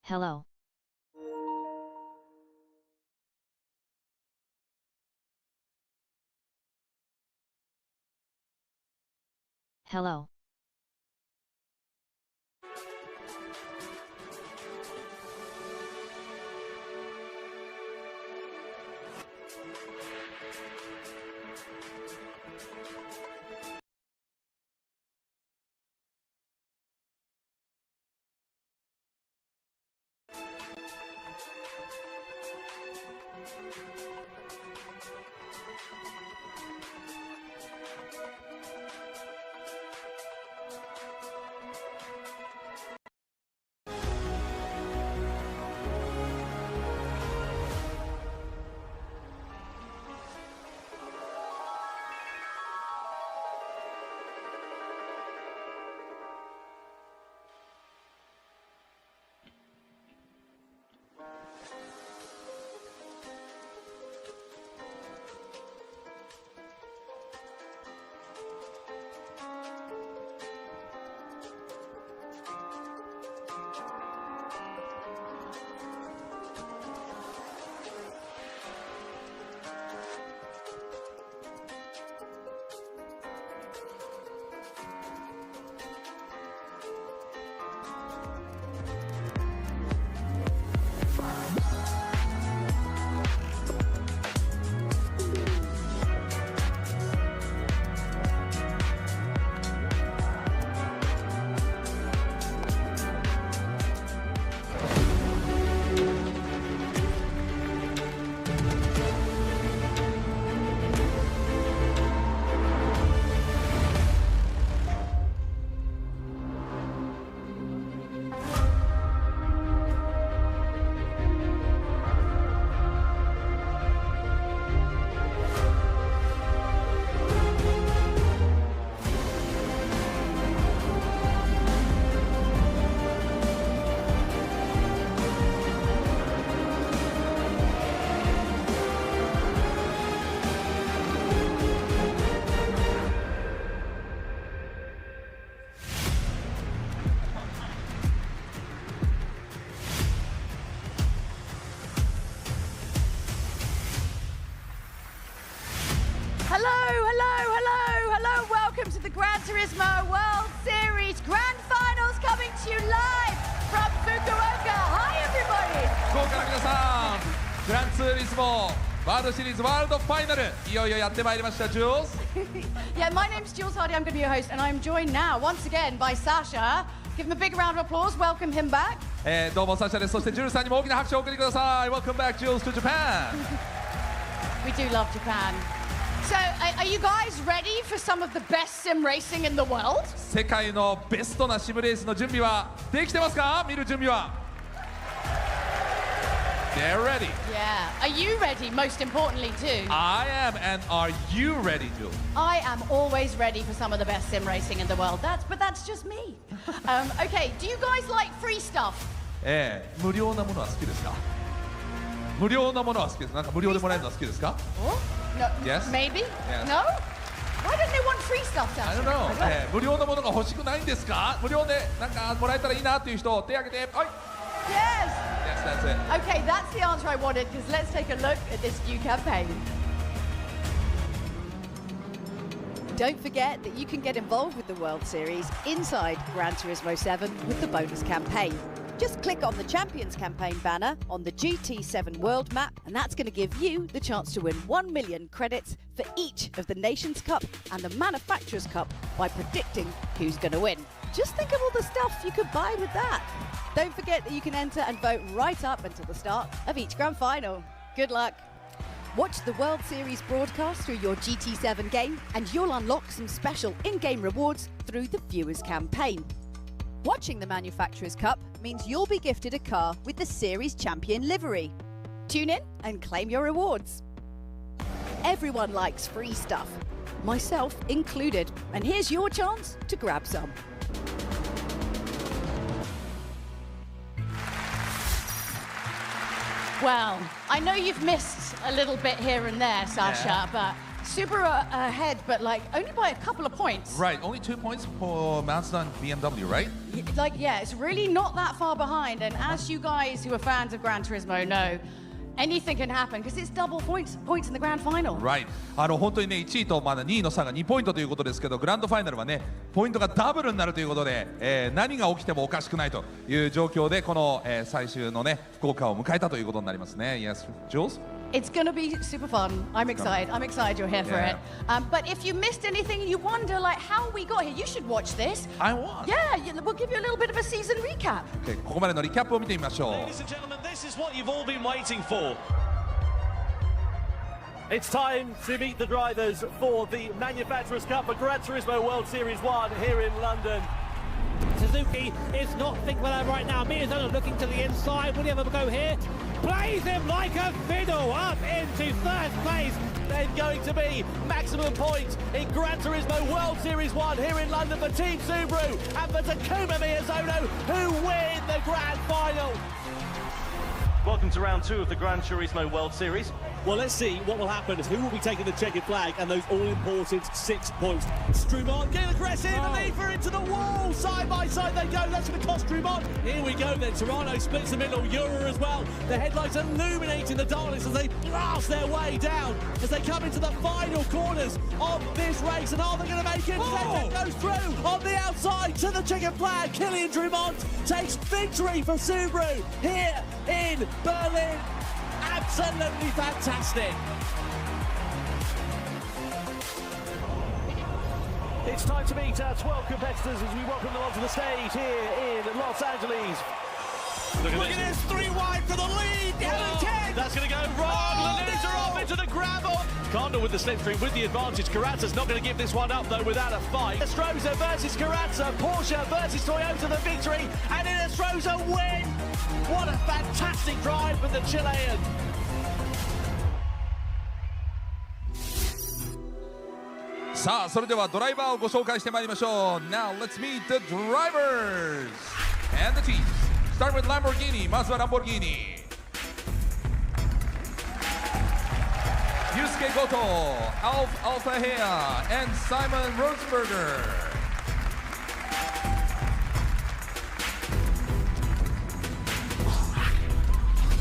Hello. Hello. Hello. Welcome to the Gran Turismo World Series Grand Finals coming to you live from Fukuoka. Hi, everybody. 福岡の皆さん、グランツーリスモワールドシリーズワールドファイナル、いよいよやってまいりました、Jules. Yeah, my name's Jules Hardy. I'm going to be your host, and I'm joined now once again by Sasha. Give him a big round of applause. Welcome him back. どうもサシャです。そしてジュルさんにも大きな拍手をお送りください。Welcome back, Jules, to Japan. We do love Japan. So, are you guys ready for some of the best sim racing in the world? 世界のベストなシムレースの準備はできてますか？見る準備は。They're ready. Yeah. Are you ready, most importantly, too? I am, and are you ready, Jules? I am always ready for some of the best sim racing in the world. But that's just me. Okay, do you guys like free stuff? 無料なものは好きですか？無料なものは好きです。なんか無料でもらえるのは好きですか？ No, Yes? Maybe? Yes. No? Why don't they want free stuff, Sasha? I don't know. 無料のものが欲しくないんですか？無料でなんかもらえたらいいなっていう人、手挙げて。はい。Yes! Yes, that's it. Okay, that's the answer I wanted, because let's take a look at this new campaign. Don't forget that you can get involved with the World Series inside Gran Turismo 7 with the bonus campaign. Just click on the Champions campaign banner on the GT7 world map, and that's going to give you the chance to win 1 million credits for each of the Nations Cup and the Manufacturers Cup by predicting who's going to win. Just think of all the stuff you could buy with that. Don't forget that you can enter and vote right up until the start of each Grand Final. Good luck. Watch the World Series broadcast through your GT7 game, and you'll unlock some special in-game rewards through the Viewers campaign. Watching the Manufacturers Cup means you'll be gifted a car with the Series Champion livery. Tune in and claim your rewards. Everyone likes free stuff, myself included, and here's your chance to grab some. Well, I know you've missed a little bit here and there, Sasha, Yeah. but Super ahead, but like only by a couple of points. Right, only 2 points for Mazda and BMW, right? Like, yeah, it's really not that far behind. And as you guys who are fans of Gran Turismo know, anything can happen because it's double points in the grand final. Right. 本当にね、1位とまだ2位の差が2ポイントということですけど、グランドファイナルはね、ポイントがダブルになるということで、何が起きてもおかしくないという状況で、この、最終のね、福岡を迎えたということになりますね。Yes, Jules? It's going to be super fun. I'm excited. I'm excited you're here for it. But if you missed anything and you wonder like how we got here, you should watch this. I want. Yeah, we'll give you a little bit of a season recap. Okay, ここまでのリキャップを見てみましょう。Ladies and gentlemen, this is what you've all been waiting for. It's time to meet the drivers for the Manufacturers' Cup for Gran Turismo World Series 1 here in London. Suzuki is not thinking about that right now. Miyazono looking to the inside. Will he ever go here? Plays him like a fiddle up into third place. Then going to be maximum points in Gran Turismo World Series 1 here in London for Team Subaru and for Takuma Miyazono, who win the grand final. Welcome to round 2 of the Gran Turismo World Series. Well, let's see what will happen as who will be taking the checkered flag and those all-important 6 points. Strumont Get aggressive, and Lever into the wall. Side by side they go. That's going to cost Strumont. Here we go then. Toronto splits the middle. Euro as well. The headlights illuminating the darkness as they blast their way down as they come into the final corners of this race. And are they going to make it? That goes through on the outside to the checkered flag. Kylian Drumont takes victory for Subaru here in Berlin. Absolutely fantastic. It's time to meet our 12 competitors as we welcome them onto the stage here in Los Angeles. Look at this, 3 wide for the lead. That's going to go wrong. Lanuza off into the gravel. Condor with the slipstream with the advantage. Carrazza's not going to give this one up though without a fight. Estrosza versus Carrazza. Porsche versus Toyota the victory. And Estrosza win. What a fantastic drive for the Chilean. Now let's meet the drivers and the teams. Start with Lamborghini. まずは Lamborghini. Yusuke Goto, Alf Altahea, and Simon Rosenberger.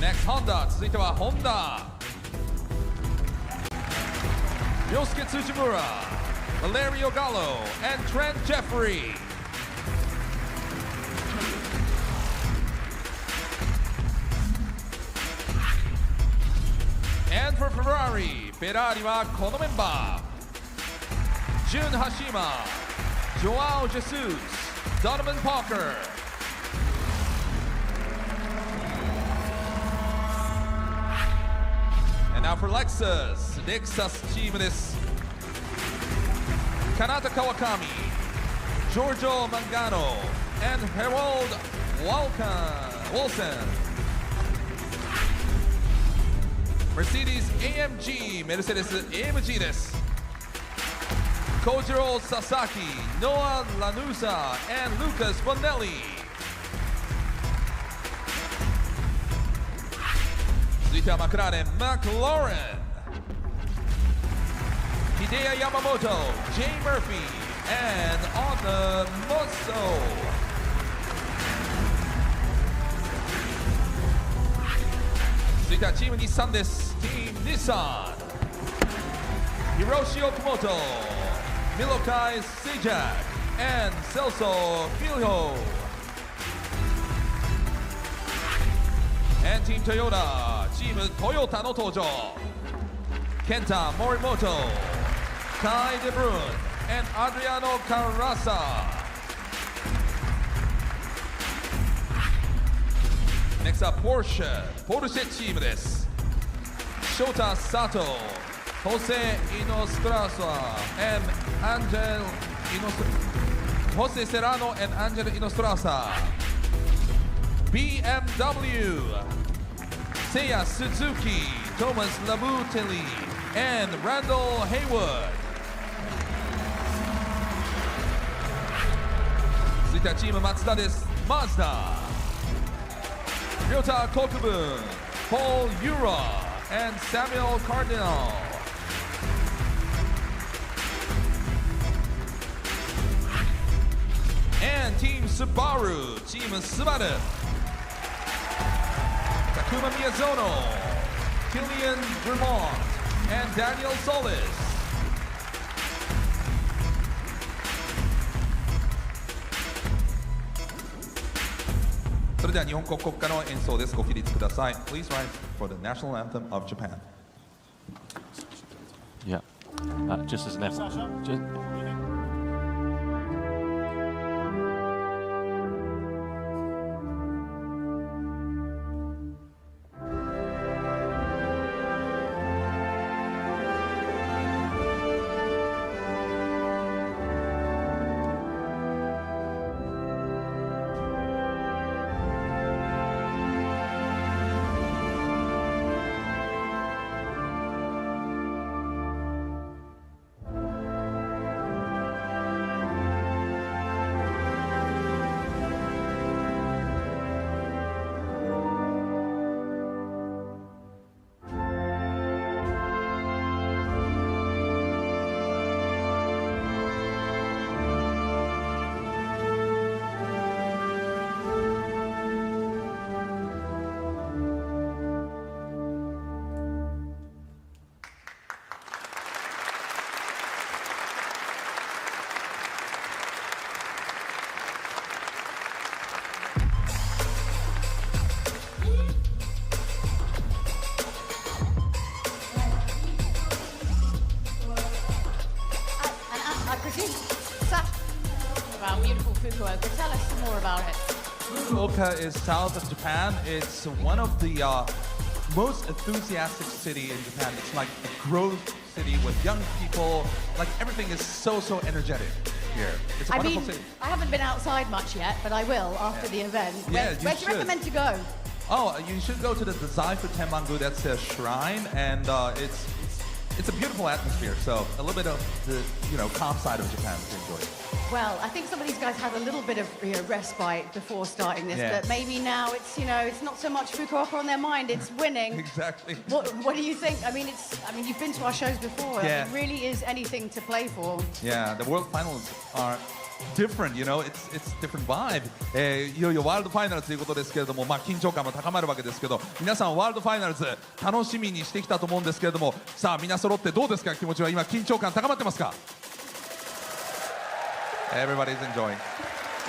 Next, Honda. 続いては Honda. Yosuke Tsujimura, Valerio Gallo, and Trent Jeffrey. And for Ferrari はこのメンバー。Jun Hashima, Joao Jesus, Donovan Parker. And now for Lexus チームです。Kanata Kawakami, Giorgio Mangano, and Harold Wilson. Mercedes AMG, Mercedes AMG です。Kojiro Sasaki, Noah Lanusa, and Lucas Bonelli. 続いてはマクラーレン、McLaren. Hideo Yamamoto, Jay Murphy, and Arthur Mosso. Team Nissan です。Team Nissan. Hiroshi Okamoto, Milokai Sejak, and Celso Filho. And Team Toyota, Team Toyota の登場。Kenta Morimoto, Kai De Bruyne, and Adriano Carrasa. Next up, Porsche チームです。Shota Sato, Jose Inostraza, and Jose Serrano and Angel Inostraza. BMW, Seiya Suzuki, Thomas Labutelli, and Randall Haywood. 続いてはチーム松田です。Mazda, Ryota Kokubun, Paul Ura, and Samuel Cardinal. Team Subaru, Team Subaru, Takuma Miyazono, Killian Vermont, and Daniel Solis. それでは日本国国歌の演奏です。ご起立ください。Please rise for the national anthem of Japan. Yeah. Just as an effort. Just... About beautiful Fukuoka. Tell us some more about it. Fukuoka is south of Japan. It's one of the most enthusiastic city in Japan. It's like a growth city with young people. Like everything is so energetic here. It's a wonderful city. I haven't been outside much yet, but I will after the event. Where do you recommend to go? Oh, you should go to the Dazaifu Tenmangu. That's a shrine, and it's a beautiful atmosphere. So a little bit of the calm side of Japan to enjoy. Well, I think some of these guys had a little bit of respite before starting this, but maybe now it's it's not so much Fukuoka on their mind; it's winning. Exactly. What do you think? I mean, you've been to our shows before. Yeah. It really is anything to play for. Yeah, the World Finals are different, it's different vibe. いよいよワールドファイナルズということですけれども、緊張感も高まるわけですけど、皆さんワールドファイナルズ楽しみにしてきたと思うんですけれども、さあみんな揃ってどうですか、気持ちは。今緊張感高まってますか？ Everybody's enjoying.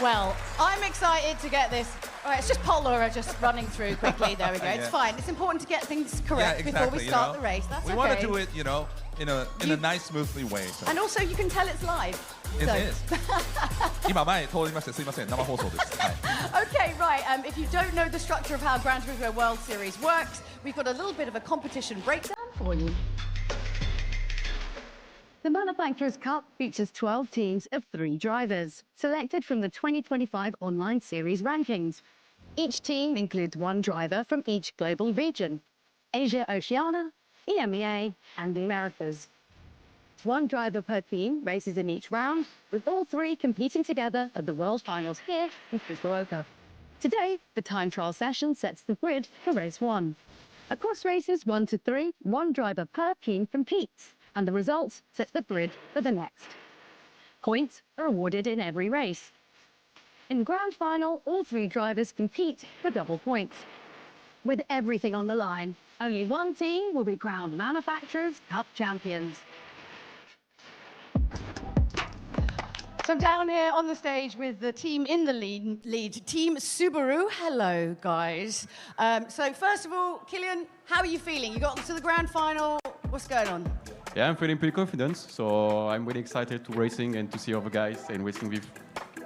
Well, I'm excited to get this. All right, it's just Paula just running through quickly. There we go. It's fine. It's important to get things correct before we start the race. That's we okay. want to do it, in a nice, smoothly way. So. And also, you can tell it's live. It is. 今前通りましてすいません、生放送です。はい。Okay, right. If you don't know the structure of how Gran Turismo World Series works, we've got a little bit of a competition breakdown for you. The Manufacturers' Cup features 12 teams of 3 drivers, selected from the 2025 online series rankings. Each team includes 1 driver from each global region: Asia, Oceania, EMEA, and the Americas. 1 driver per team races in each round, with all 3 competing together at the World Finals here in Fukuoka. Today, the time trial session sets the grid for race 1. Across races 1 to 3, 1 driver per team competes, and the results set the grid for the next. Points are awarded in every race. In Grand Final, all 3 drivers compete for double points. With everything on the line, only 1 team will be crowned Manufacturers' Cup champions. So I'm down here on the stage with the team in the lead Team Subaru. Hello, guys. So first of all, Killian, how are you feeling? You got to the grand final. What's going on? Yeah, I'm feeling pretty confident. So I'm really excited to racing and to see other guys and racing with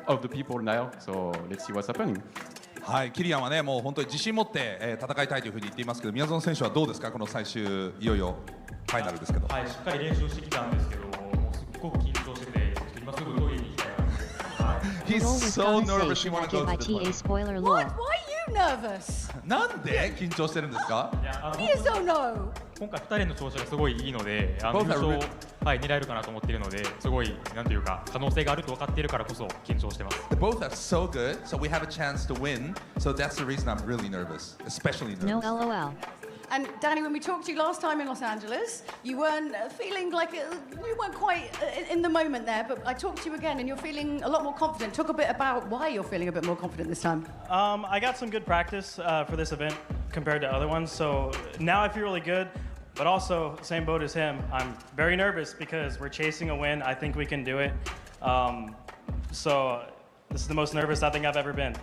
other people now. So let's see what's happening. はい、キリアンはね、もう本当に自信持って、戦いたいというふうに言っていますけど、宮園選手はどうですか、この最終いよいよファイナルですけど。はい、しっかり練習してきたんですけど、もうすっごく緊張してて、今すぐトイレに行きたいな。He's so nervous. He wants to go to the toilet. Spoiler Why lore. are you nervous? なんで緊張してるんですか？いや、He is so no. 今回2人の調子がすごいいいので、優 Both are 勝、狙えるかなと思っているので、すごいなんていうか可能性があると分かっているからこそ緊張してます。They both are so good, so we have a chance to win. So that's the reason I'm really nervous, especially nervous. No LOL. And Danny, when we talked to you last time in Los Angeles, you weren't feeling like, you weren't quite in the moment there, but I talked to you again and you're feeling a lot more confident. Talk a bit about why you're feeling a bit more confident this time. I got some good practice for this event compared to other ones, so now I feel really good, but also, same boat as him, I'm very nervous because we're chasing a win. I think we can do it. So this is the most nervous I think I've ever been.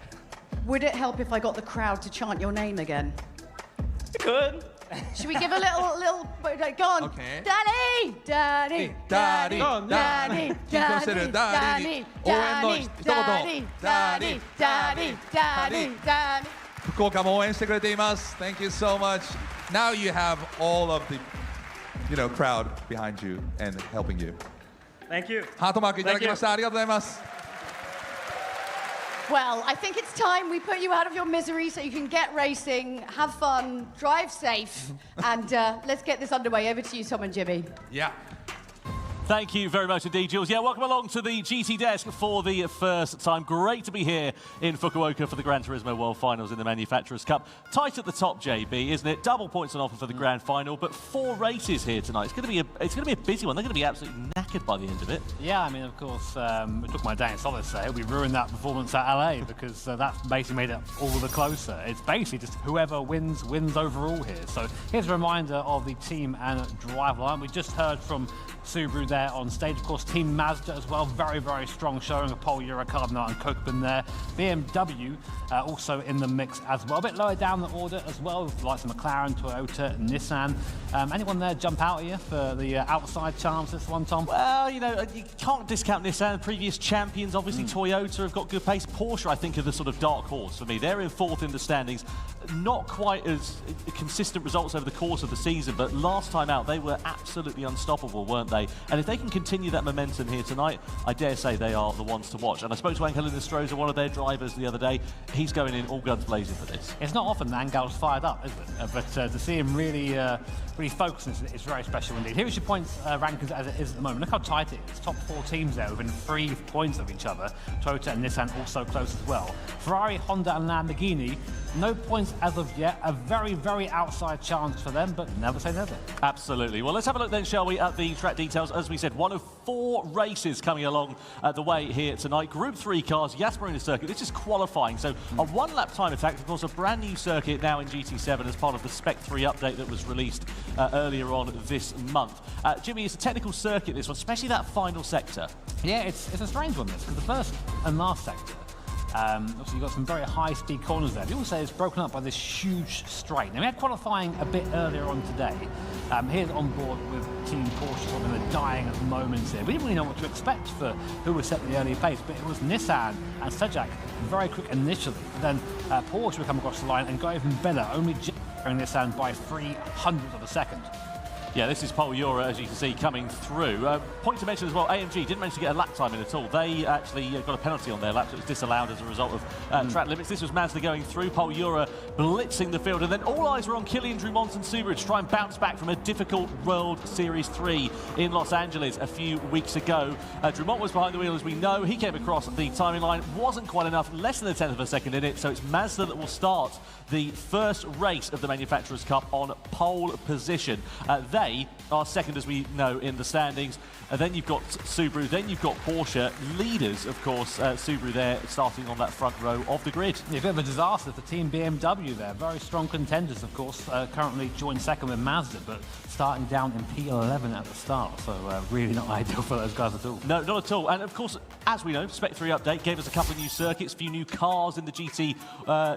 Would it help if I got the crowd to chant your name again? It could. Should we give a little, go on. Okay. Danny! Danny! Danny! Danny! Danny! Danny! Danny! Danny! Danny! Danny! Danny! Danny! 福岡も応援してくれています。Thank you so much. Now you have all of the, crowd behind you and helping you. Thank you. ハートマークいただきました。ありがとうございます。Well, I think it's time we put you out of your misery so you can get racing, have fun, drive safe, and let's get this underway. Over to you, Tom and Jimmy. Yeah. Thank you very much indeed, Jules. Yeah, welcome along to the GT desk for the first time. Great to be here in Fukuoka for the Gran Turismo World Finals in the Manufacturers' Cup. Tight at the top, JB, isn't it? Double points on offer for the Grand Final, but 4 races here tonight. It's going to be a busy one. They're going to be absolutely knackered by the end of it. Yeah, I mean, of course, it took my Daniel Solis there. We ruined that performance at LA because that basically made it all the closer. It's basically just whoever wins overall here. So here's a reminder of the team and driver line. We just heard from Subaru there on stage. Of course, Team Mazda as well. Very, very strong showing of Pol Uricardinal and Kokubin there. BMW also in the mix as well. A bit lower down the order as well, with the likes of McLaren, Toyota, Nissan. Anyone there jump out here for the outside chance this one, Tom? Well, you can't discount Nissan. Previous champions, obviously Toyota have got good pace. Porsche, I think, are the sort of dark horse for me. They're in 4th in the standings. Not quite as consistent results over the course of the season, but last time out, they were absolutely unstoppable, weren't they? And if they can continue that momentum here tonight, I dare say they are the ones to watch. And I spoke to Angel Nestroza, one of their drivers, the other day. He's going in all guns blazing for this. It's not often Angel's fired up, is it? But to see him really focused is very special indeed. Here is your points rankings as it is at the moment. Look how tight it is. Top 4 teams there within 3 points of each other. Toyota and Nissan also close as well. Ferrari, Honda and Lamborghini, no points as of yet. A very, very outside chance for them, but never say never. Absolutely. Well, let's have a look then, shall we, at the track details. As we said, one of 4 races coming along the way here tonight. Group 3 cars, Yas Marina circuit. This is qualifying. So a 1-lap time attack, of course, a brand new circuit now in GT7 as part of the Spec 3 update that was released earlier on this month. Jimmy, it's a technical circuit, this one, especially that final sector. Yeah, it's a strange one, this, because the first and last sector, obviously you've got some very high-speed corners there. People say it's broken up by this huge straight. Now, we had qualifying a bit earlier on today. Here on board with Team Porsche, sort of in the dying of moments here. We didn't really know what to expect for who was set the early pace, but it was Nissan and Sejak very quick initially. But then Porsche would come across the line and go even better, only jittering Nissan by 0.03 of a second. Yeah, this is Pol Ura, as you can see, coming through. Point to mention as well, AMG didn't manage to get a lap time in at all. They actually got a penalty on their lap that was disallowed as a result of track limits. This was Mazda going through, Pol Ura blitzing the field, and then all eyes were on Kylian Drumont and Subaru to try and bounce back from a difficult World Series 3 in Los Angeles a few weeks ago. Drumont was behind the wheel, as we know. He came across the timing line, wasn't quite enough, less than a 10th of a second in it, so it's Mazda that will start the first race of the Manufacturers' Cup on pole position. They are second, as we know, in the standings. Then you've got Subaru, then you've got Porsche. Leaders, of course, Subaru there, starting on that front row of the grid. Yeah, a bit of a disaster for Team BMW there. Very strong contenders, of course, currently joined second with Mazda, but starting down in P11 at the start. So really not ideal for those guys at all. No, not at all. And of course, as we know, Spec 3 update gave us a couple of new circuits, a few new cars in the GT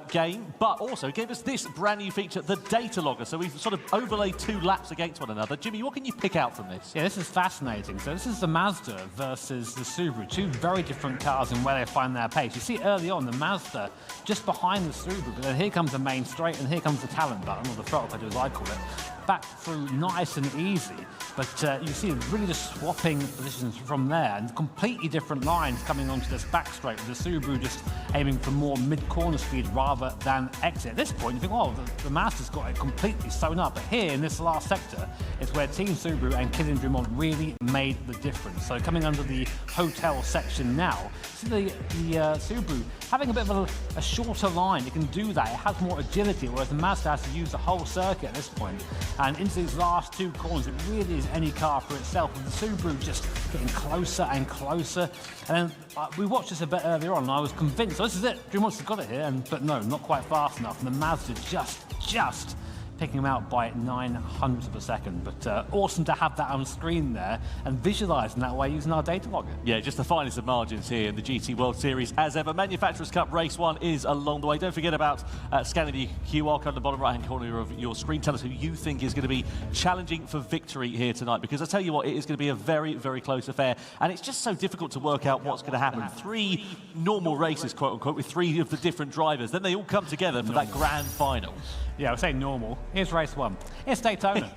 game, but also gave us this brand new feature, the data logger. So we've sort of overlaid 2 laps against one another. Jimmy, what can you pick out from this? Yeah, this is fascinating. So this is the Mazda versus the Subaru. 2 very different cars in where they find their pace. You see early on the Mazda just behind the Subaru, but then here comes the main straight and here comes the talent button, or the throttle pedal as I call it. back through nice and easy. But you see really just swapping positions from there, and completely different lines coming onto this back straight, with the Subaru just aiming for more mid-corner speed rather than exit. At this point, you think, oh, the Master's got it completely sewn up. But here, in this last sector, is where Team Subaru and Kylian Drummond really made the difference. So coming under the hotel section now, see the Subaru having a bit of a shorter line. It can do that. It has more agility, whereas the Mazda has to use the whole circuit at this point. And into these last two corners, it really is any car for itself, with the Subaru just getting closer and closer. And then we watched this a bit earlier on, and I was convinced, oh, this is it, Drummond's got it here, but no, not quite fast enough. And the Mazda just picking him out by 900ths of a second. But awesome to have that on screen there and visualising that way using our data logger. Yeah, just the finest of margins here in the GT World Series. As ever, Manufacturers' Cup Race 1 is along the way. Don't forget about scanning the QR code on the bottom right-hand corner of your screen. Tell us who you think is going to be challenging for victory here tonight, because I tell you what, it is going to be a very, very close affair, and it's just so difficult to work out what's going to happen. 3 normal races, quote-unquote, with 3 of the different drivers. Then they all come together for that grand final. Yeah, I would say normal. Here's race 1. It's Daytona.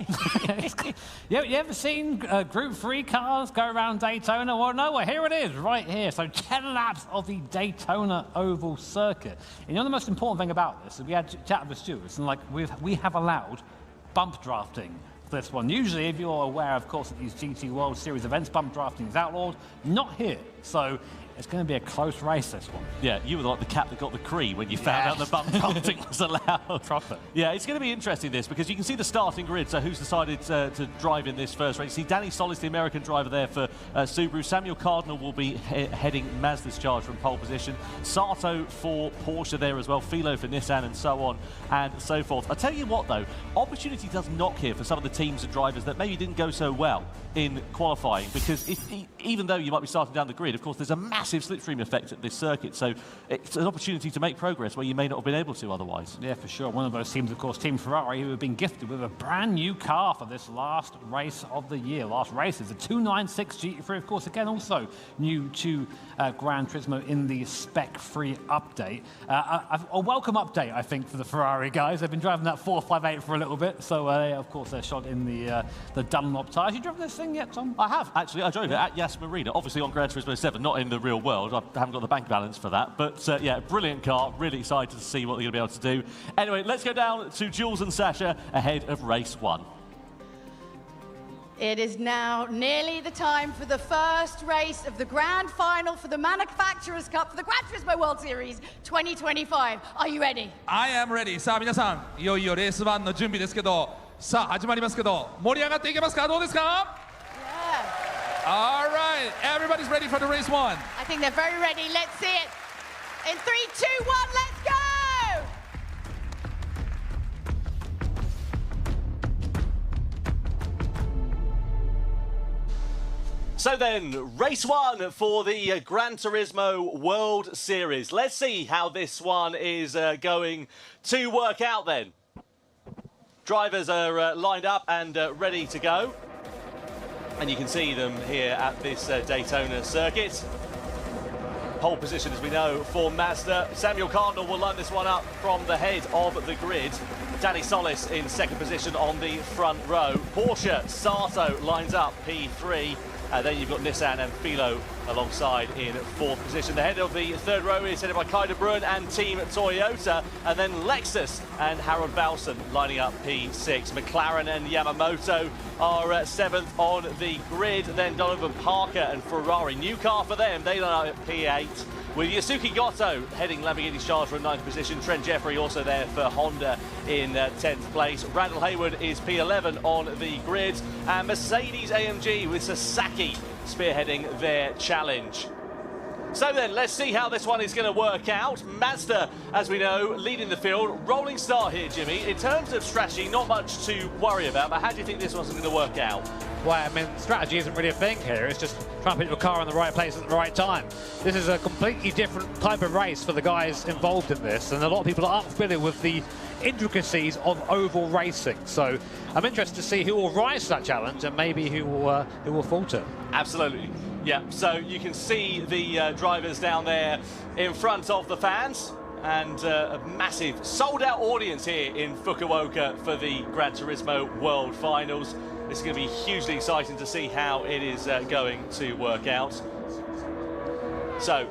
You ever seen Group 3 cars go around Daytona? Well, no, here it is, right here. So 10 laps of the Daytona Oval Circuit. And you know the most important thing about this is we had chat with the stewards, and like we have allowed bump drafting for this one. Usually, if you're aware, of course, of these GT World Series events, bump drafting is outlawed. Not here. So it's going to be a close race, this one. Yeah, you were like the cat that got the cream when you found out the bump drafting was allowed. Proper. Yeah, it's going to be interesting, this, because you can see the starting grid. So who's decided to drive in this first race? You see Danny Solis, the American driver there for Subaru. Samuel Cardinal will be heading Mazda's charge from pole position. Sato for Porsche there as well. Philo for Nissan, and so on and so forth. I'll tell you what, though, opportunity does knock here for some of the teams and drivers that maybe didn't go so well in qualifying, because even though you might be starting down the grid, of course, there's a massive slipstream effect at this circuit, so it's an opportunity to make progress where you may not have been able to otherwise. Yeah, for sure. One of those teams, of course, Team Ferrari, who have been gifted with a brand new car for this last race of the year. Last race is a 296 GT3, of course, again, also new to Gran Turismo in the spec-free update. A welcome update, I think, for the Ferrari guys. They've been driving that 458 for a little bit, so of course, they're shot in the Dunlop tyres. You driven this thing yet, Tom? I have, actually. I drove it at Yas Marina, obviously on Gran Turismo 7, not in the real world. I haven't got the bank balance for that. But yeah, brilliant car. Really excited to see what they're going to be able to do. Anyway, let's go down to Jules and Sasha ahead of race 1. It is now nearly the time for the first race of the grand final for the Manufacturers' Cup for the Gran Turismo World Series 2025. Are you ready? I am ready. さあ皆さん、いよいよレース1の準備ですけど、さあ始まりますけど、盛り上がっていけますか？どうですか？ All right, everybody's ready for the race 1. I think they're very ready. Let's see it. In 3, 2, 1, let's go! So then, race 1 for the Gran Turismo World Series. Let's see how this one is going to work out then. Drivers are lined up and ready to go. And you can see them here at this Daytona circuit. Pole position, as we know, for Mazda. Samuel Cardinal will line this one up from the head of the grid. Danny Solis in second position on the front row. Porsche, Sato lines up P3. Then you've got Nissan and Philo alongside in fourth position. The head of the third row is headed by Kaida Bruin and Team Toyota. And then Lexus and Harold Balson lining up P6. McLaren and Yamamoto are seventh on the grid. Then Donovan Parker and Ferrari. New car for them. They line up P8. With Yasuki Goto heading Lamborghini's charge for a ninth position. Trent Jeffrey also there for Honda in 10th place. Randall Hayward is P11 on the grid. And Mercedes AMG with Sasaki spearheading their challenge. So then, let's see how this one is going to work out. Mazda, as we know, leading the field. Rolling start here, Jimmy. In terms of strategy, not much to worry about, but how do you think this one's going to work out? Well, I mean, strategy isn't really a thing here. It's just trying to put your car in the right place at the right time. This is a completely different type of race for the guys involved in this, and a lot of people are unfamiliar with the intricacies of oval racing. So I'm interested to see who will rise to that challenge and maybe who will falter. Absolutely. Yeah, so you can see the drivers down there in front of the fans. and a massive sold-out audience here in Fukuoka for the Gran Turismo World Finals. This is going to be hugely exciting to see how it is going to work out. So,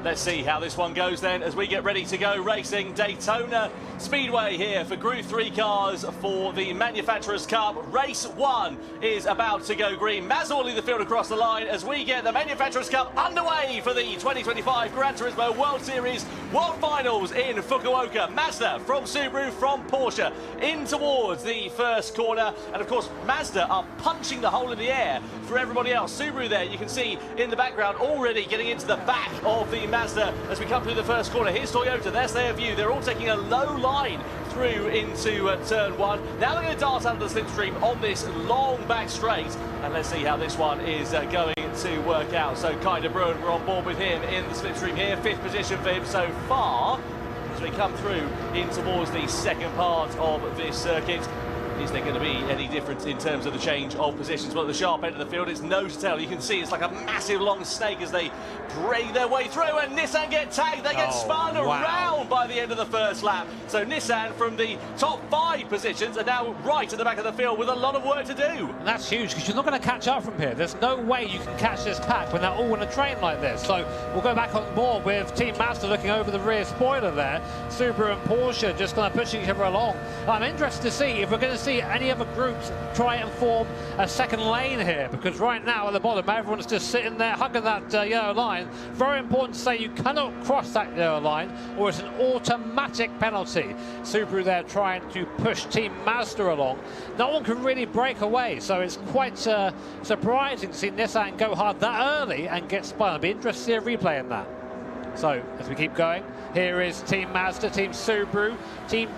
let's see how this one goes then as we get ready to go racing Daytona Speedway here for Group 3 cars for the Manufacturers' Cup. Race 1 is about to go green. Mazda will lead the field across the line as we get the Manufacturers' Cup underway for the 2025 Gran Turismo World Series World Finals in Fukuoka. Mazda from Subaru, from Porsche, in towards the first corner. And of course, Mazda are punching the hole in the air for everybody else. Subaru there, you can see in the background already getting into the back of the Mazda as we come through the first corner. Here's Toyota, there's their view. They're all taking a low line through into turn 1. Now they're going to dart out of the slipstream on this long back straight. And let's see how this one is going to work out. So Kai de Bruin, we're on board with him in the slipstream here. 5th position for him so far as we come through in towards the second part of this circuit. Is there going to be any difference in terms of the change of positions? Well, at the sharp end of the field, it's nose to tail. You can see it's like a massive long snake as they break their way through, and Nissan get tagged. They get spun around by the end of the first lap. So Nissan from the top 5 positions are now right at the back of the field with a lot of work to do. And that's huge because you're not going to catch up from here. There's no way you can catch this pack when they're all in a train like this. So we'll go back on board with Team Mazda looking over the rear spoiler there. Subaru and Porsche just kind of pushing each other along. I'm interested to see if we're going to see any other groups try and form a second lane here, because right now at the bottom everyone's just sitting there hugging that yellow line. Very important to say you cannot cross that yellow line or it's an automatic penalty. Subaru there trying to push Team Mazda along. No one can really break away, so it's quite surprising to see Nissan go hard that early and get spun. I'd be interested to see a replay in that. So, as we keep going, here is Team Mazda, Team Subaru, Team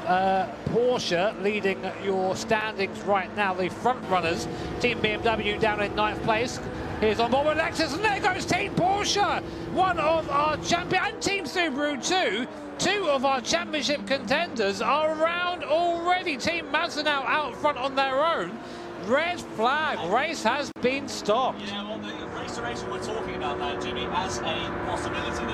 Porsche leading your standings right now, the front runners. Team BMW down in 9th place. Here's on board with Lexus, and there goes Team Porsche, one of our champion, and Team Subaru too. 2 of our championship contenders are around already. Team Mazda now out front on their own. Red flag, race has been stopped. Yeah, well, the restoration we're talking about that, Jimmy, as a possibility.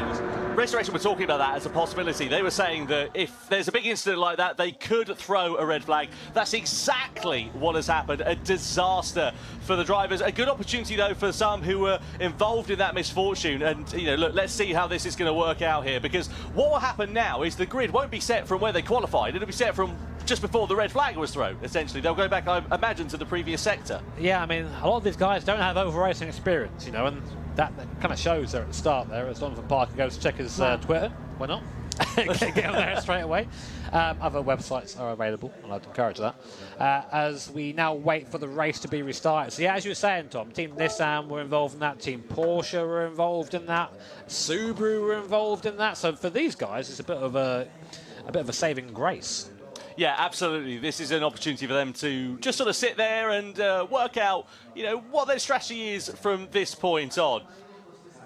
Restoration we're talking about that as a possibility. They were saying that if there's a big incident like that, they could throw a red flag. That's exactly what has happened. A disaster for the drivers. A good opportunity, though, for some who were involved in that misfortune. And, you know, look, let's see how this is going to work out here. Because what will happen now is the grid won't be set from where they qualified. It'll be set from just before the red flag was thrown, essentially. They'll go back, I imagine, to the previous sector. Yeah, I mean, a lot of these guys don't have over racing experience, you know, and that kind of shows there at the start there. As Jonathan Parker goes to check his Twitter, why not? Get on there straight away. Other websites are available, and I'd encourage that. As we now wait for the race to be restarted. So yeah, as you were saying, Tom, Team Nissan were involved in that, Team Porsche were involved in that, Subaru were involved in that. So for these guys, it's a bit of a saving grace. Yeah, absolutely. This is an opportunity for them to just sort of sit there and work out, you know, what their strategy is from this point on.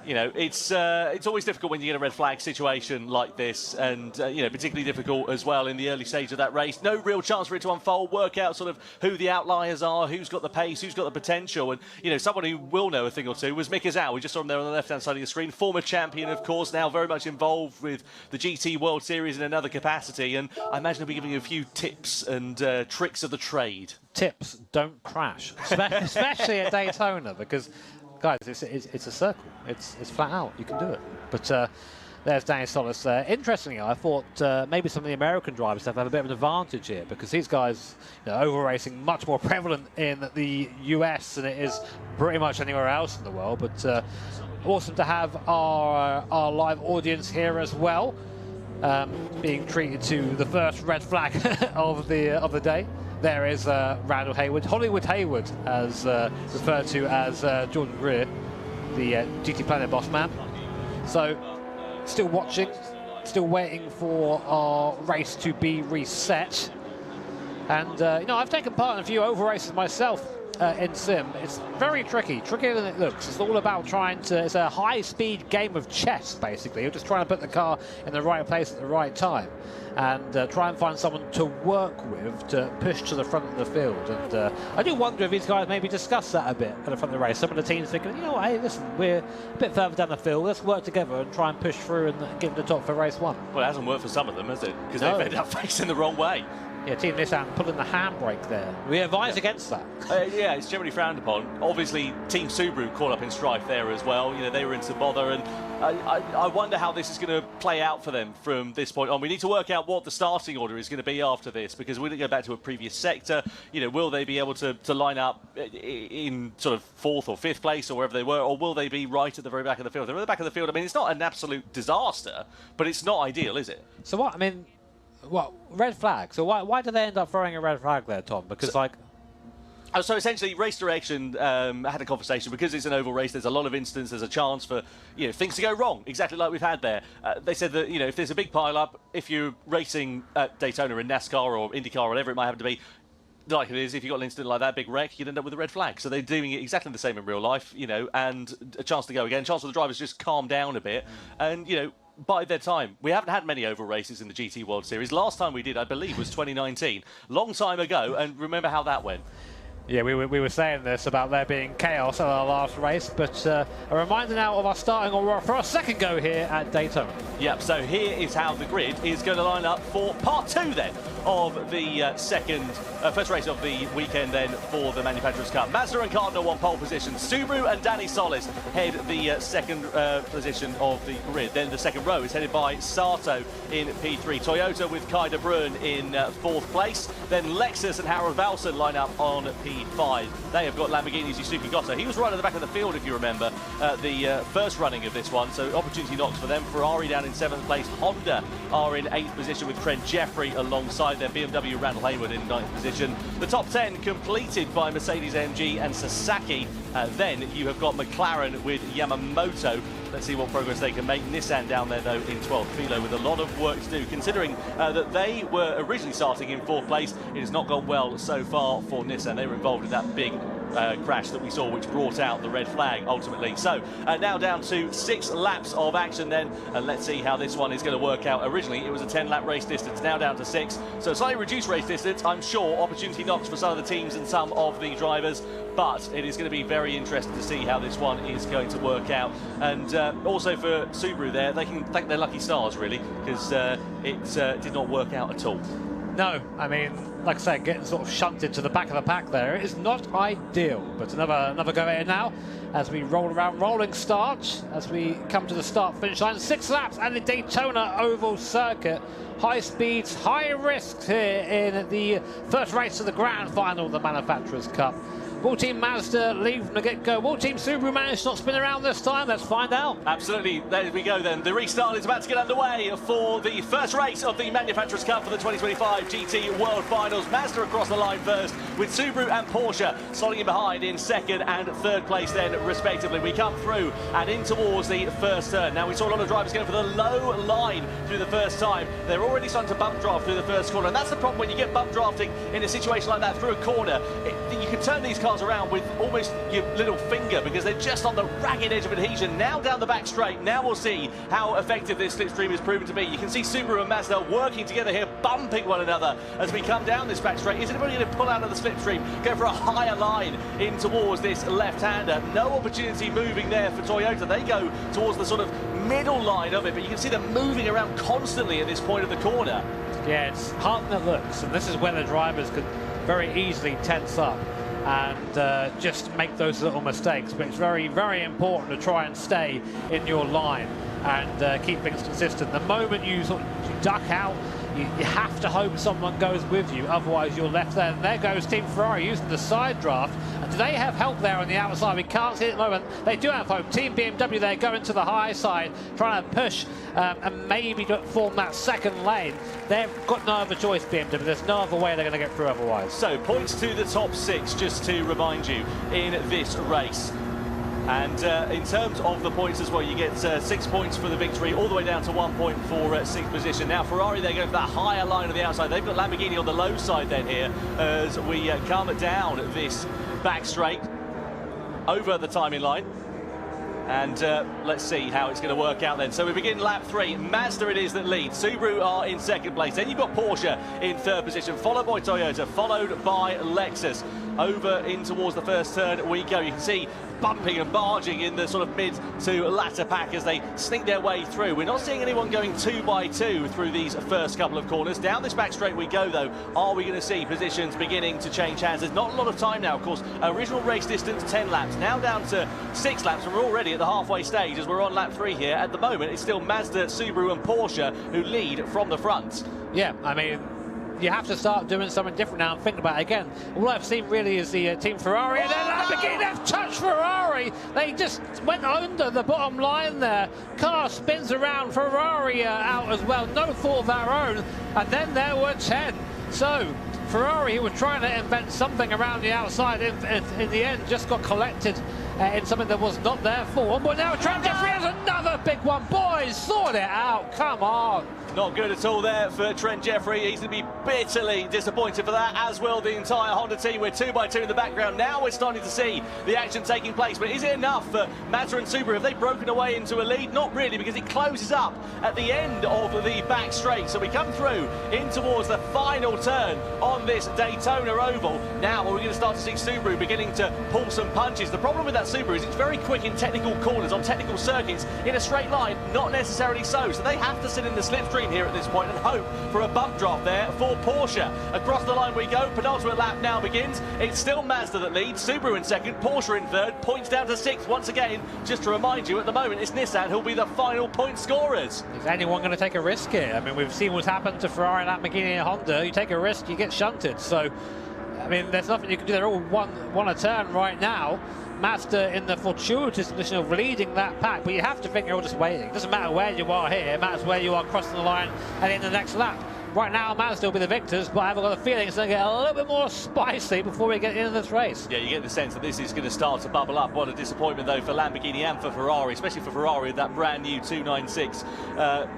You know, it's always difficult when you get a red flag situation like this, and you know, particularly difficult as well in the early stage of that race. No real chance for it to unfold, work out sort of who the outliers are, who's got the pace, who's got the potential. And you know, someone who will know a thing or two was Mick Azal. We just saw him there on the left-hand side of the screen, former champion, of course, now very much involved with the GT World Series in another capacity. And I imagine he'll be giving you a few tips and tricks of the trade. Tips: don't crash, especially at Daytona, because. Guys, it's a circle. It's flat out. You can do it. But there's Danny Solis there. Interestingly, I thought maybe some of the American drivers have a bit of an advantage here, because these guys, you know, over racing much more prevalent in the US than it is pretty much anywhere else in the world. But awesome to have our live audience here as well, being treated to the first red flag of the day. There is Randall Hayward, Hollywood Hayward, as referred to as Jordan Greer, the GT Planet boss man. So, still watching, still waiting for our race to be reset. And, you know, I've taken part in a few oval races myself in Sim, it's very tricky, trickier than it looks. It's all about trying to, it's a high-speed game of chess, basically. You're just trying to put the car in the right place at the right time and try and find someone to work with to push to the front of the field. And I do wonder if these guys maybe discuss that a bit at the front of the race. Some of the teams thinking, you know what, hey, listen, we're a bit further down the field, let's work together and try and push through and get to the top for race one. Well, it hasn't worked for some of them, has it? Because they've ended up facing the wrong way. Yeah, Team Nissan pulling the handbrake there. We advise against that. Yeah, it's generally frowned upon. Obviously, Team Subaru caught up in strife there as well. You know, they were into bother, and I wonder how this is going to play out for them from this point on. We need to work out what the starting order is going to be after this, because we're going to go back to a previous sector. You know, will they be able to line up in sort of 4th or 5th place or wherever they were, or will they be right at the very back of the field? They're at the back of the field. I mean, it's not an absolute disaster, but it's not ideal, is it? So what? I mean, what, red flag? So why did they end up throwing a red flag there, Tom? Because So essentially, race direction had a conversation. Because it's an oval race, there's a lot of instances, there's a chance for things to go wrong, exactly like we've had there. They said that if there's a big pile-up, if you're racing at Daytona in NASCAR or IndyCar or whatever it might happen to be, like it is, if you've got an incident like that, big wreck, you'd end up with a red flag. So they're doing it exactly the same in real life, and a chance to go again, chance for the drivers to just calm down a bit, and by their time. We haven't had many oval races in the GT World Series. Last time we did, I believe, was 2019. Long time ago, and remember how that went. Yeah, we were saying this about there being chaos at our last race, but a reminder now of our starting order for our second go here at Daytona. Yep, so here is how the grid is going to line up for part 2 then of the first race of the weekend then for the Manufacturers' Cup. Mazda and Cardinal on pole position. Subaru and Danny Solis head the second position of the grid. Then the second row is headed by Sato in P3. Toyota with Kai de Bruin in 4th place. Then Lexus and Harold Valson line up on P5. They have got Lamborghini's Yusuke Goto. He was right at the back of the field, if you remember, the first running of this one, so opportunity knocks for them. Ferrari down in 7th place. Honda are in 8th position with Trent Jeffrey alongside their BMW Randall Haywood in 9th position. The top 10 completed by Mercedes-AMG and Sasaki. Then you have got McLaren with Yamamoto. Let's see what progress they can make. Nissan down there, though, in 12th. Philo with a lot of work to do, considering that they were originally starting in 4th place. It has not gone well so far for Nissan. They were involved in that big crash that we saw, which brought out the red flag ultimately. So now down to 6 laps of action then, and let's see how this one is going to work out. Originally it was a 10-lap race distance, now down to 6, so slightly reduced race distance. I'm sure opportunity knocks for some of the teams and some of the drivers, but it is going to be very interesting to see how this one is going to work out. And also for Subaru there, they can thank their lucky stars really, because it did not work out at all. No, I mean, like I said, getting sort of shunted to the back of the pack there is not ideal. But another go ahead now as we roll around, rolling start as we come to the start-finish line. 6 laps at the Daytona Oval Circuit. High speeds, high risks here in the first race of the grand final of the Manufacturers' Cup. Will Team Mazda leave from the get-go? Will Team Subaru manage to not spin around this time? Let's find out. Absolutely. There we go then. The restart is about to get underway for the first race of the Manufacturers' Cup for the 2025 GT World Finals. Mazda across the line first, with Subaru and Porsche slotting in behind in 2nd and 3rd place then, respectively. We come through and in towards the first turn. Now, we saw a lot of drivers going for the low line through the first time. They're already starting to bump draft through the first corner, and that's the problem when you get bump drafting in a situation like that through a corner. You can turn these cars around with almost your little finger, because they're just on the ragged edge of adhesion. Now down the back straight. Now we'll see how effective this slipstream is proven to be. You can see Subaru and Mazda working together here, bumping one another as we come down this back straight. Is anybody going to pull out of the slipstream, go for a higher line in towards this left-hander? No opportunity moving there for Toyota. They go towards the sort of middle line of it, but you can see them moving around constantly at this point of the corner. Yeah, it's hard than it looks, and this is where the drivers could very easily tense up and just make those little mistakes. But it's very, very important to try and stay in your line and keep things consistent. The moment you sort of duck out, you have to hope someone goes with you, otherwise you're left there. And there goes Team Ferrari using the side draft. And do they have help there on the outside? We can't see it at the moment. They do have hope. Team BMW there going to the high side, trying to push and maybe form that second lane. They've got no other choice, BMW. There's no other way they're going to get through otherwise. So points to the top 6, just to remind you, in this race. And in terms of the points as well, you get 6 points for the victory, all the way down to 1 point for 6th position. Now Ferrari, they're going for that higher line on the outside. They've got Lamborghini on the low side then here as we come down this back straight over the timing line. And let's see how it's going to work out then. So we begin lap 3. Mazda it is that leads. Subaru are in second place. Then you've got Porsche in third position, followed by Toyota, followed by Lexus. Over in towards the first turn we go. You can see bumping and barging in the sort of mid to latter pack as they sneak their way through. We're not seeing anyone going 2 by 2 through these first couple of corners. Down this back straight we go though. Are we going to see positions beginning to change hands? There's not a lot of time now, of course. Original race distance 10 laps, now down to 6 laps, and we're already at the halfway stage as we're on lap 3 here. At the moment it's still Mazda, Subaru and Porsche who lead from the front. Yeah, I mean, you have to start doing something different now and think about it again. All I've seen really is the team Ferrari, and then Lamborghini, they've touched Ferrari. They just went under the bottom line there. Car spins around, Ferrari out as well, no fault of their own. And then there were 10. So Ferrari, who was trying to invent something around the outside, in the end just got collected in something that was not their fault. But now Trent Jeffrey has another big one. Boys, sort it out, come on. Not good at all there for Trent Jeffrey. He's going to be bitterly disappointed for that, as will the entire Honda team. We're 2 by 2 in the background. Now we're starting to see the action taking place. But is it enough for Mazda and Subaru? Have they broken away into a lead? Not really, because it closes up at the end of the back straight. So we come through in towards the final turn on this Daytona Oval. Now we're going to start to see Subaru beginning to pull some punches. The problem with that Subaru is it's very quick in technical corners, on technical circuits. In a straight line, not necessarily so. So they have to sit in the slipstream here at this point and hope for a bump drop there for Porsche. Across the line we go. Penultimate lap now begins. It's still Mazda that leads, Subaru in second, Porsche in third, points down to 6th once again. Just to remind you, at the moment it's Nissan who'll be the final point scorers. Is anyone going to take a risk here? I mean, we've seen what's happened to Ferrari, Lamborghini and Honda. You take a risk, you get shunted. So, I mean, there's nothing you can do. They're all one a turn right now. Mazda in the fortuitous position of leading that pack, but you have to think you're all just waiting. It doesn't matter where you are here, it matters where you are crossing the line and in the next lap. Right now, Mazda will be the victors, but I've got a feeling it's going to get a little bit more spicy before we get into this race. Yeah, you get the sense that this is going to start to bubble up. What a disappointment, though, for Lamborghini and for Ferrari, especially for Ferrari, that brand new 296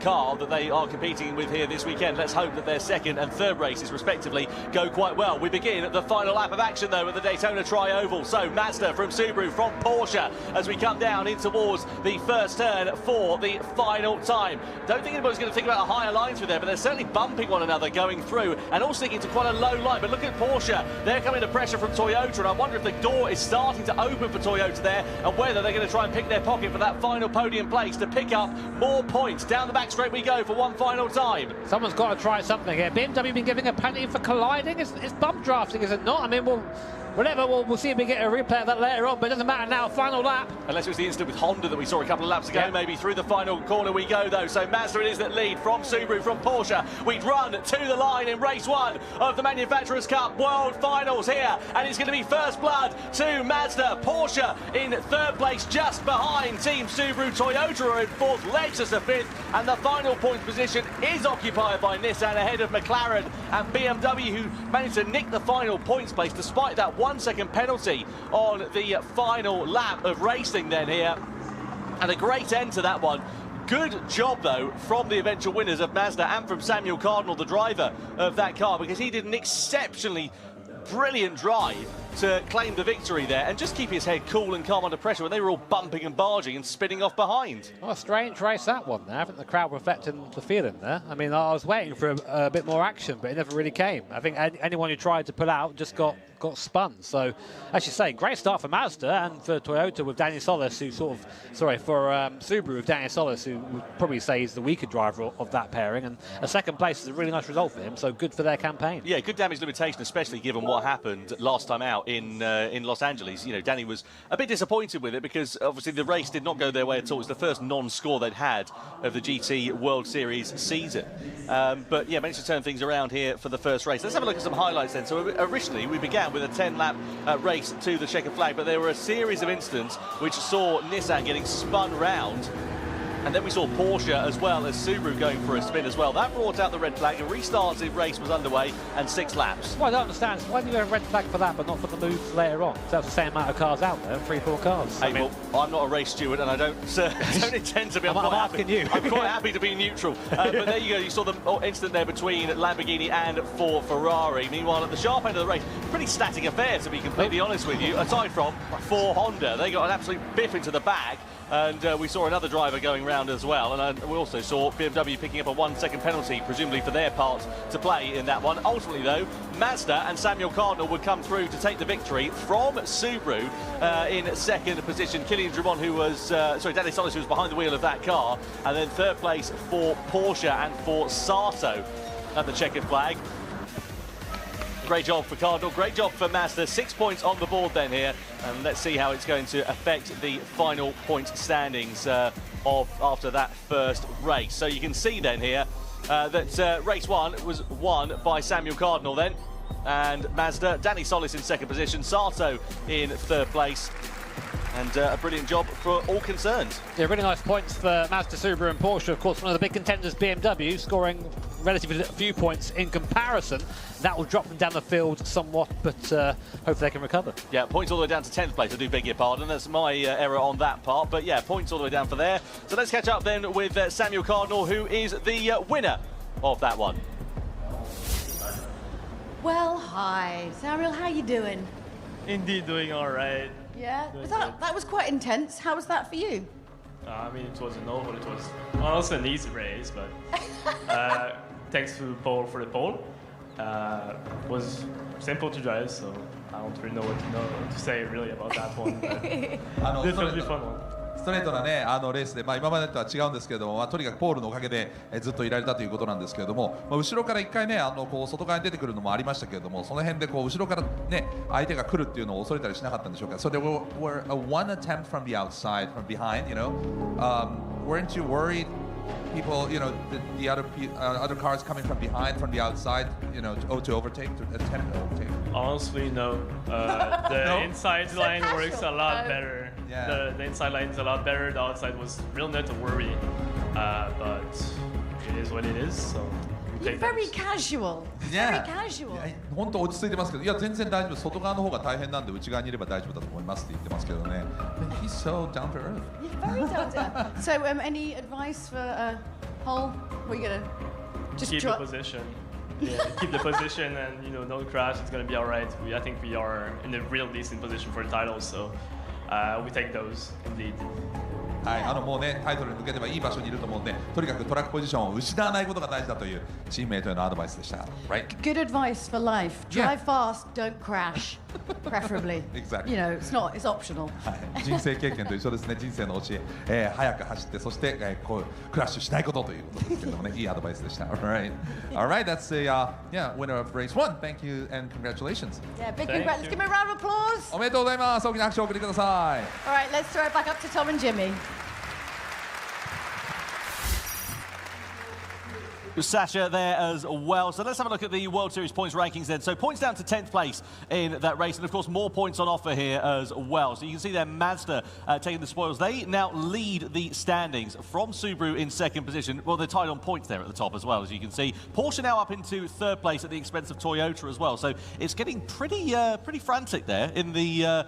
car that they are competing with here this weekend. Let's hope that their second and third races, respectively, go quite well. We begin at the final lap of action, though, at the Daytona Tri-Oval. So, Mazda from Subaru, from Porsche, as we come down in towards the first turn for the final time. Don't think anybody's going to think about a higher line through there, but they're certainly bumping one another going through and all sticking to quite a low line. But look at Porsche, they're coming to pressure from Toyota, and I wonder if the door is starting to open for Toyota there and whether they're going to try and pick their pocket for that final podium place to pick up more points. Down the back straight we go for one final time. Someone's got to try something here. BMW been giving a penalty for colliding. It's bump drafting, is it not? I mean, we'll see if we get a replay of that later on, but it doesn't matter now. Final lap. Unless it was the incident with Honda that we saw a couple of laps ago, maybe. Through the final corner we go, though. So Mazda it is that lead from Subaru, from Porsche. We'd run to the line in race 1 of the Manufacturers' Cup World Finals here, and it's going to be first blood to Mazda. Porsche in third place, just behind Team Subaru. Toyota are in fourth, Lexus are fifth, and the final points position is occupied by Nissan ahead of McLaren and BMW, who managed to nick the final points place despite that 1 second penalty on the final lap of racing then here. And a great end to that one. Good job, though, from the eventual winners of Mazda and from Samuel Cardinal, the driver of that car, because he did an exceptionally brilliant drive to claim the victory there and just keep his head cool and calm under pressure when they were all bumping and barging and spinning off behind. Well, a strange race that one there. I think the crowd were reflecting the feeling there. I mean, I was waiting for a bit more action, but it never really came. I think anyone who tried to pull out just got spun. So, as you say, great start for Mazda and for Toyota with Daniel Solis, who for Subaru with Daniel Solis, who would probably say he's the weaker driver of that pairing. And a second place is a really nice result for him, so good for their campaign. Yeah, good damage limitation, especially given what happened last time out in Los Angeles. You know, Danny was a bit disappointed with it because obviously the race did not go their way at all. It was the first non-score they'd had of the GT World Series season. But yeah, managed to turn things around here for the first race. Let's have a look at some highlights then. So originally we began with a 10-lap race to the checkered flag, but there were a series of incidents which saw Nissan getting spun round And then we saw Porsche as well as Subaru going for a spin as well. That brought out the red flag. A restart the race was underway and 6 laps. Well, I don't understand. Why do you have a red flag for that but not for the moves later on? So that's the same amount of cars out there, 3-4 cars. Hey, well, I'm not a race steward and I don't intend to be. I'm asking you. I'm quite happy to be neutral. But there you go. You saw the incident there between Lamborghini and Ferrari. Meanwhile, at the sharp end of the race, pretty static affair, to be completely honest with you, aside from for Honda. They got an absolute biff into the bag. And we saw another driver going round as well. And we also saw BMW picking up a 1-second penalty, presumably for their part to play in that one. Ultimately, though, Mazda and Samuel Cardinal would come through to take the victory from Subaru in second position. Kylian Drummond, who was, Danny Solis, who was behind the wheel of that car. And then third place for Porsche and for Sato at the checkered flag. Great job for Cardinal, great job for Mazda. 6 points on the board then here, and let's see how it's going to affect the final point standings after that first race. So you can see then here that race 1 was won by Samuel Cardinal then, and Mazda, Danny Solis in second position, Sato in third place. And a brilliant job for all concerned. Yeah, really nice points for Mazda, Subaru and Porsche. Of course, one of the big contenders, BMW, scoring relatively few points in comparison. That will drop them down the field somewhat, but hopefully they can recover. Yeah, points all the way down to 10th place. I do beg your pardon. That's my error on that part. But yeah, points all the way down for there. So let's catch up then with Samuel Cardinal, who is the winner of that one. Well, hi. Samuel, how you doing? Indeed doing all right. Yeah, that was quite intense. How was that for you? I mean, it was an oval. It was also an easy race, but thanks to Paul for the pole. It was simple to drive, so I don't really know what to say really about that one. Definitely fun one. ストレートな、ね、レースで、今までとは違うんですけれども、とにかくポールのおかげで、ずっといられたということなんですけれども、後ろから1回ね、こう外側に出てくるのもありましたけれども、その辺でこう後ろから、ね、相手が来るっていうのを恐れたりしなかったんでしょうか。So there were one attempt from the outside, from behind, you know. Weren't you worried? People, you know, the other cars coming from behind, from the outside, you know, to overtake, to attempt to overtake. Honestly, no. The inside line works a lot better. Yeah. The inside line is a lot better. The outside was real not to worry, but it is what it is. So you're very casual. Yeah. Very casual. 本当落ち着いてますけど、いや全然大丈夫。外側の方が大変なんで内側にいれば大丈夫だと思いますって言ってますけどね。He's so down to earth. Yeah, very down to earth. So, any advice for Paul? What are you gonna just keep the position? Yeah, keep the position and don't crash. It's gonna be all right. I think we are in a real decent position for the title, so we take those indeed. はい、もうね、タイトルに向けてはいい場所にいると思うんで、とにかくトラックポジションを失わないことが大事だというチームメイトへのアドバイスでした。Right? Good advice for life. Drive fast, don't crash, preferably. Exactly. You know, it's optional. はい、人生経験と一緒ですね。人生の教え、早く走って、そして、こうクラッシュしないことということですけれどもね、いいアドバイスでした。Alright, alright, that's the winner of race 1. Thank you and congratulations. Yeah, big congrats. Let's give him a round of applause. おめでとうございます。大きな拍手をお送りください。All right, let's throw it back up to Tom and Jimmy. Sasha there as well. So let's have a look at the World Series points rankings then. So points down to 10th place in that race, and of course more points on offer here as well. So you can see there Mazda taking the spoils. They now lead the standings from Subaru in second position. Well, they're tied on points there at the top as well, as you can see. Porsche now up into third place at the expense of Toyota as well. So it's getting pretty frantic there in the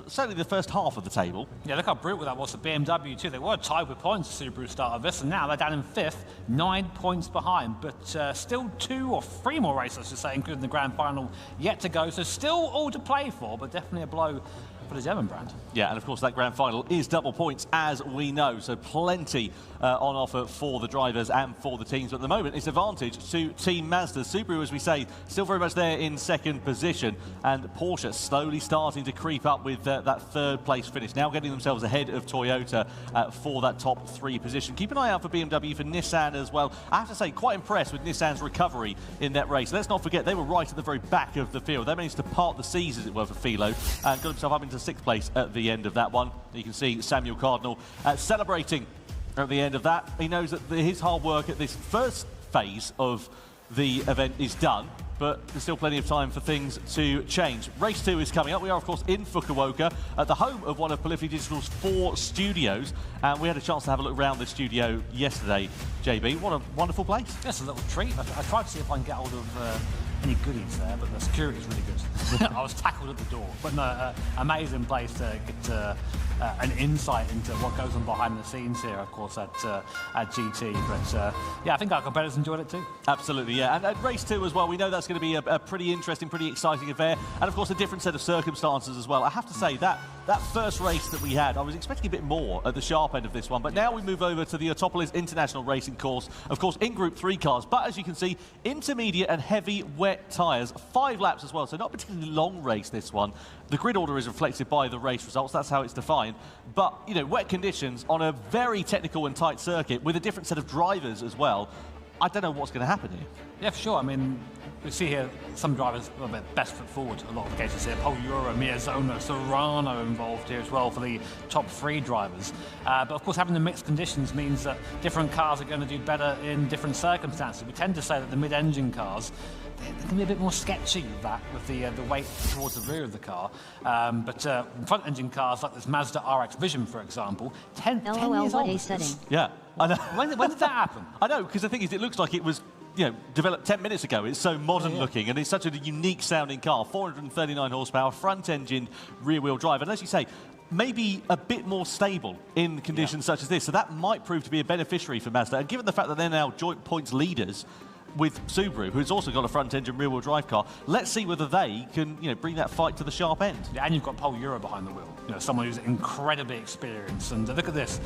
certainly the first half of the table. Yeah, look how brutal that was for BMW too. They were tied with points at Subaru start of this, and now they're down in 5th, 9 points behind. But still 2 or 3 more races, I should say, including the Grand Final, yet to go. So still all to play for, but definitely a blow for the German brand. Yeah, and of course that Grand Final is double points, as we know, so plenty on offer for the drivers and for the teams. But at the moment, it's advantage to Team Mazda. Subaru, as we say, still very much there in second position, and Porsche slowly starting to creep up with that third place finish, now getting themselves ahead of Toyota for that top 3 position. Keep an eye out for BMW, for Nissan as well. I have to say, quite impressed with Nissan's recovery in that race. Let's not forget, they were right at the very back of the field. They managed to part the seas, as it were, for Philo, and got himself up into 6th place at the end of that one. You can see Samuel Cardinal celebrating at the end of that. He knows that his hard work at this first phase of the event is done. But there's still plenty of time for things to change. Race 2 is coming up. We are, of course, in Fukuoka, at the home of one of Polyphony Digital's 4 studios. And we had a chance to have a look around the studio yesterday, JB. What a wonderful place. That's a little treat. I tried to see if I can get hold of any goodies there, but the security's really good. I was tackled at the door. But no, amazing place to get an insight into what goes on behind the scenes here, of course, at GT. But yeah, I think our competitors enjoyed it too. Absolutely, yeah. And at Race 2 as well, we know that's going to be a pretty interesting, pretty exciting affair. And of course, a different set of circumstances as well. I have to say, that first race that we had, I was expecting a bit more at the sharp end of this one. But now we move over to the Autopolis International Racing Course, of course, in Group 3 cars. But as you can see, intermediate and heavy wet tyres, 5 laps as well. So not a particularly long race, this one. The grid order is reflected by the race results. That's how it's defined. But, you know, wet conditions on a very technical and tight circuit with a different set of drivers as well. I don't know what's going to happen here. Yeah, for sure. I mean, we see here some drivers a bit best foot forward. A lot of cases here. Polyphony, Miyazono, Serrano involved here as well for the top 3 drivers. But of course, having the mixed conditions means that different cars are going to do better in different circumstances. We tend to say that the mid-engine cars, they can be a bit more sketchy with that, with the weight towards the rear of the car. But front-engine cars like this Mazda RX Vision, for example, 10 years old. Yeah, I know. When did that happen? I know, because the thing is, it looks like it was, you know, developed 10 minutes ago. It's so modern looking, and it's such a unique sounding car. 439 horsepower, front-engine, rear-wheel drive, and as you say, maybe a bit more stable in conditions such as this. So that might prove to be a beneficiary for Mazda. And given the fact that they're now joint points leaders with Subaru, who's also got a front-engine rear-wheel drive car, let's see whether they can, you know, bring that fight to the sharp end. Yeah, and you've got Polyphony behind the wheel. You know, someone who's incredibly experienced. And look at this.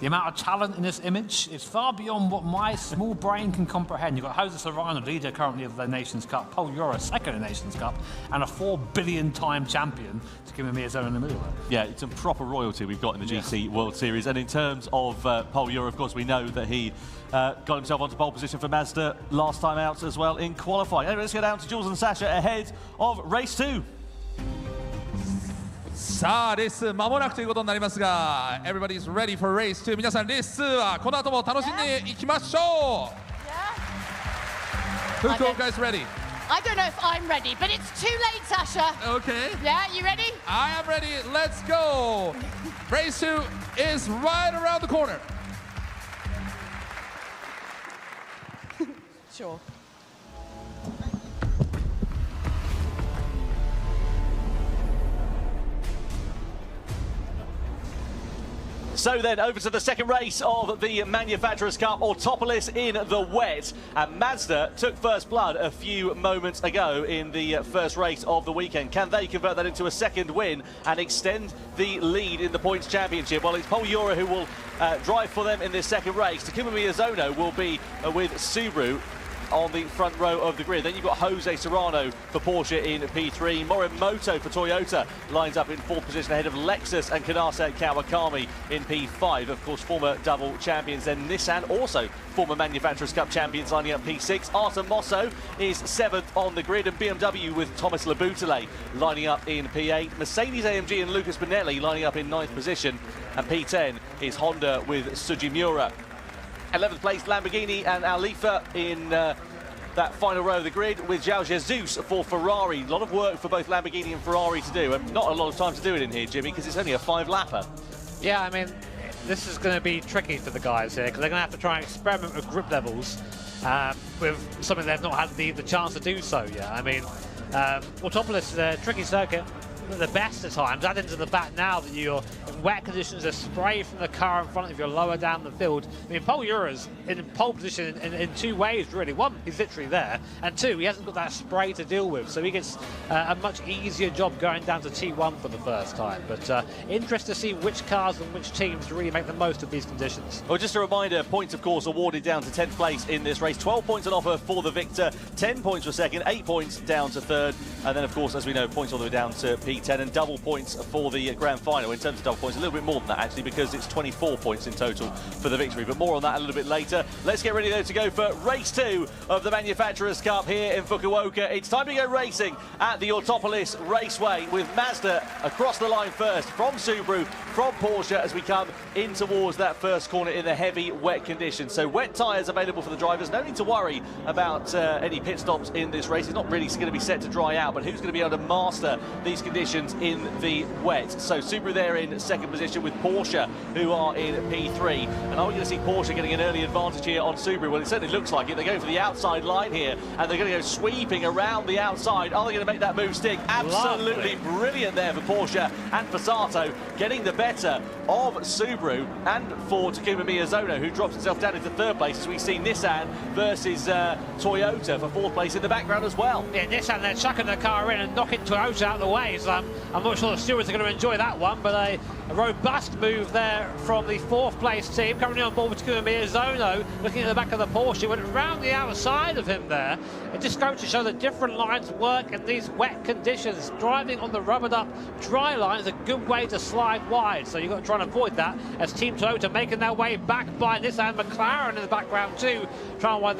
The amount of talent in this image is far beyond what my small brain can comprehend. You've got Jose Serrano, leader currently of the Nations Cup, Polyphony, second in the Nations Cup, and a 4 billion time champion to give him Miyazono in the middle there. Yeah, it's some proper royalty we've got in the GT World Series. And in terms of Polyphony, of course, we know that he got himself onto pole position for Mazda last time out as well in qualifying. Anyway, let's go down to Jules and Sasha ahead of Race 2. さあレース間もなくということになりますが Everybody's ready for race 2皆さんレース2はこの後も楽しんでいきましょう Fukuoka is ready I don't know if I'm ready, but it's too late, Sasha. Okay. Yeah, you ready? I am ready. Let's go. Race 2 is right around the corner. Sure. So then, over to the second race of the Manufacturers' Cup, Autopolis in the wet. And Mazda took first blood a few moments ago in the first race of the weekend. Can they convert that into a second win and extend the lead in the points championship? Well, it's Polyphony who will drive for them in this second race. Takuma Miyazono will be with Subaru on the front row of the grid. Then you've got Jose Serrano for Porsche in P3. Morimoto for Toyota lines up in 4th position ahead of Lexus and Kanase Kawakami in P5. Of course, former double champions. Then Nissan, also former Manufacturers' Cup champions, lining up P6. Arta Mosso is 7th on the grid, and BMW with Thomas Labutale lining up in P8. Mercedes-AMG and Lucas Bonelli lining up in 9th position, and P10 is Honda with Sugimura. 11th place Lamborghini and Alifa in that final row of the grid, with João Jesus for Ferrari. A lot of work for both Lamborghini and Ferrari to do, and not a lot of time to do it in here, Jimmy, because it's only a 5-lapper. Yeah, I mean, this is going to be tricky for the guys here, because they're going to have to try and experiment with grip levels with something they've not had the chance to do so yet. I mean, Autopolis is a tricky circuit. The best at times. Add into the fact now that you're in wet conditions, a spray from the car in front of you lower down the field. I mean, Polyphony's in pole position in 2 ways, really. 1, he's literally there, and 2, he hasn't got that spray to deal with, so he gets a much easier job going down to T1 for the first time. But interesting to see which cars and which teams really make the most of these conditions. Well, just a reminder, points, of course, awarded down to 10th place in this race. 12 points on offer for the victor, 10 points for second, 8 points down to third, and then, of course, as we know, points all the way down to P3. GT10 and double points for the Grand Final. In terms of double points, a little bit more than that actually, because it's 24 points in total for the victory. But more on that a little bit later. Let's get ready though to go for race 2 of the Manufacturers' Cup here in Fukuoka. It's time to go racing at the Autopolis Raceway with Mazda across the line first from Subaru, from Porsche as we come in towards that first corner in the heavy wet conditions. So wet tyres available for the drivers. No need to worry about any pit stops in this race. It's not really going to be set to dry out, but who's going to be able to master these conditions in the wet? So Subaru there in second position with Porsche, who are in P3. And are we going to see Porsche getting an early advantage here on Subaru? Well, it certainly looks like it. They're going for the outside line here, and they're going to go sweeping around the outside. Are they going to make that move stick? Absolutely brilliant there for Porsche and for Sato, getting the better of Subaru, and for Takuma Miyazono, who drops himself down into third place as we see Nissan versus Toyota for fourth place in the background as well. Yeah, Nissan, they're chucking the car in and knocking Toyota out of the way. So I'm not sure the stewards are going to enjoy that one, but a robust move there from the fourth place team. Currently on board with Takuma Miyazono, looking at the back of the Porsche, went around the outside of him there. It just goes to show that different lines work in these wet conditions. Driving on the rubbered up dry line is a good way to slide wide, so you've got to try and avoid that as Team Toyota making their way back by Nissan. McLaren in the background too, trying to wind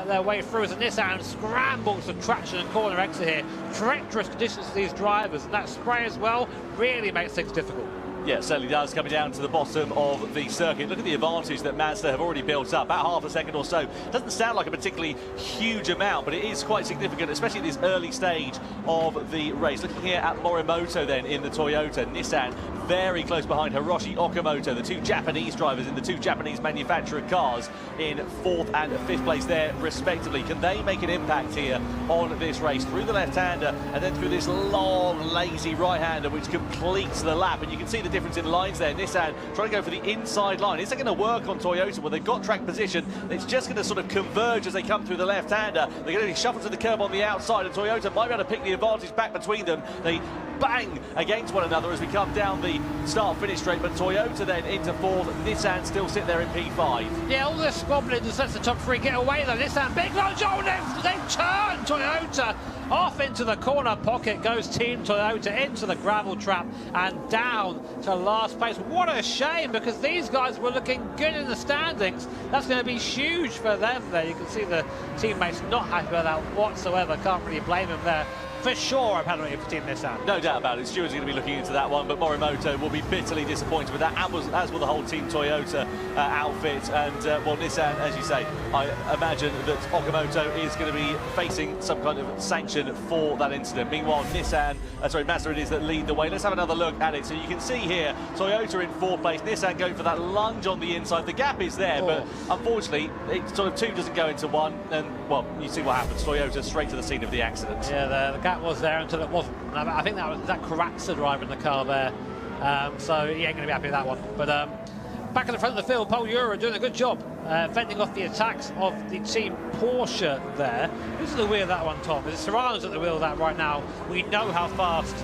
their way through as the Nissan scrambles for traction and corner exit here. Treacherous conditions for these drivers, and that spray as well really makes things difficult. Yeah, it certainly does, coming down to the bottom of the circuit. Look at the advantage that Mazda have already built up, about half a second or so. Doesn't sound like a particularly huge amount, but it is quite significant, especially at this early stage of the race. Looking here at Morimoto then in the Toyota, Nissan very close behind Hiroshi Okamoto, the two Japanese drivers in the two Japanese manufactured cars in fourth and fifth place there, respectively. Can they make an impact here on this race through the left-hander and then through this long, lazy right-hander, which completes the lap? And you can see the difference in lines there. Nissan trying to go for the inside line. Is that going to work on Toyota? Well, they've got track position. It's just going to sort of converge as they come through the left-hander. They're going to be shuffled to the curb on the outside, and Toyota might be able to pick the advantage back between them. They bang against one another as we come down the start-finish straight, but Toyota then into fourth. Nissan still sit there in P5. Yeah, all this squabbling just lets the top three get away though. Nissan, big launch, oh, they've turned Toyota off into the corner pocket, goes Team Toyota into the gravel trap and down to last place. What a shame, because these guys were looking good in the standings. That's going to be huge for them there. You can see the teammates not happy with that whatsoever. Can't really blame them there. For sure, a penalty for Team Nissan. No doubt about it. Stewards are going to be looking into that one, but Morimoto will be bitterly disappointed with that, as will the whole Team Toyota outfit. And, well, Nissan, as you say, I imagine that Okamoto is going to be facing some kind of sanction for that incident. Meanwhile, Mazda it is that lead the way. Let's have another look at it. So you can see here, Toyota in fourth place, Nissan going for that lunge on the inside. The gap is there, but unfortunately, it sort of two doesn't go into one. And, well, you see what happens. Toyota straight to the scene of the accident. Yeah, the gap was there until it wasn't. I think that was Karatsa driver in the car there. So he ain't going to be happy with that one. But back in the front of the field, Paul Ura doing a good job fending off the attacks of the Team Porsche there. Who's at the wheel of that one, Tom? Is it Serrano's at the wheel of that right now? We know how fast.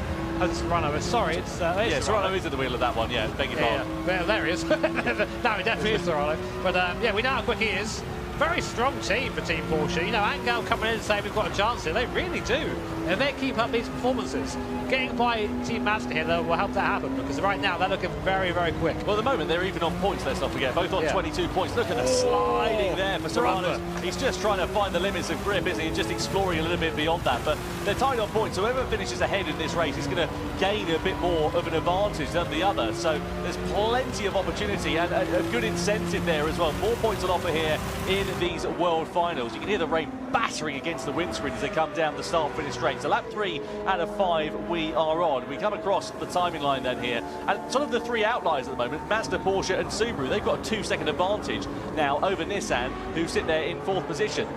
Oh, Serrano is. Sorry, it's yeah, Serrano is at the wheel of that one. Yeah, beg your pardon. Yeah, there he is. No, he definitely is Serrano. But yeah, we know how quick he is. Very strong team for Team Porsche. You know, Angel coming in and saying we've got a chance here. They really do. If they keep up these performances, getting by Team Mazda here will help that happen, because right now they're looking very, very quick. Well, at the moment they're even on points, let's not forget. Both on 22 points. Look at the sliding there for Serrano. He's just trying to find the limits of grip, isn't he? Just exploring a little bit beyond that. But they're tied on points. So whoever finishes ahead in this race is going to gain a bit more of an advantage than the other. So there's plenty of opportunity and a good incentive there as well. More points on offer here in these World Finals. You can hear the rain battering against the windscreen as they come down the start-finish straight. So lap 3 out of 5 we are on. We come across the timing line then here. And sort of the three outliers at the moment, Mazda, Porsche and Subaru, they've got a 2-second advantage now over Nissan, who sit there in fourth position.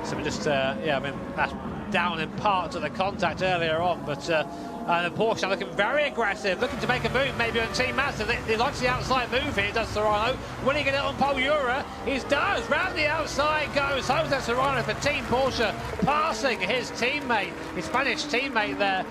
So we just, yeah, I mean, that's down in part to the contact earlier on, but Porsche are looking very aggressive, looking to make a move maybe on Team Mazda. They like the outside move here, does Serrano. Will he get it on Paul Ura? He does. Round the outside goes Jose Serrano for Team Porsche, passing his teammate, his Spanish teammate there,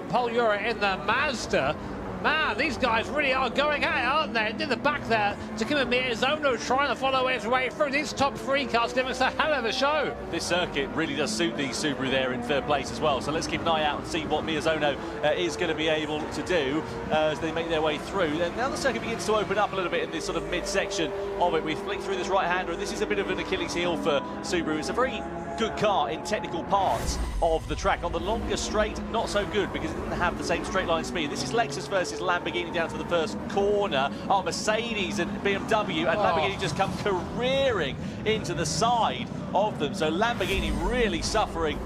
Paul Ura in the Mazda. Man, these guys really are going at it, aren't they? And in the back there, Takuma Miyazono trying to follow his way through. These top three cars giving us a hell of a show. This circuit really does suit the Subaru there in third place as well. So let's keep an eye out and see what Miyazono is going to be able to do as they make their way through. And now the circuit begins to open up a little bit in this sort of mid-section of it. We flick through this right-hander, and this is a bit of an Achilles heel for Subaru. It's a very good car in technical parts of the track. On the longer straight, not so good because it didn't have the same straight line speed. This is Lexus versus Lamborghini down to the first corner. Oh, Mercedes and BMW, and Lamborghini just come careering into the side of them. So Lamborghini really suffering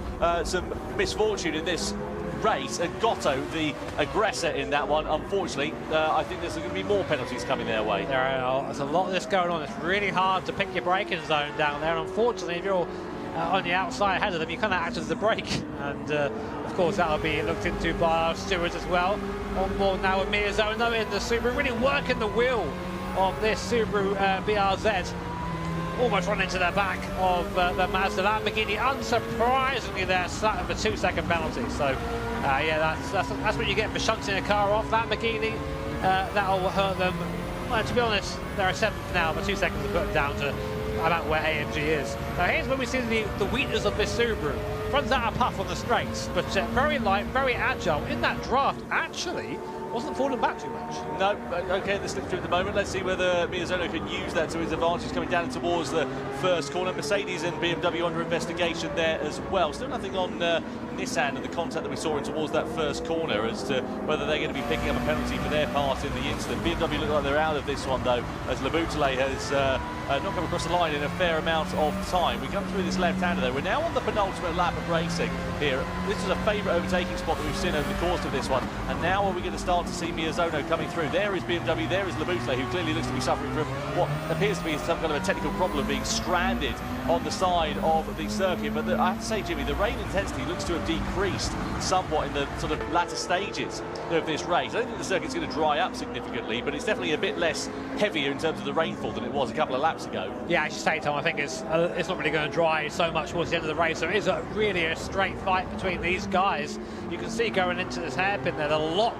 some misfortune in this race, and Gotto, the aggressor in that one, unfortunately, I think there's going to be more penalties coming their way. There's a lot of this going on. It's really hard to pick your braking zone down there. And unfortunately, if you're on the outside ahead of them, you kind of act as the brake. And of course, that'll be looked into by our stewards as well. On board now with Miyazono in the Subaru, really working the wheel of this Subaru BRZ. Almost run into the back of the Mazda. Lamborghini, unsurprisingly, they're slapped with a 2-second penalty. So, yeah, that's what you get for shunting a car off. Lamborghini, that'll hurt them. Well, to be honest, they're a 7th now, but 2 seconds to put them down to about where AMG is. Now, here's where we see the weakness of this Subaru. Runs out of puff on the straights, but very light, very agile. In that draft, actually, wasn't falling back too much. No, okay, the slip through at the moment. Let's see whether Miyazono can use that to his advantage coming down towards the first corner. Mercedes and BMW under investigation there as well. Still nothing on Nissan and the contact that we saw in towards that first corner as to whether they're going to be picking up a penalty for their part in the incident. BMW look like they're out of this one though, as Laboutelet has not come across the line in a fair amount of time. We come through this left-hander though. We're now on the penultimate lap of racing here. This is a favourite overtaking spot that we've seen over the course of this one, and now are we going to start to see Miyazono coming through? There is BMW, there is Laboutelet, who clearly looks to be suffering from what appears to be some kind of a technical problem, being stranded on the side of the circuit. But I have to say, Jimmy, the rain intensity looks to have decreased somewhat in the sort of latter stages of this race. I don't think the circuit's going to dry up significantly, but it's definitely a bit less heavier in terms of the rainfall than it was a couple of laps ago. Yeah, as you say, Tom, I think it's not really going to dry so much towards the end of the race. So it is really a straight fight between these guys. You can see going into this hairpin there, the lock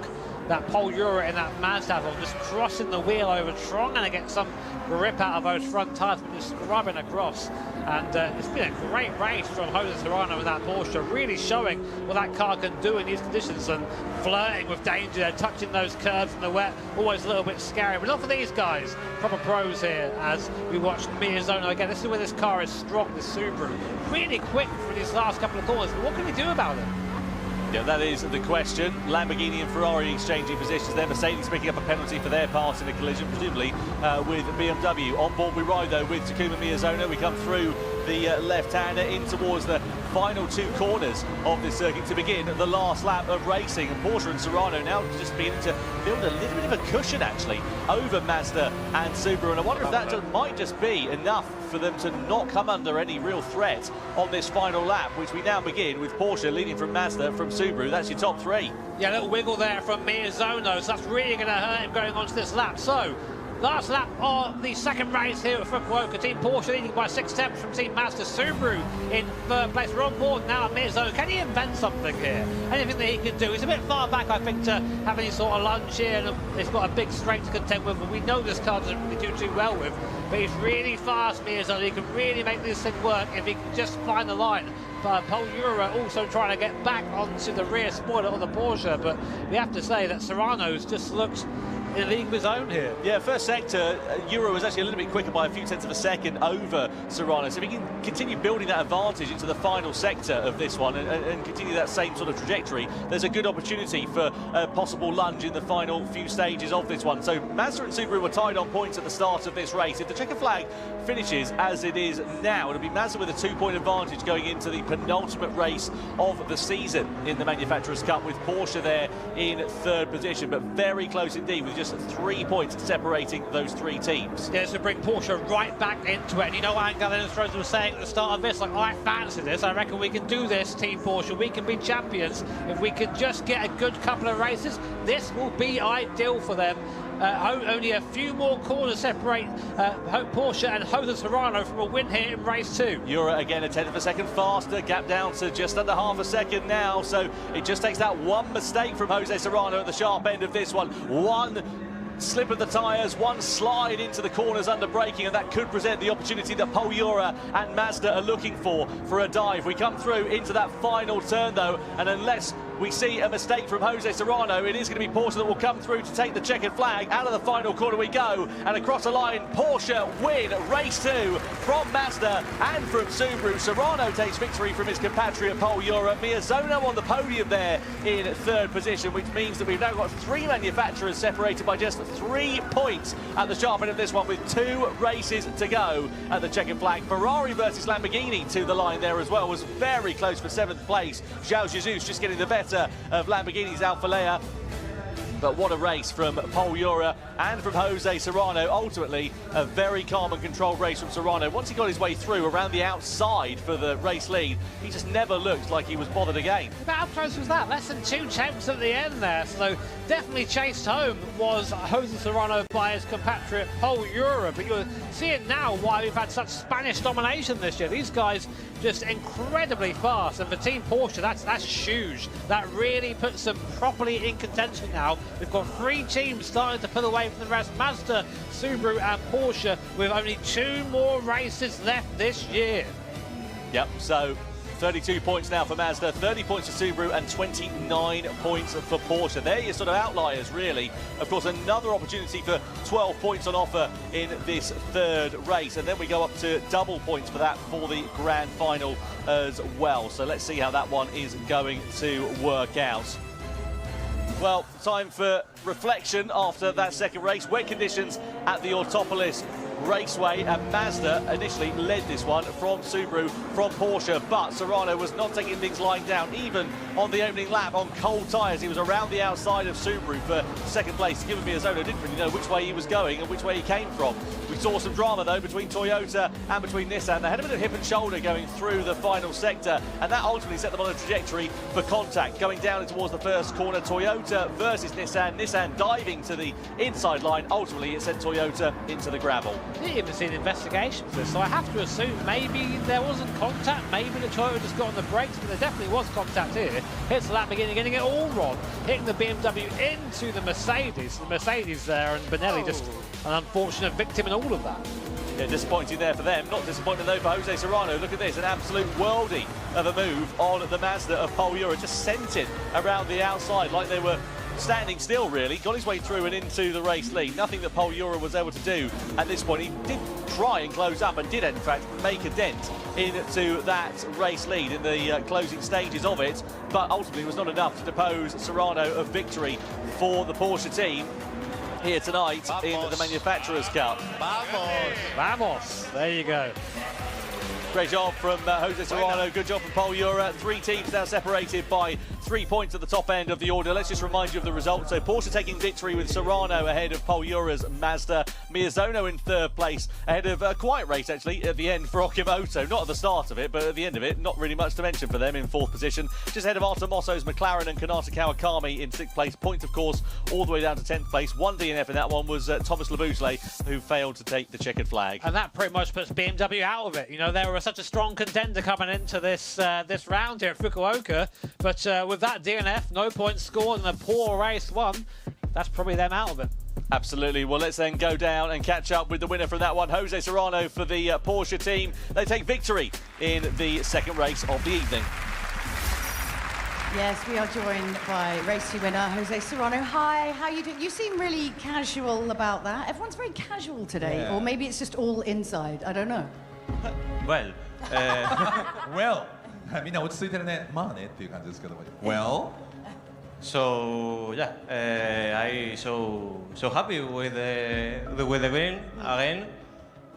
that Polyphony and that Mazda have just crossing the wheel over, trying to get some grip out of those front tyres, but just scrubbing across. And it's been a great race from Jose Serrano and that Porsche, really showing what that car can do in these conditions and flirting with danger, touching those curves in the wet, always a little bit scary. But not for these guys, proper pros here, as we watch Miyazono again. This is where this car is strong, this Subaru. Really quick for these last couple of corners. What can he do about it? Yeah, that is the question. Lamborghini and Ferrari exchanging positions there. Mercedes picking up a penalty for their part in a collision, presumably with BMW. On board we ride, though, with Takuma Miyazono. We come through the left-hander in towards the final 2 corners of this circuit to begin the last lap of racing. And Porsche and Serrano now just beginning to build a little bit of a cushion, actually, over Mazda and Subaru. And I wonder if that might just be enough for them to not come under any real threat on this final lap, which we now begin with Porsche leading from Mazda, from Subaru. That's your top 3. Yeah, a little wiggle there from Miyazono, so that's really going to hurt him going on to this lap. So, last lap of the second race here at Fukuoka. Team Porsche leading by 6/10 from Team Mazda. Subaru in third place. We're on board now at Miyazono. Can he invent something here? Anything that he can do? He's a bit far back, I think, to have any sort of lunge here. And he's got a big straight to contend with, but we know this car doesn't really do too well with. But he's really fast, Miyazono. He can really make this thing work if he can just find the line. Polyphony also trying to get back onto the rear spoiler of the Porsche, but we have to say that Serrano's just looks in a league of his own here. Yeah, first sector, Euro was actually a little bit quicker by a few tenths of a second over Serrano. So if he can continue building that advantage into the final sector of this one and continue that same sort of trajectory, there's a good opportunity for a possible lunge in the final few stages of this one. So Mazda and Subaru were tied on points at the start of this race. If the checker flag finishes as it is now, it'll be Mazda with a 2-point advantage going into the penultimate race of the season in the Manufacturers' Cup, with Porsche there in third position, but very close indeed, with just 3 points separating those 3 teams. Yeah, to bring Porsche right back into it. And you know what Alan Strozer was saying at the start of this, like, I fancy this, I reckon we can do this, Team Porsche, we can be champions if we can just get a good couple of races. This will be ideal for them. Only a few more corners separate Porsche and Jose Serrano from a win here in race 2. Ura again a tenth of a second faster, gap down to just under half a second now, so it just takes that one mistake from Jose Serrano at the sharp end of this one. One slip of the tyres, one slide into the corners under braking, and that could present the opportunity that Pol Ura and Mazda are looking for a dive. We come through into that final turn though, and unless we see a mistake from Jose Serrano, it is going to be Porsche that will come through to take the checkered flag. Out of the final corner we go, and across the line, Porsche win race 2 from Mazda and from Subaru. Serrano takes victory from his compatriot Pol Ura. Miyazono on the podium there in third position, which means that we've now got 3 manufacturers separated by just 3 points at the sharp end of this one, with 2 races to go at the checkered flag. Ferrari versus Lamborghini to the line there as well, was very close for 7th place. João Jesus just getting the better of Lamborghini's Alfa Lea. But what a race from Pol Ura and from Jose Serrano. Ultimately, a very calm and controlled race from Serrano. Once he got his way through around the outside for the race lead, he just never looked like he was bothered again. But how close was that? Less than 2 tenths at the end there. So definitely chased home was Jose Serrano by his compatriot Pol Ura. But you're seeing now why we've had such Spanish domination this year. These guys just incredibly fast, and for Team Porsche, that's huge. That really puts them properly in contention now. We've got 3 teams starting to pull away from the rest: Mazda, Subaru and Porsche, with only 2 more races left this year. Yep, so 32 points now for Mazda, 30 points for Subaru and 29 points for Porsche. They're your sort of outliers, really. Of course, another opportunity for 12 points on offer in this third race, and then we go up to double points for that for the grand final as well. So let's see how that one is going to work out. Well, time for reflection after that second race. Wet conditions at the Autopolis Raceway, and Mazda initially led this one from Subaru, from Porsche, but Serrano was not taking things lying down, even on the opening lap on cold tyres. He was around the outside of Subaru for second place. Given Miyazono didn't really know which way he was going and which way he came from. We saw some drama though between Toyota and between Nissan. They had a bit of hip and shoulder going through the final sector, and that ultimately set them on a trajectory for contact. Going down towards the first corner, Toyota versus Nissan. Nissan diving to the inside line. Ultimately, it sent Toyota into the gravel. I didn't even see an investigation for this, so I have to assume maybe there wasn't contact, maybe the Toyota just got on the brakes, but there definitely was contact here. Hits the Lamborghini, getting it all wrong, hitting the BMW into the Mercedes. The Mercedes there, and Benelli just an unfortunate victim in all of that. Yeah, disappointing there for them. Not disappointing though for Jose Serrano. Look at this, an absolute worldie of a move on the Mazda of Pol Ura. Just sent it around the outside like they were standing still, really. Got his way through and into the race lead. Nothing that Pol Ura was able to do at this point. He did try and close up and did, in fact, make a dent into that race lead in the closing stages of it, but ultimately was not enough to depose Serrano of victory for the Porsche team here tonight in the Manufacturers' Cup. Vamos! Vamos! There you go. Great job from Jose Serrano, good job from Pol Ura. 3 teams now separated by 3 points at the top end of the order. Let's just remind you of the results. So Porsche taking victory with Serrano ahead of Pol Ura's Mazda. Miyazono in third place ahead of a quiet race actually at the end for Okimoto. Not at the start of it, but at the end of it, not really much to mention for them in 4th position. Just ahead of Artemosso's McLaren and Kanata Kawakami in 6th place. Points, of course, all the way down to 10th place. 1 DNF in that one was Thomas Labousle, who failed to take the checkered flag. And that pretty much puts BMW out of it. You know, they were such a strong contender coming into this this round here at Fukuoka, but with that DNF, no points scored and a poor race won, that's probably them out of it. Absolutely. Well, let's then go down and catch up with the winner from that one, Jose Serrano for the Porsche team. They take victory in the second race of the evening. Yes, we are joined by race 2 winner Jose Serrano. Hi, how are you doing? You seem really casual about that. Everyone's very casual today, or maybe it's just all inside. I don't know. Well, well, みんな落ち着いてるね。まあねっていう感じですけども。Well, so yeah, I so happy with the win again,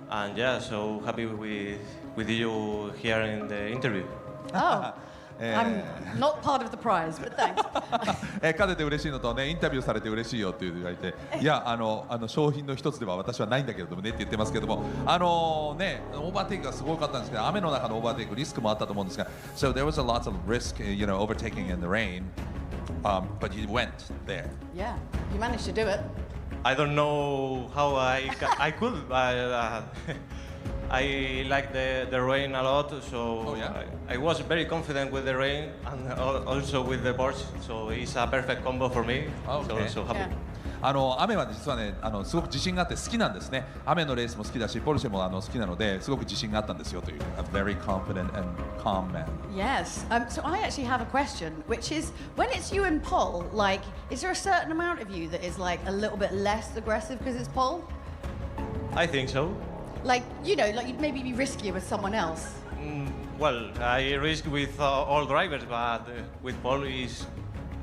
and yeah, so happy with you here in the interview. Oh. I'm not part of the prize, but thanks. 勝てて嬉しいのとね、インタビューされて嬉しいよって言われて、いや商品の一つでは私はないんだけれどもねって言ってますけども、ね、オーバーテイクがすごかったんですけど、雨の中のオーバーテイクリスクもあったと思うんですが、so there was a lot of risk, you know, overtaking in the rain, but you went there. Yeah, you managed to do it. I don't know how I could, but I like the rain a lot, so I was very confident with the rain and also with the Porsche, so it's a perfect combo for me. So happy. 雨は実はねすごく自信があって好きなんですね。雨のレースも好きだし、ポルシェも好きなのですごく自信があったんですよという。A very confident and calm man. Yes. So I actually have a question, which is when it's you and Pol, like, is there a certain amount of you that is like a little bit less aggressive because it's Pol? I think so. Like, you know, like you'd maybe be riskier with someone else. Well, I risk with all drivers, but with Paul is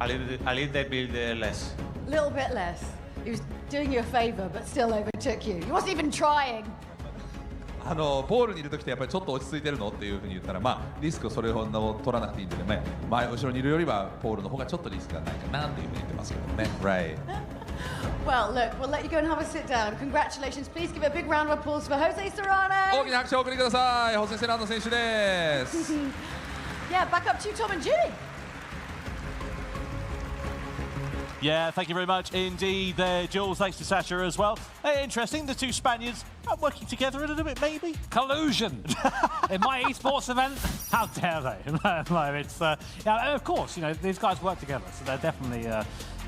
a little bit less. A little bit less. He was doing you a favor, but still overtook you. He wasn't even trying. ポールにいる時ってやっぱりちょっと落ち着いてるのっていうふうに言ったら、まあリスクをそれほど取らなくていいんでね、前後ろにいるよりはポールの方がちょっとリスクがないかなっていうふうに言ってますけどね。Right. Well, look, we'll let you go and have a sit down. Congratulations. Please give a big round of applause for Jose Serrano. 大きな拍手をお送りください。ホセ・セラーノ選手です。Yeah, back up to you, Tom and Julie. Yeah, thank you very much indeed there, Jules. Thanks to Sasha as well. Interesting, the two Spaniards are working together a little bit, maybe? Collusion! In my esports event? How dare they? No, it's, yeah, of course, you know, these guys work together, so they're definitely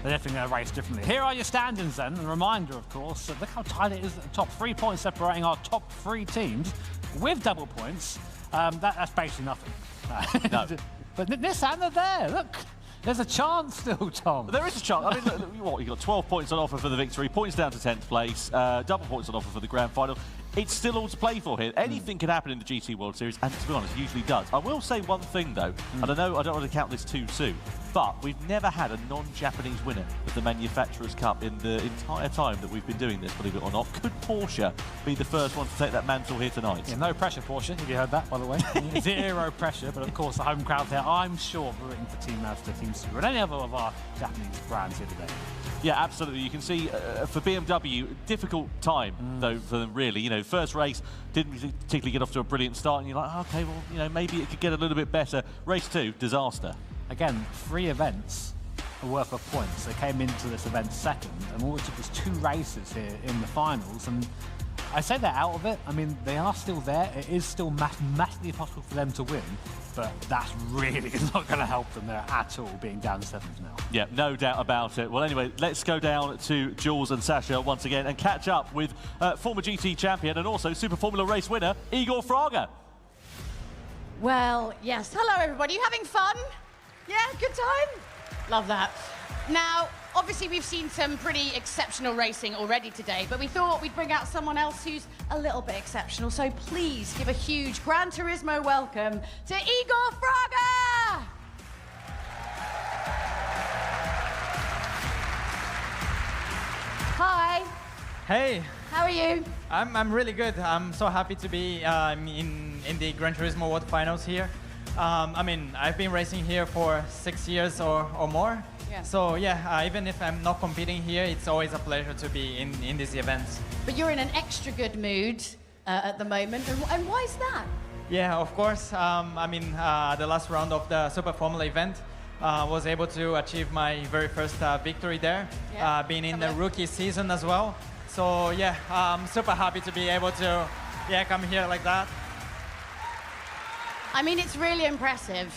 going to race differently. Here are your standings then, and a reminder, of course, look how tight it is at the top. 3 points separating our top 3 teams with double points. That's basically nothing. No. But Nissan are there, look. There's a chance still, Tom. There is a chance. I mean, what, you got 12 points on offer for the victory, points down to 10th place, double points on offer for the grand final. It's still all to play for here. Anything can happen in the GT World Series, and to be honest, usually does. I will say one thing though, and I know I don't want to count this too soon, but we've never had a non-Japanese winner of the Manufacturers' Cup in the entire time that we've been doing this, believe it or not. Could Porsche be the first one to take that mantle here tonight? Yeah, no pressure, Porsche, if you heard that, by the way. Zero pressure, but of course the home crowd there, I'm sure, rooting for Team Mazda, Team Subaru, and any other of our Japanese brands here today. Yeah, absolutely. You can see for BMW, difficult time though for them really. You know, first race didn't particularly get off to a brilliant start, and you're like, okay, well, you know, maybe it could get a little bit better. Race 2, disaster. Again, 3 events worth of points. They came into this event second, and all it took was 2 races here in the finals. And I say they're out of it. I mean, they are still there. It is still mathematically possible for them to win, but that's really not going to help them there at all, being down 7th now. Yeah, no doubt about it. Well, anyway, let's go down to Jules and Sasha once again and catch up with former GT champion and also Super Formula race winner, Igor Fraga. Well, yes. Hello, everybody. You having fun? Yeah, good time? Love that. Now, obviously, we've seen some pretty exceptional racing already today, but we thought we'd bring out someone else who's a little bit exceptional. So please give a huge Gran Turismo welcome to Igor Fraga! Hi. Hey. How are you? I'm really good. I'm so happy to be in the Gran Turismo World Finals here. I mean, I've been racing here for 6 years or more. Yeah. So yeah, even if I'm not competing here, it's always a pleasure to be in these events. But you're in an extra good mood at the moment, and why is that? Yeah, of course. I mean, the last round of the Super Formula event was able to achieve my very first victory there, being in the rookie season as well. So yeah, I'm super happy to be able to come here like that. I mean, it's really impressive.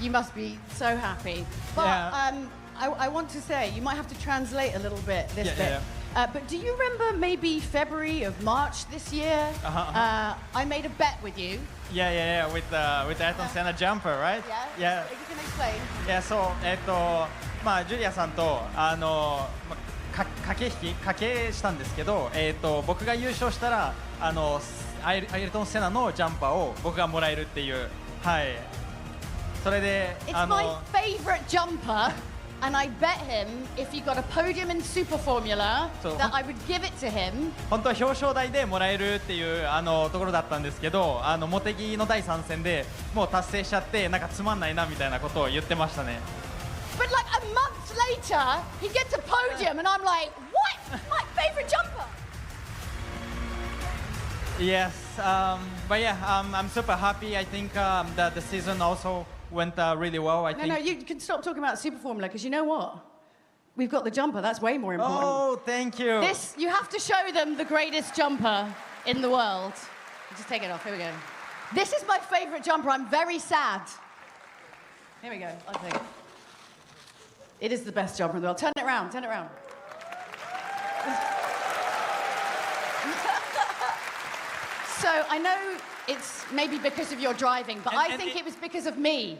You must be so happy. But I want to say, you might have to translate a little bit this bit. But do you remember maybe February of March this year? I made a bet with you. Yeah, with Ayrton Senna jumper, right? Yeah. If you can explain. Yeah, so まあジュリアさんと駆けしたんですけど、僕が優勝したらアイルトン・セナのジャンパーを僕がもらえるっていう、はい。それで It's my favorite jumper, and I bet him if he got a podium in Super Formula that I would give it to him. 本当は表彰台でもらえるっていうところだったんですけど、茂木の第3戦でもう達成しちゃってなんかつまんないなみたいなことを言ってましたね。But like a month later, he gets a podium, and I'm like, what? My favorite jumper. Yes, but yeah, I'm super happy. I think that the season also went really well. I think. No, you can stop talking about Super Formula because you know what? we've got the jumper. That's way more important. Oh, thank you. This, you have to show them the greatest jumper in the world. Just take it off. Here we go. This is my favorite jumper. I'm very sad. Here we go. I'll take it. It is the best jumper in the world. Turn it around. Turn it around. So I know it's maybe because of your driving, but I think it was because of me.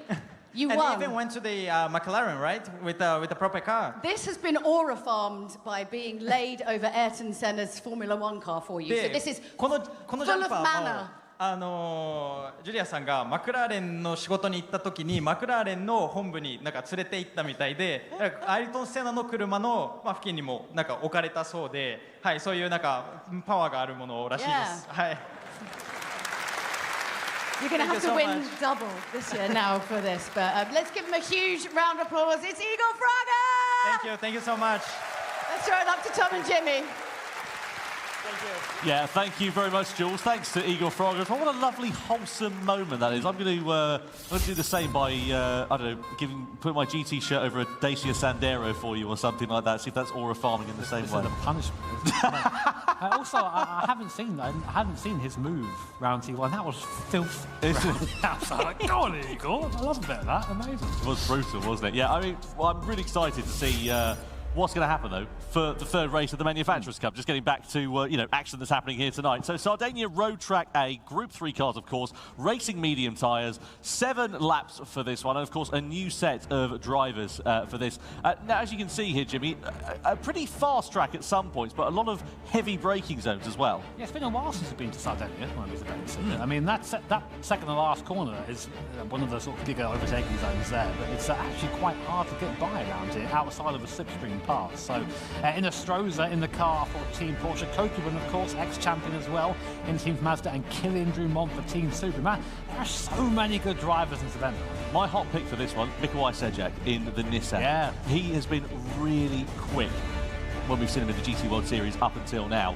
You and won. And even went to the McLaren, right? With the proper car. This has been aura farmed by being laid over Ayrton Senna's Formula One car for you. So this is full of manner. ジュリアさんがマクラーレンの仕事に行った時にマクラーレンの本部になんか連れて行ったみたいで、アイルトン・セナの車の付近にもなんか置かれたそうで、はい、そういうなんかパワーがあるものらしいです。はい。You're going to have to win double this year now for this, but let's give him a huge round of applause. It's Igor Fraga! Thank you so much. Let's throw it up to Tom and Jimmy. Yeah, thank you very much, Jules. Thanks to Igor Fraga. What a lovely, wholesome moment that is. I'm going to do the same by, I don't know, put my GT shirt over a Dacia Sandero for you or something like that. See if that's aura farming in the same way. This is a punishment. Also, I haven't seen his move round T1. That was filthy. I was like, go on, Igor. I love a bit of that. Amazing. It was brutal, wasn't it? Yeah, I mean, well, I'm really excited to see what's going to happen, though, for the third race of the Manufacturers' Cup. Just getting back to, action that's happening here tonight. So Sardinia Road Track A, Group 3 cars, of course, racing medium tyres, 7 laps for this one, and, of course, a new set of drivers for this. Now, as you can see here, Jimmy, a pretty fast track at some points, but a lot of heavy braking zones as well. Yeah, it's been a while since we've been to Sardinia, one of these events. I mean, that second to last corner is one of the sort of bigger overtaking zones there, but it's actually quite hard to get by around here, outside of a slipstream pass. So, in Stroza in the car for Team Porsche, Kokuben, of course, ex-champion as well in Team Mazda, and Kilian Drumont for Team Subaru. Man, there are so many good drivers in this event. My hot pick for this one, Mikołaj Sejak in the Nissan. Yeah. He has been really quick when we've seen him in the GT World Series up until now.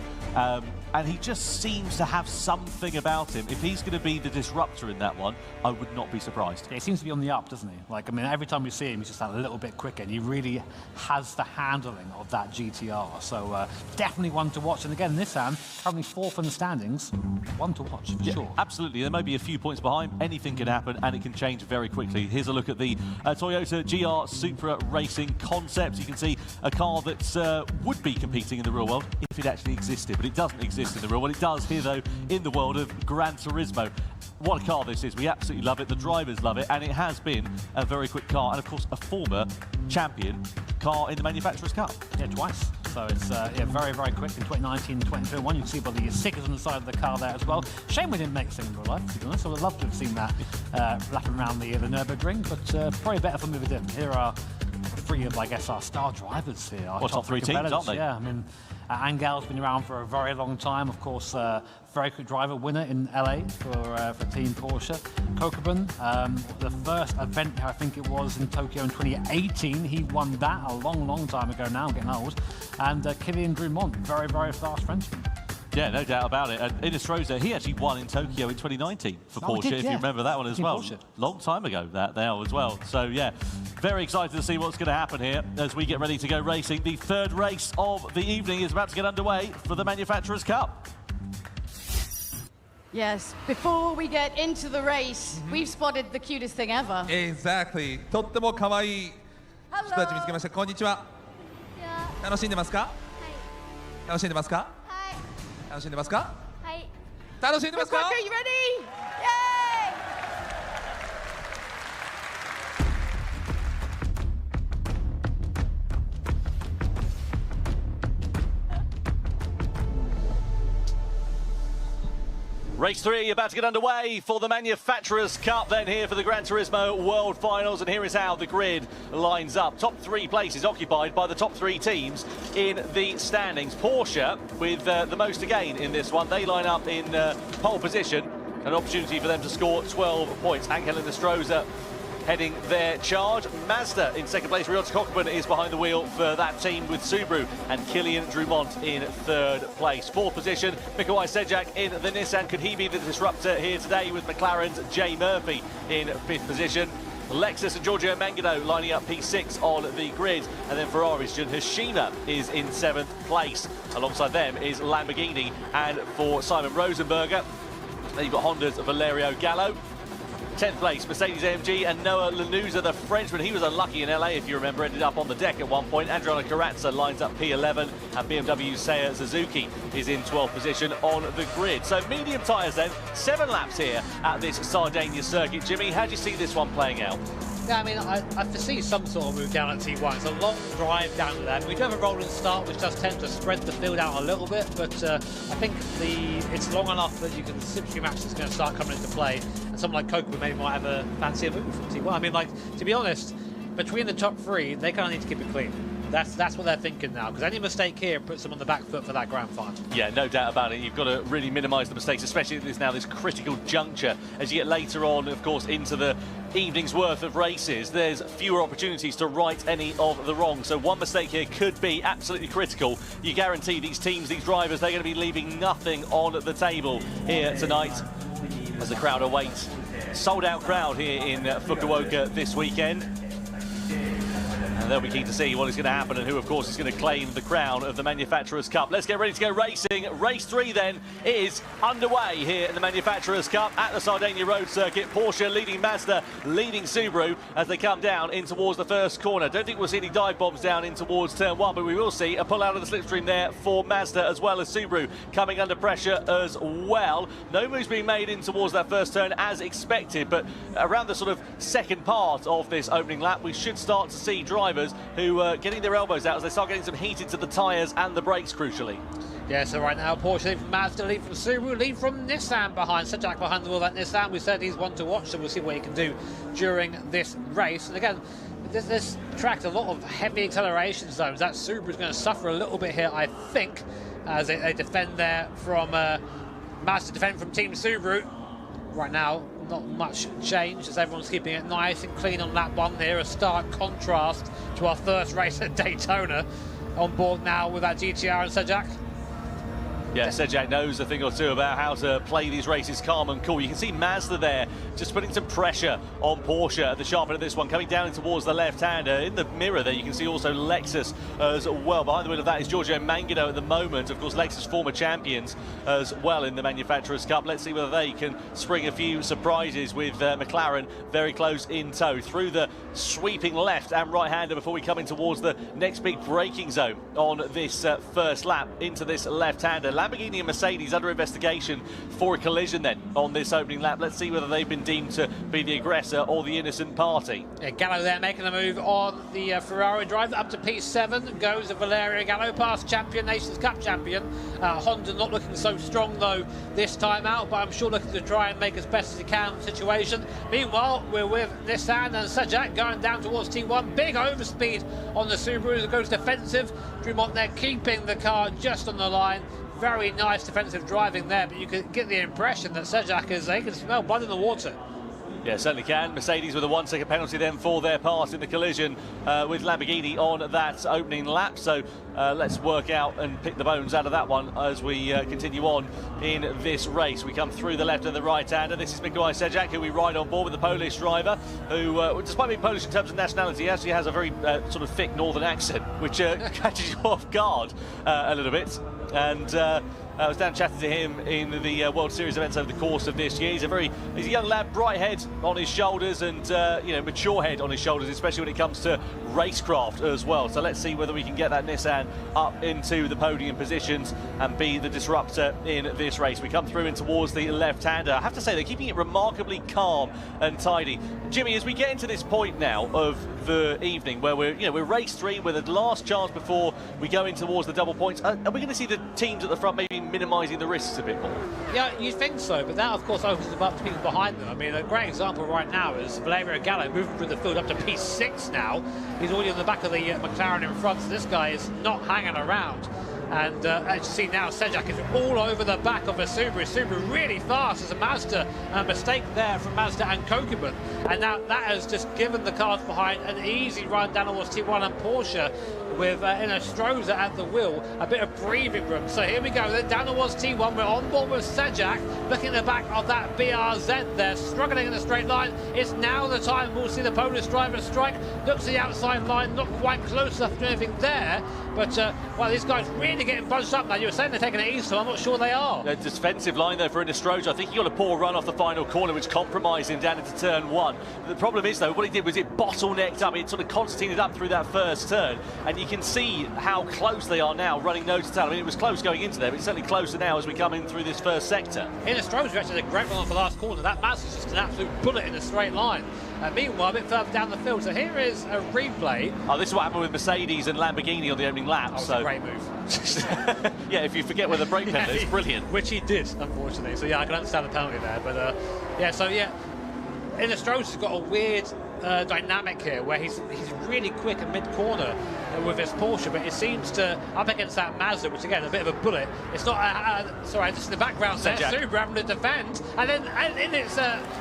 And he just seems to have something about him. If he's going to be the disruptor in that one, I would not be surprised. Yeah, he seems to be on the up, doesn't he? Like, I mean, every time we see him, he's just a little bit quicker, and he really has the handling of that GTR. So definitely one to watch. And again, Nissan, currently 4th in the standings, one to watch for sure. Absolutely. There may be a few points behind. Anything can happen, and it can change very quickly. Here's a look at the Toyota GR Supra Racing concept. You can see a car that would be competing in the real world if it actually existed, but it doesn't exist in the real world. It does here, though, in the world of Gran Turismo. What a car this is. We absolutely love it. The drivers love it, and it has been a very quick car, and of course a former champion car in the Manufacturers' Cup. Yeah, twice. So it's very, very quick in 2019 and 2021. You can see by the stickers on the side of the car there as well. Shame we didn't make this in real life, to be honest. I would love to have seen that lapping around the Nürburgring, but probably better for me if we didn't. Here are 3 of, I guess, our star drivers here. Our top 3 teams, aren't they? Yeah, I mean, Angel's been around for a very long time. Of course, very quick driver, winner in LA for Team Porsche. Kokuben, the first event, I think it was in Tokyo in 2018. He won that a long, long time ago now, I'm getting old. And Kilian Drumont, very, very fast Frenchman. Yeah, no doubt about it. And in Stroza, he actually won in Tokyo in 2019 for Porsche, if you remember that one as well. Porsche. Long time ago, that there as well. So, yeah, very excited to see what's going to happen here as we get ready to go racing. The third race of the evening is about to get underway for the Manufacturers' Cup. Yes, before we get into the race, we've spotted the cutest thing ever. Exactly. とっても可愛い人たち見つけました。こんにちは。楽しんでますか？はい。楽しんでますか？はい。楽しんでますか？はい。楽しんでますか？ Are you ready? Yay! Race 3 about to get underway for the Manufacturers' Cup, then here for the Gran Turismo World Finals, and here is how the grid lines up. Top 3 places occupied by the top 3 teams in the standings. Porsche with the most to gain in this one. They line up in pole position, an opportunity for them to score 12 points. Angel and Stroza heading their charge. Mazda in second place. Ryota Kokuben is behind the wheel for that team with Subaru, and Kilian Drumont in third place. Fourth position, Mikołaj Sejak in the Nissan. Could he be the disruptor here today with McLaren's Jay Murphy in fifth position? Lexus and Giorgio Mangano lining up P6 on the grid. And then Ferrari's Jun Hoshino is in 7th place. Alongside them is Lamborghini. And for Simon Rosenberger, then you've got Honda's Valerio Gallo. 10th place, Mercedes-AMG and Noah Lanuza, the Frenchman. He was unlucky in LA, if you remember, ended up on the deck at one point. Adriano Carrazza lines up P11, and BMW Seiya Suzuki is in 12th position on the grid. So medium tyres then, 7 laps here at this Sardinia circuit. Jimmy, how do you see this one playing out? Yeah, I mean, I foresee some sort of move down at T1. It's a long drive down to there. We do have a rolling start, which does tend to spread the field out a little bit, but I think it's long enough that you can slipstream action is going to start coming into play, and someone like Kokobu maybe might have a fancier move from T1. I mean, like, to be honest, between the top 3, they kind of need to keep it clean. That's what they're thinking now, because any mistake here puts them on the back foot for that Grand Final. Yeah, no doubt about it. You've got to really minimise the mistakes, especially at this critical juncture. As you get later on, of course, into the evening's worth of races, there's fewer opportunities to right any of the wrong. So one mistake here could be absolutely critical. You guarantee these teams, these drivers, they're going to be leaving nothing on the table here tonight as the crowd awaits. Sold out crowd here in Fukuoka this weekend. And they'll be keen to see what is going to happen and who, of course, is going to claim the crown of the Manufacturers' Cup. Let's get ready to go racing. Race 3, then, is underway here in the Manufacturers' Cup at the Sardinia Road Circuit. Porsche leading Mazda, leading Subaru as they come down in towards the first corner. Don't think we'll see any dive bombs down in towards turn 1, but we will see a pull out of the slipstream there for Mazda as well as Subaru coming under pressure as well. No moves being made in towards that first turn as expected, but around the sort of second part of this opening lap, we should start to see drivers who are getting their elbows out as they start getting some heat into the tyres and the brakes, crucially. Yeah, so right now, Porsche lead from Mazda, lead from Subaru, lead from Nissan behind. Sajak behind the wheel of that Nissan. We said he's one to watch, so we'll see what he can do during this race. And again, this tracked a lot of heavy acceleration zones. That Subaru's going to suffer a little bit here, I think, as they defend there from Mazda, defend from Team Subaru. Right now, not much change as everyone's keeping it nice and clean on lap 1 here. A stark contrast to our first race at Daytona. On board now with that GTR and Sajak. Yeah, Sejak knows a thing or two about how to play these races calm and cool. You can see Mazda there just putting some pressure on Porsche at the sharp end of this one, coming down in towards the left-hander. In the mirror there, you can see also Lexus as well. Behind the wheel of that is Giorgio Mangano at the moment. Of course, Lexus former champions as well in the Manufacturers' Cup. Let's see whether they can spring a few surprises with McLaren very close in tow. Through the sweeping left and right-hander before we come in towards the next big braking zone on this first lap into this left-hander. Lamborghini and Mercedes under investigation for a collision then on this opening lap. Let's see whether they've been deemed to be the aggressor or the innocent party. Yeah, Gallo there making the move on the Ferrari, drives up to P7, goes to Valerio Gallo, past champion, Nations Cup champion. Honda not looking so strong though this time out, but I'm sure looking to try and make as best as he can of the situation. Meanwhile, we're with Nissan and Sajak going down towards T1. Big overspeed on the Subaru that goes defensive. Dumont there keeping the car just on the line. Very nice defensive driving there, but you can get the impression that Sajak is, they can smell blood in the water. Yeah, certainly can. Mercedes with a 1 second penalty then for their part in the collision with Lamborghini on that opening lap. So let's work out and pick the bones out of that one as we continue on in this race. We come through the left and the right-hander. This is Mikołaj Sejak, who we ride on board with the Polish driver, who, despite being Polish in terms of nationality, actually has a very sort of thick northern accent, which catches you off guard a little bit. And I was down chatting to him in the World Series events over the course of this year. He's a young lad, bright head on his shoulders and mature head on his shoulders, especially when it comes to racecraft as well. So let's see whether we can get that Nissan up into the podium positions and be the disruptor in this race. We come through in towards the left-hander. I have to say they're keeping it remarkably calm and tidy. Jimmy, as we get into this point now of the evening where we're race 3 with the last chance before we go in towards the double points, are we going to see the teams at the front maybe minimising the risks a bit more? Yeah, you think so, but that of course opens them up to people behind them. I mean, a great example right now is Valerio Gallo moving through the field up to P6 now. He's already on the back of the McLaren in front, so this guy is not hanging around. And as you see now, Sejak is all over the back of a Subaru. Subaru really fast as a Mazda. A mistake there from Mazda and Kokubun. And now that has just given the cars behind an easy run down towards T1 and Porsche with Inestrosa at the wheel, a bit of breathing room. So here we go, then down towards T1, we're on board with Sejak, looking at the back of that BRZ there, struggling in a straight line. It's now the time we'll see the Polish driver strike, looks at the outside line, not quite close enough to do anything there, but well, these guys really getting bunched up now. You were saying they're taking it easy, so I'm not sure they are. A defensive line there for Inestrosa. I think he got a poor run off the final corner, which compromised him down into turn 1. The problem is, though, what he did was it bottlenecked up, it sort of concertinaed up through that first turn, and you can see how close they are now, running nose to tail. I mean, it was close going into there, but it's certainly closer now as we come in through this first sector. Inestrosa actually did a great run off the last corner. That Mazda's just an absolute bullet in a straight line. Meanwhile, a bit further down the field, so here is a replay. Oh, this is what happened with Mercedes and Lamborghini on the opening lap. Oh, so a great move. Yeah, if you forget where the brake pedal is, brilliant. Which he did, unfortunately. So yeah, I can understand the penalty there. But yeah, so yeah, Inestrosa's got a weird dynamic here where he's really quick in mid-corner with his Porsche, but it seems to, up against that Mazda, which again, a bit of a bullet. It's not, sorry, just in the background there, Subaru having to defend, and then in its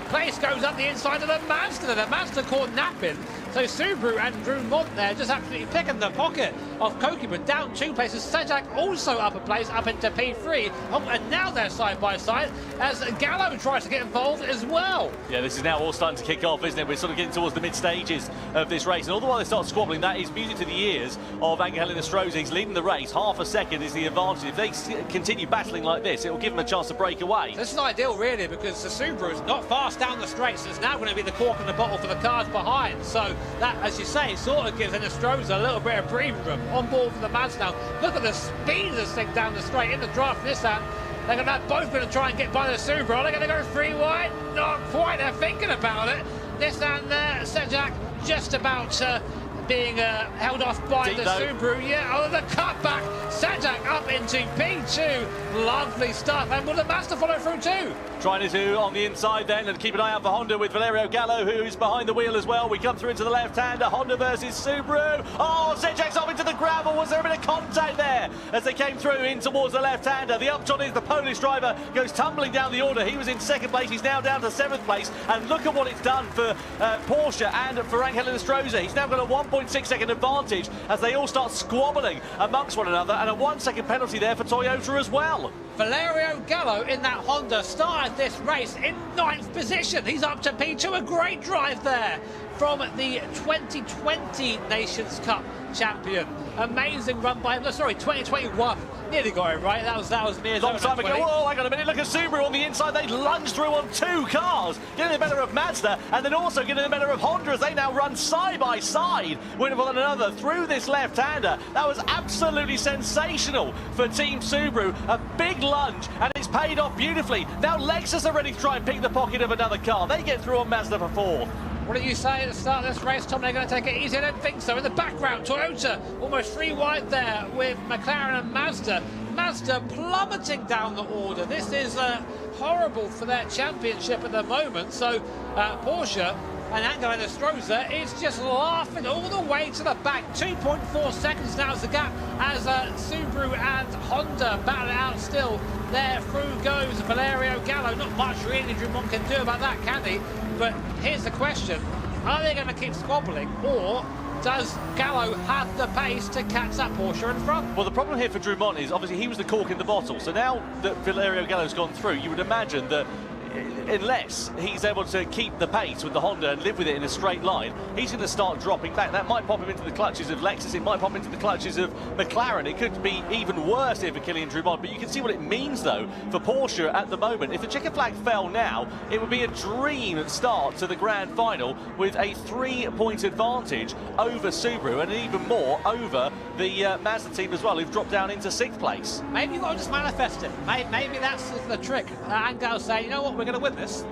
place goes up the inside of the Mazda. The Mazda caught napping, so Subaru and Drumont there just absolutely picking the pocket of Kokubun, down 2 places. Sejak also up a place, up into P3, and now they're side by side as Gallo tries to get involved as well. Yeah, this is now all starting to kick off, isn't it? We're sort of getting towards the mid stages of this race, and all the while they start squabbling, that is music to the ears of Angel Inestrosa. He's leading the race, half a second is the advantage. If they continue battling like this, it will give them a chance to break away. This is ideal, really, because the Subaru is not fast down the straight, so it's now going to be the cork in the bottle for the cars behind. So that, as you say, sort of gives Inestrosa a little bit of breathing room. On board for the Mazda now. Look at the speed of this thing down the straight in the draft this hand. They're both going to try and get by the Subaru. Are they going to go 3 wide? Not quite. They're thinking about it. This and Sejak just about being held off by the Subaru. Yeah, oh, the cutback. Sejak up into P2. Lovely stuff. And will the Mazda follow through too? Trying to do on the inside then, and keep an eye out for Honda with Valerio Gallo, who is behind the wheel as well. We come through into the left-hander, Honda versus Subaru. Oh, Sejak's off into the gravel. Was there a bit of contact there as they came through in towards the left-hander? The upshot is the Polish driver goes tumbling down the order. He was in 2nd place. He's now down to 7th place. And look at what it's done for Porsche and for Angel Inestrosa. He's now got a 1.6-second advantage as they all start squabbling amongst one another, and a 1-second penalty there for Toyota as well. Valerio Gallo in that Honda started this race in 9th position. He's up to P2, a great drive there from the 2020 Nations Cup champion. Amazing run by him. Sorry, 2021. Nearly got it right. That was near long time ago. Oh, hang on a minute. Look at Subaru on the inside. They lunged through on 2 cars, getting the better of Mazda, and then also getting the better of Honda as they now run side by side with one another through this left-hander. That was absolutely sensational for Team Subaru. A big lunge, and it's paid off beautifully. Now Lexus are ready to try and pick the pocket of another car. They get through on Mazda for 4th. What do you say at the start of this race, Tom? They're going to take it easy? I don't think so. In the background, Toyota almost 3 wide there with McLaren and Mazda. Mazda plummeting down the order. This is horrible for their championship at the moment. So Porsche and Angel Inestrosa is just laughing all the way to the back. 2.4 seconds now is the gap as Subaru and Honda battle it out still. There through goes Valerio Gallo. Not much really Drumont can do about that, can he? But here's the question. Are they going to keep squabbling, or does Gallo have the pace to catch that Porsche in front? Well, the problem here for Drumont is obviously he was the cork in the bottle. So now that Valerio Gallo's gone through, you would imagine that unless he's able to keep the pace with the Honda and live with it in a straight line, he's going to start dropping back. That might pop him into the clutches of Lexus, it might pop into the clutches of McLaren. It could be even worse here for Kylian Drumont, but you can see what it means, though, for Porsche at the moment. If the checker flag fell now, it would be a dream start to the Grand Final with a 3-point advantage over Subaru and even more over the Mazda team as well, who've dropped down into 6th place. Maybe you've got to just manifest it. Maybe that's the trick. Angel say, you know what, we're going to win this.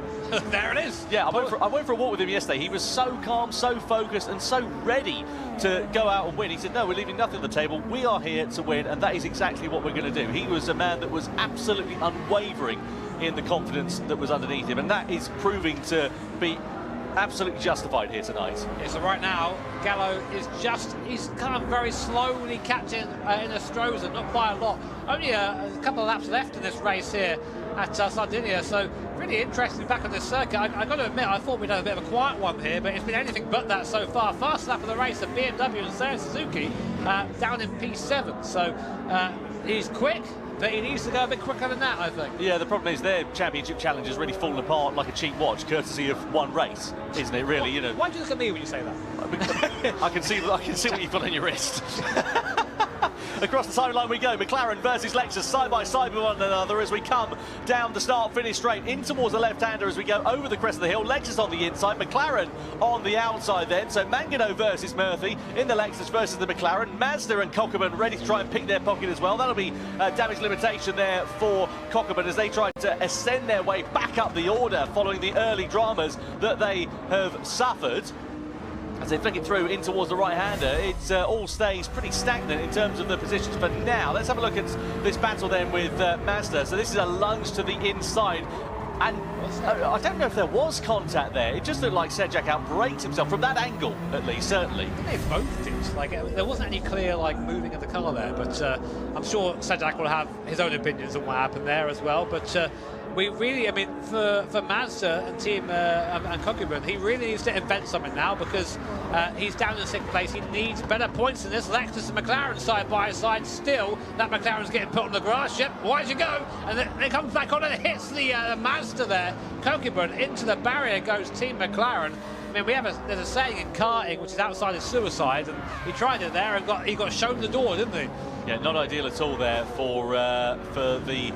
There it is. Yeah, I went for a walk with him yesterday. He was so calm, so focused, and so ready to go out and win. He said, no, we're leaving nothing on the table. We are here to win, and that is exactly what we're going to do. He was a man that was absolutely unwavering in the confidence that was underneath him, and that is proving to be absolutely justified here tonight. Yeah, so right now, Gallo is he's kind of very slowly catching Inestrosa, not by a lot. Only a couple of laps left in this race here at Sardinia, so really interesting back on this circuit. I got to admit, I thought we'd have a bit of a quiet one here, but it's been anything but that so far. First lap of the race, the BMW and Seiya Suzuki down in P7, so he's quick, but he needs to go a bit quicker than that, I think. Yeah, the problem is their championship challenge has really fallen apart like a cheap watch, courtesy of one race, isn't it? Really, you know. Why do you look at me when you say that? I can see what you've got on your wrist. Across the sideline we go, McLaren versus Lexus, side by side with one another as we come down the start-finish straight in towards the left-hander as we go over the crest of the hill. Lexus on the inside, McLaren on the outside then. So Mangano versus Murphy in the Lexus versus the McLaren. Mazda and Cockerman ready to try and pick their pocket as well. That'll be damage limitation there for Cockerman as they try to ascend their way back up the order following the early dramas that they have suffered. As they flick it through in towards the right-hander, it all stays pretty stagnant in terms of the positions for now. Let's have a look at this battle then with Mazda. So this is a lunge to the inside. And I don't know if there was contact there. It just looked like Sejak outbraked himself from that angle, at least, certainly. They both did. Like, there wasn't any clear moving of the car there, but I'm sure Sejak will have his own opinions on what happened there as well. But we really, I mean, for Mazda and team and Cockerman, he really needs to invent something now because he's down in 6th place. He needs better points than this. Lexus and McLaren side by side. Still, that McLaren's getting put on the grass. Yep, why'd you go? And then it comes back on and hits the Mazda there. Cockerman into the barrier goes Team McLaren. I mean, there's a saying in karting, which is outside is suicide, and he tried it there and he got shown the door, didn't he? Yeah, not ideal at all there for the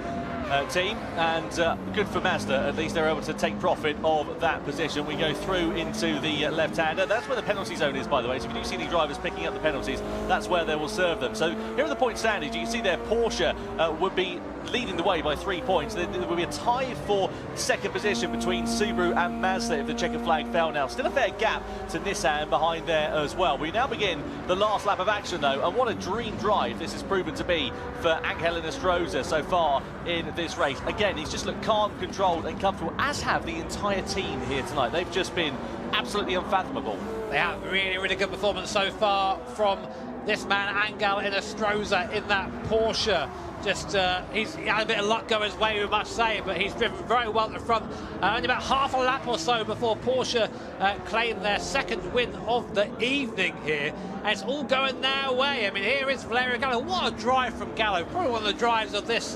team, and good for Mazda. At least they're able to take profit of that position. We go through into the left-hander. That's where the penalty zone is, by the way. So if you do see any drivers picking up the penalties, that's where they will serve them. So here are the point standings. You can see there Porsche would be leading the way by 3 points. There will be a tie for second position between Subaru and Mazda if the checkered flag fell now. Still a fair gap to Nissan behind there as well. We now begin the last lap of action though, and what a dream drive this has proven to be for Angel Inestrosa so far in this race. Again, he's just looked calm, controlled and comfortable, as have the entire team here tonight. They've just been absolutely unfathomable. They have really, really good performance so far from this man, Angel Inestrosa, in that Porsche. Just, he had a bit of luck go his way, we must say, but he's driven very well at the front. Only about half a lap or so before Porsche claimed their second win of the evening here. And it's all going their way. I mean, here is Valerio Gallo. What a drive from Gallo. Probably one of the drives of this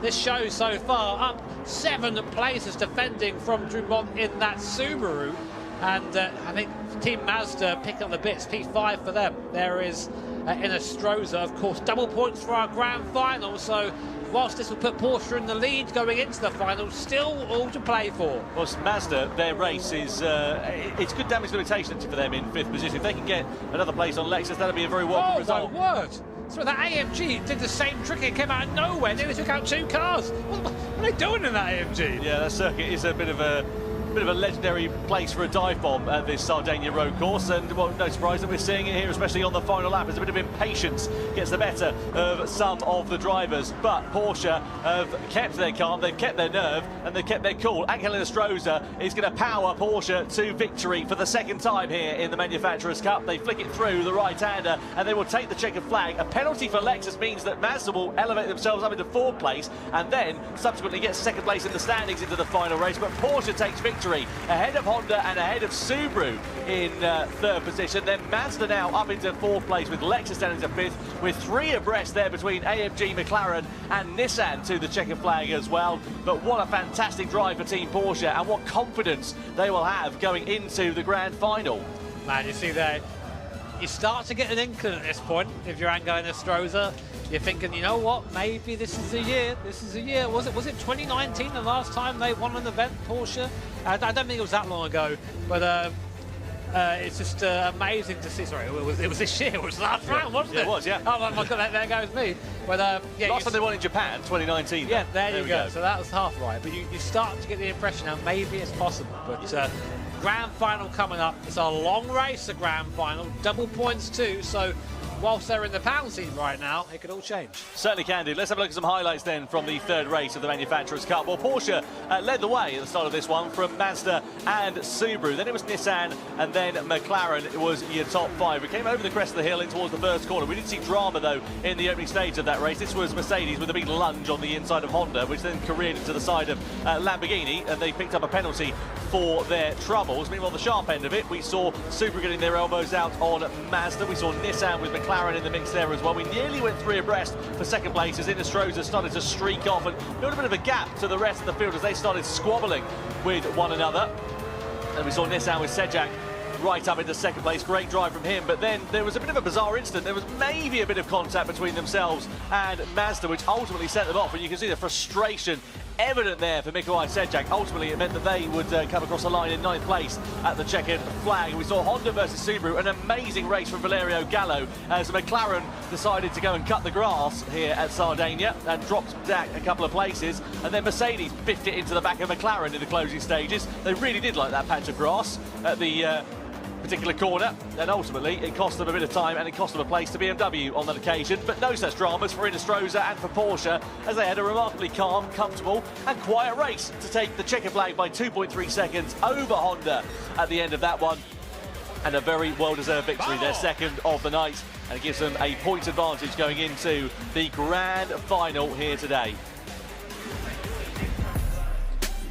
this show so far. Up 7 places defending from Drummond in that Subaru. And I think Team Mazda picking up the bits, P5 for them. There is Inestrosa, of course, double points for our grand final. So whilst this will put Porsche in the lead going into the final, still all to play for. Well, Mazda, their race is, it's good damage limitation for them in 5th position. If they can get another place on Lexus, that'll be a very welcome result. Oh my word! So that AMG did the same trick. It came out of nowhere. Nearly took out 2 cars. What are they doing in that AMG? Yeah, that circuit is a bit of a legendary place for a dive bomb at this Sardinia road course, and well, no surprise that we're seeing it here, especially on the final lap, as a bit of impatience gets the better of some of the drivers. But Porsche have kept their calm, they've kept their nerve, and they've kept their cool. Angel Inestrosa is going to power Porsche to victory for the second time here in the Manufacturers' Cup. They flick it through the right-hander, and they will take the checkered flag. A penalty for Lexus means that Mazda will elevate themselves up into 4th place, and then subsequently get 2nd place in the standings into the final race. But Porsche takes victory ahead of Honda and ahead of Subaru in 3rd position. Then Mazda now up into 4th place with Lexus down into 5th, with 3 abreast there between AMG, McLaren and Nissan to the checkered flag as well. But what a fantastic drive for Team Porsche, and what confidence they will have going into the grand final. Man, you see there, you start to get an inkling at this point if you're Angel Inestrosa. You're thinking, you know what, maybe this is the year. This is the year. Was it 2019 the last time they won an event, Porsche? I don't think it was that long ago, but it's just amazing to see. Sorry, it was this year. It was last round, wasn't it? It was, yeah. Oh my God, there goes me. But yeah, last time they won in Japan, 2019. Yeah, there you go. So that was half right. But you start to get the impression now maybe it's possible. But grand final coming up. It's a long race, the grand final. Double points too. So whilst they're in the pound seat right now, it could all change. Certainly can do. Let's have a look at some highlights then from the third race of the Manufacturers' Cup. Well, Porsche led the way at the start of this one from Mazda and Subaru. Then it was Nissan, and then McLaren was your top five. We came over the crest of the hill in towards the first corner. We did see drama, though, in the opening stage of that race. This was Mercedes with a big lunge on the inside of Honda, which then careered into the side of Lamborghini, and they picked up a penalty for their troubles. Meanwhile, the sharp end of it, we saw Subaru getting their elbows out on Mazda. We saw Nissan with McLaren in the mix there as well. We nearly went three abreast for second place as Inestrosa started to streak off and build a bit of a gap to the rest of the field as they started squabbling with one another. And we saw Nissan with Sejak right up into second place. Great drive from him, but then there was a bit of a bizarre incident. There was maybe a bit of contact between themselves and Mazda, which ultimately set them off, and you can see the frustration evident there for Mikołaj Sejak. Ultimately, it meant that they would come across the line in ninth place at the checkered flag. We saw Honda versus Subaru, an amazing race from Valerio Gallo, as McLaren decided to go and cut the grass here at Sardinia and dropped back a couple of places, and then Mercedes biffed it into the back of McLaren in the closing stages. They really did like that patch of grass at the particular corner, and ultimately it cost them a bit of time and it cost them a place to BMW on that occasion. But no such dramas for Inestrosa and for Porsche, as they had a remarkably calm, comfortable and quiet race to take the checker flag by 2.3 seconds over Honda at the end of that one, and a very well-deserved victory, their second of the night, and it gives them a point advantage going into the grand final here today.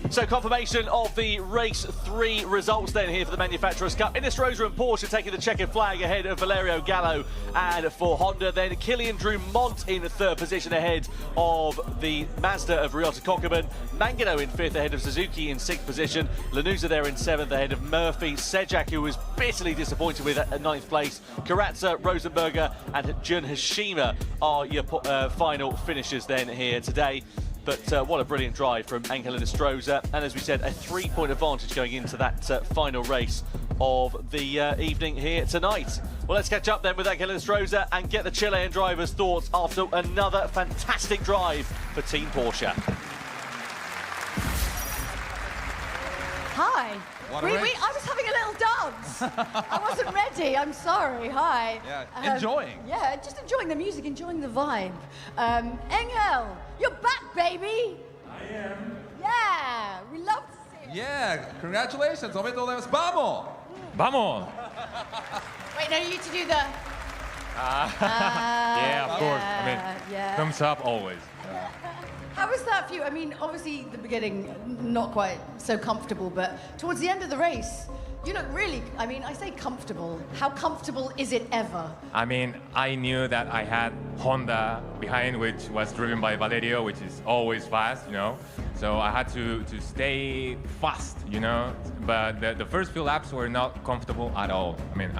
So confirmation of the race 3 results then here for the Manufacturers' Cup. Inestrosa and Porsche taking the checkered flag ahead of Valerio Gallo, and for Honda then Kilian Drumont in third position ahead of the Mazda of Ryota Kokkonen. Mangano in fifth ahead of Suzuki in sixth position. Lanuza there in seventh ahead of Murphy. Sejak, who was bitterly disappointed with at ninth place. Karatza, Rosenberger and Jun Hashima are your final finishers then here today. But what a brilliant drive from Angel Inestrosa, and as we said, a 3-point advantage going into that final race of the evening here tonight. Well, let's catch up then with Angel Inestrosa and get the Chilean driver's thoughts after another fantastic drive for Team Porsche. Hi. I was having a little dance. I wasn't ready. I'm sorry. Hi. Yeah, enjoying. Yeah, just enjoying the music, enjoying the vibe. Engel, you're back, baby. I am. Yeah, we love to see you. Yeah, congratulations. おめでとうございます。Vamos! Vamos! Wait, no, you need to do the... Yeah, of course. I mean, yeah. thumbs up always. How was that for you? I mean, obviously, the beginning, not quite so comfortable, but towards the end of the race, you look really, I mean, I say comfortable. How comfortable is it ever? I mean, I knew that I had Honda behind, which was driven by Valerio, which is always fast, you know. So I had to stay fast, you know. But the first few laps were not comfortable at all. I mean,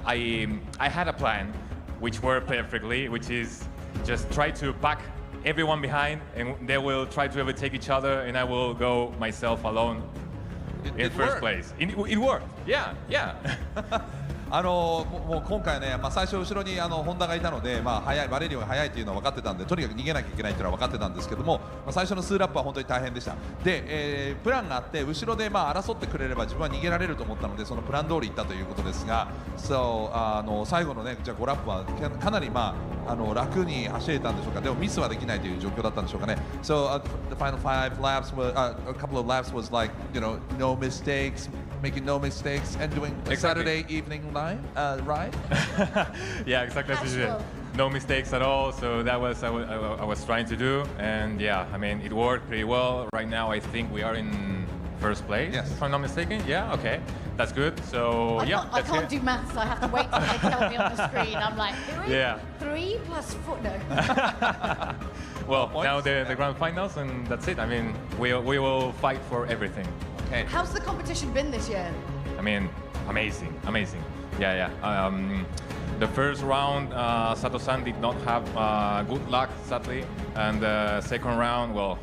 I had a plan, which worked perfectly, which is just try to pack everyone behind, and they will try to overtake each other, and I will go myself alone in first place. It worked. Yeah, yeah. もう今回ね、最初後ろにホンダがいたので、速いバレリオが速いというのは分かってたんで、とにかく逃げなきゃいけないというのは分かってたんですけども、最初の数ラップは本当に大変でした。で、プランがあって後ろで争ってくれれば自分は逃げられると思ったので、そのプラン通り行ったということですが、最後のね、じゃあ5ラップはかなり楽に走れたんでしょうか。でもミスはできないという状況だったんでしょうかね。So the final 5 laps were a couple of laps was like, you know, no mistakes, making no mistakes, and doing a Saturday evening ride. Yeah, exactly as you said. No mistakes at all. So that was I was trying to do, and yeah, I mean it worked pretty well. Right now, I think we are in first place. Yes. If I'm not mistaken. Yeah. Okay. That's good. So I can't do maths. I have to wait till they tell me on the screen. I'm like, 3 plus 4. No. Well, now the grand finals, and that's it. I mean, we will fight for everything. Okay. How's the competition been this year? I mean, amazing. Yeah. The first round, Sato-san did not have good luck, sadly. And the second round, well,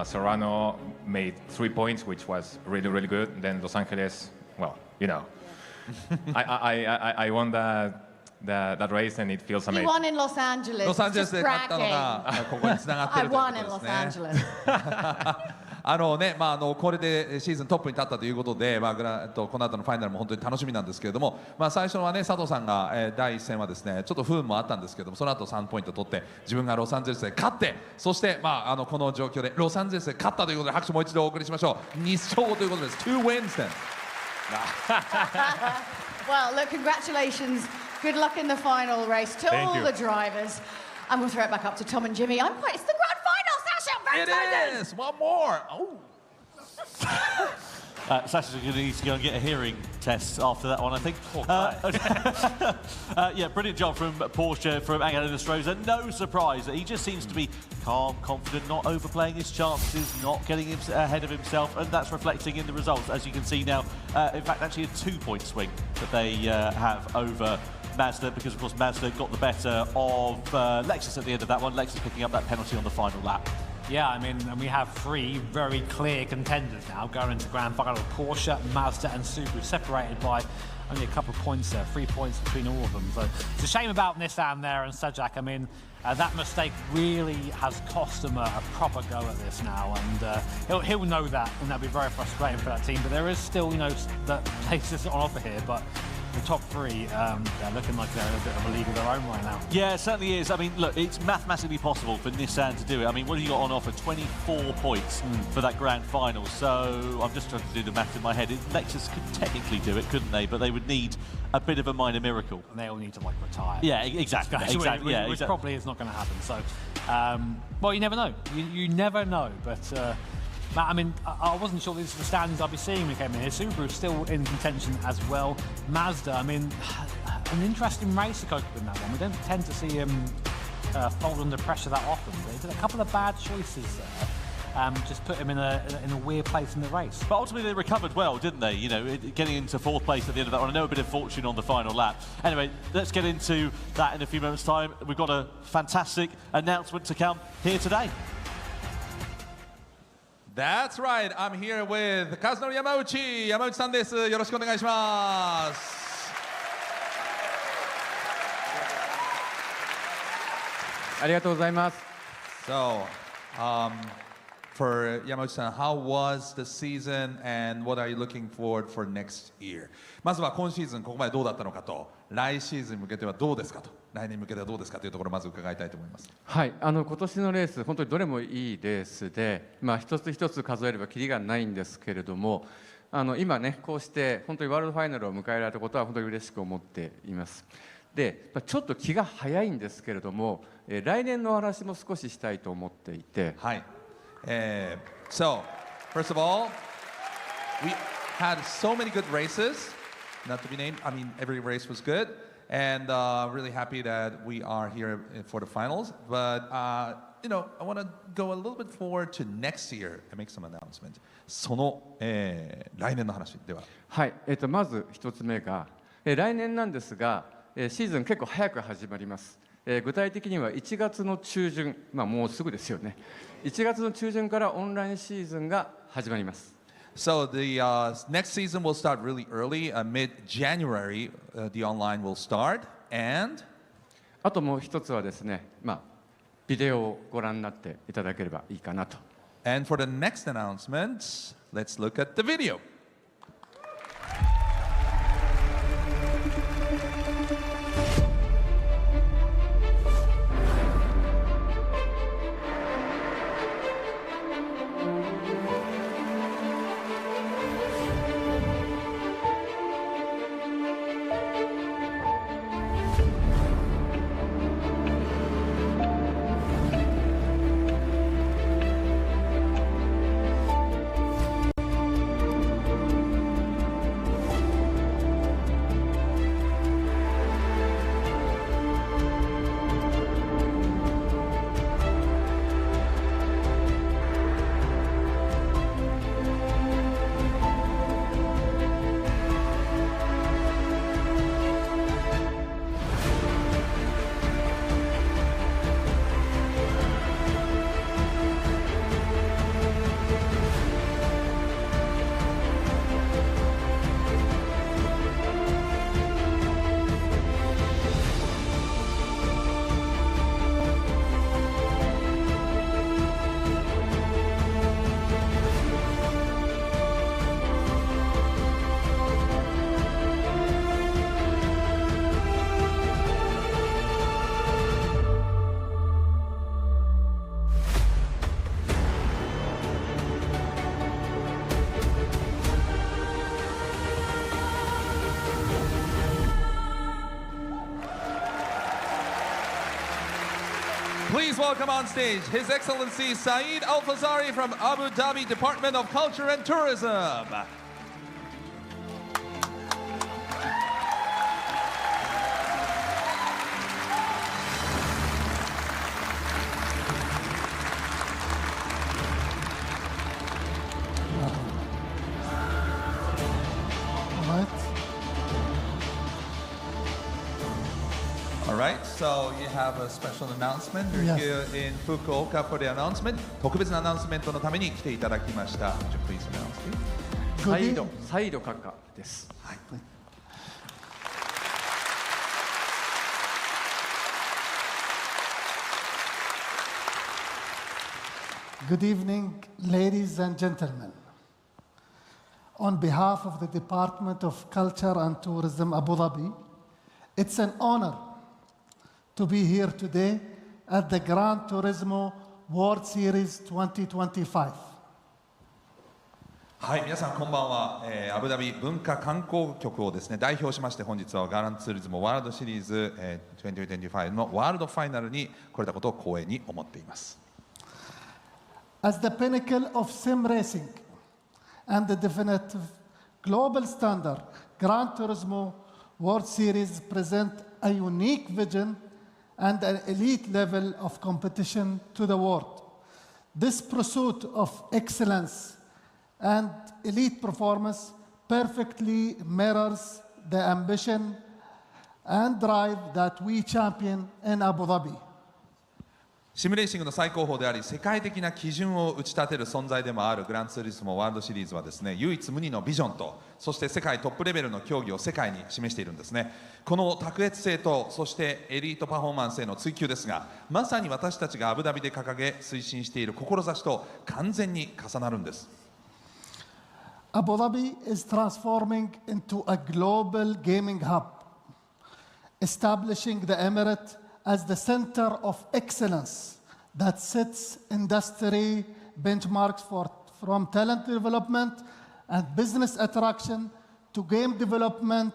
Serrano made 3 points, which was really, really good. Then Los Angeles, well, you know. I won that race, and it feels amazing. You won in Los Angeles. Los Angeles で勝ったのがここに繋がっているということですね。I won in Los Angeles. これでシーズントップに立ったということで、この後のファイナルも本当に楽しみなんですけれども、最初はね、佐藤さんが、第一戦はですね、ちょっと不運もあったんですけども、その後3ポイント取って、自分がロサンゼルスで勝って、そして、この状況でロサンゼルスで勝ったということで、拍手もう一度お送りしましょう。2勝ということです。2 wins then. Well, look, congratulations. Good luck in the final race to all the drivers. I'm going to throw it back up to Tom and Jimmy. It's the grand final, Sasha. It is. One more. Oh. Sasha's going to need to go and get a hearing test after that one, I think. Yeah, brilliant job from Porsche, from Angel Nostroza. No surprise that he just seems to be calm, confident, not overplaying his chances, not getting ahead of himself, and that's reflecting in the results, as you can see now. In fact, actually a 2-point swing that they have over Mazda, because of course Mazda got the better of Lexus at the end of that one. Lexus picking up that penalty on the final lap. Yeah, I mean, and we have 3 very clear contenders now going into Grand Final: Porsche, Mazda and Subaru, separated by only a couple of points there, 3 points between all of them. So it's a shame about Nissan there and Sajak. I mean, that mistake really has cost him a proper go at this now, and he'll know that, and that'll be very frustrating for that team. But there is still, that places on offer here, but the top 3, they're looking like they're in a bit of a league of their own right now. Yeah, it certainly is. I mean, look, it's mathematically possible for Nissan to do it. I mean, what have you got on offer? 24 points for that grand final. So I'm just trying to do the math in my head. Lexus could technically do it, couldn't they? But they would need a bit of a minor miracle. And they all need to retire. Yeah, exactly. Which probably is not going to happen. So, well, you never know. You never know. But Matt, I mean, I wasn't sure these are the standings I'd be seeing when we came in here. Subaru's still in contention as well. Mazda, I mean, an interesting race to cope with in that one. We don't tend to see him fold under pressure that often. But he did a couple of bad choices there. Just put him in a weird place in the race. But ultimately they recovered well, didn't they? Getting into 4th place at the end of that one. I know a bit of fortune on the final lap. Anyway, let's get into that in a few moments' time. We've got a fantastic announcement to come here today. That's right. I'm here with Kazunori Yamauchi. Yamauchi-san です。よろしくお願いします。ありがとうございます。So, for Yamauchi-san, how was the season and what are you looking forward for next year? まずは今シーズンここまでどうだったのかと、来シーズンに向けてはどうですかと、来年に向けてはどうですかというところをまず伺いたいと思います。はい、今年のレース本当にどれもいいレースで、一つ一つ数えればキリがないんですけれども、今ねこうして本当にワールドファイナルを迎えられたことは本当に嬉しく思っています。で、ちょっと気が早いんですけれども、来年の話も少ししたいと思っていて。はい。So, first of all, we had so many good races, not to be named. I mean, every race was good, and really happy that we are here for the finals. But I want to go a little bit forward to next year and make some announcement. その、来年の話では。はい。まず一つ目が、来年なんですが、シーズン結構早く始まります。具体的には1月の中旬、もうすぐですよね。1月の中旬からオンラインシーズンが始まります。So the next season will start really early, mid-January. The online will start, and あともう一つはですね、ビデオをご覧になっていただければいいかなと。And for the next announcement, let's look at the video. Please welcome on stage His Excellency Saeed Al-Fazari from Abu Dhabi Department of Culture and Tourism. All right, so you have a special announcement. You're Yes. here in Fukuoka for the announcement. 特別なアナウンスメントのために来ていただきました。Would you please announce, please? サイド閣下です。はい。Good evening, ladies and gentlemen. On behalf of the Department of Culture and Tourism Abu Dhabi, it's an honor to be here today at the Gran Turismo World Series 2025. はい、皆さんこんばんは。アブダビ文化観光局をですね代表しまして本日はガランツーリズムワールドシリーズ、2025のワールドファイナルに来れたことを光栄に思っています。As the pinnacle of sim racing and the definitive global standard, Gran Turismo World Series present a unique vision and an elite level of competition to the world. This pursuit of excellence and elite performance perfectly mirrors the ambition and drive that we champion in Abu Dhabi. シミュレーシングの最高峰であり世界的な基準を打ち立てる存在でもあるグランツーリスモワールドシリーズはですね唯一無二のビジョンとそして世界トップレベルの競技を世界に示しているんですね。この卓越性とそしてエリートパフォーマンスへの追求ですがまさに私たちがアブダビで掲げ推進している志と完全に重なるんです。Abu Dhabi is transforming into a global gaming hub, establishing the Emirate as the center of excellence that sets industry benchmarks from talent development and business attraction to game development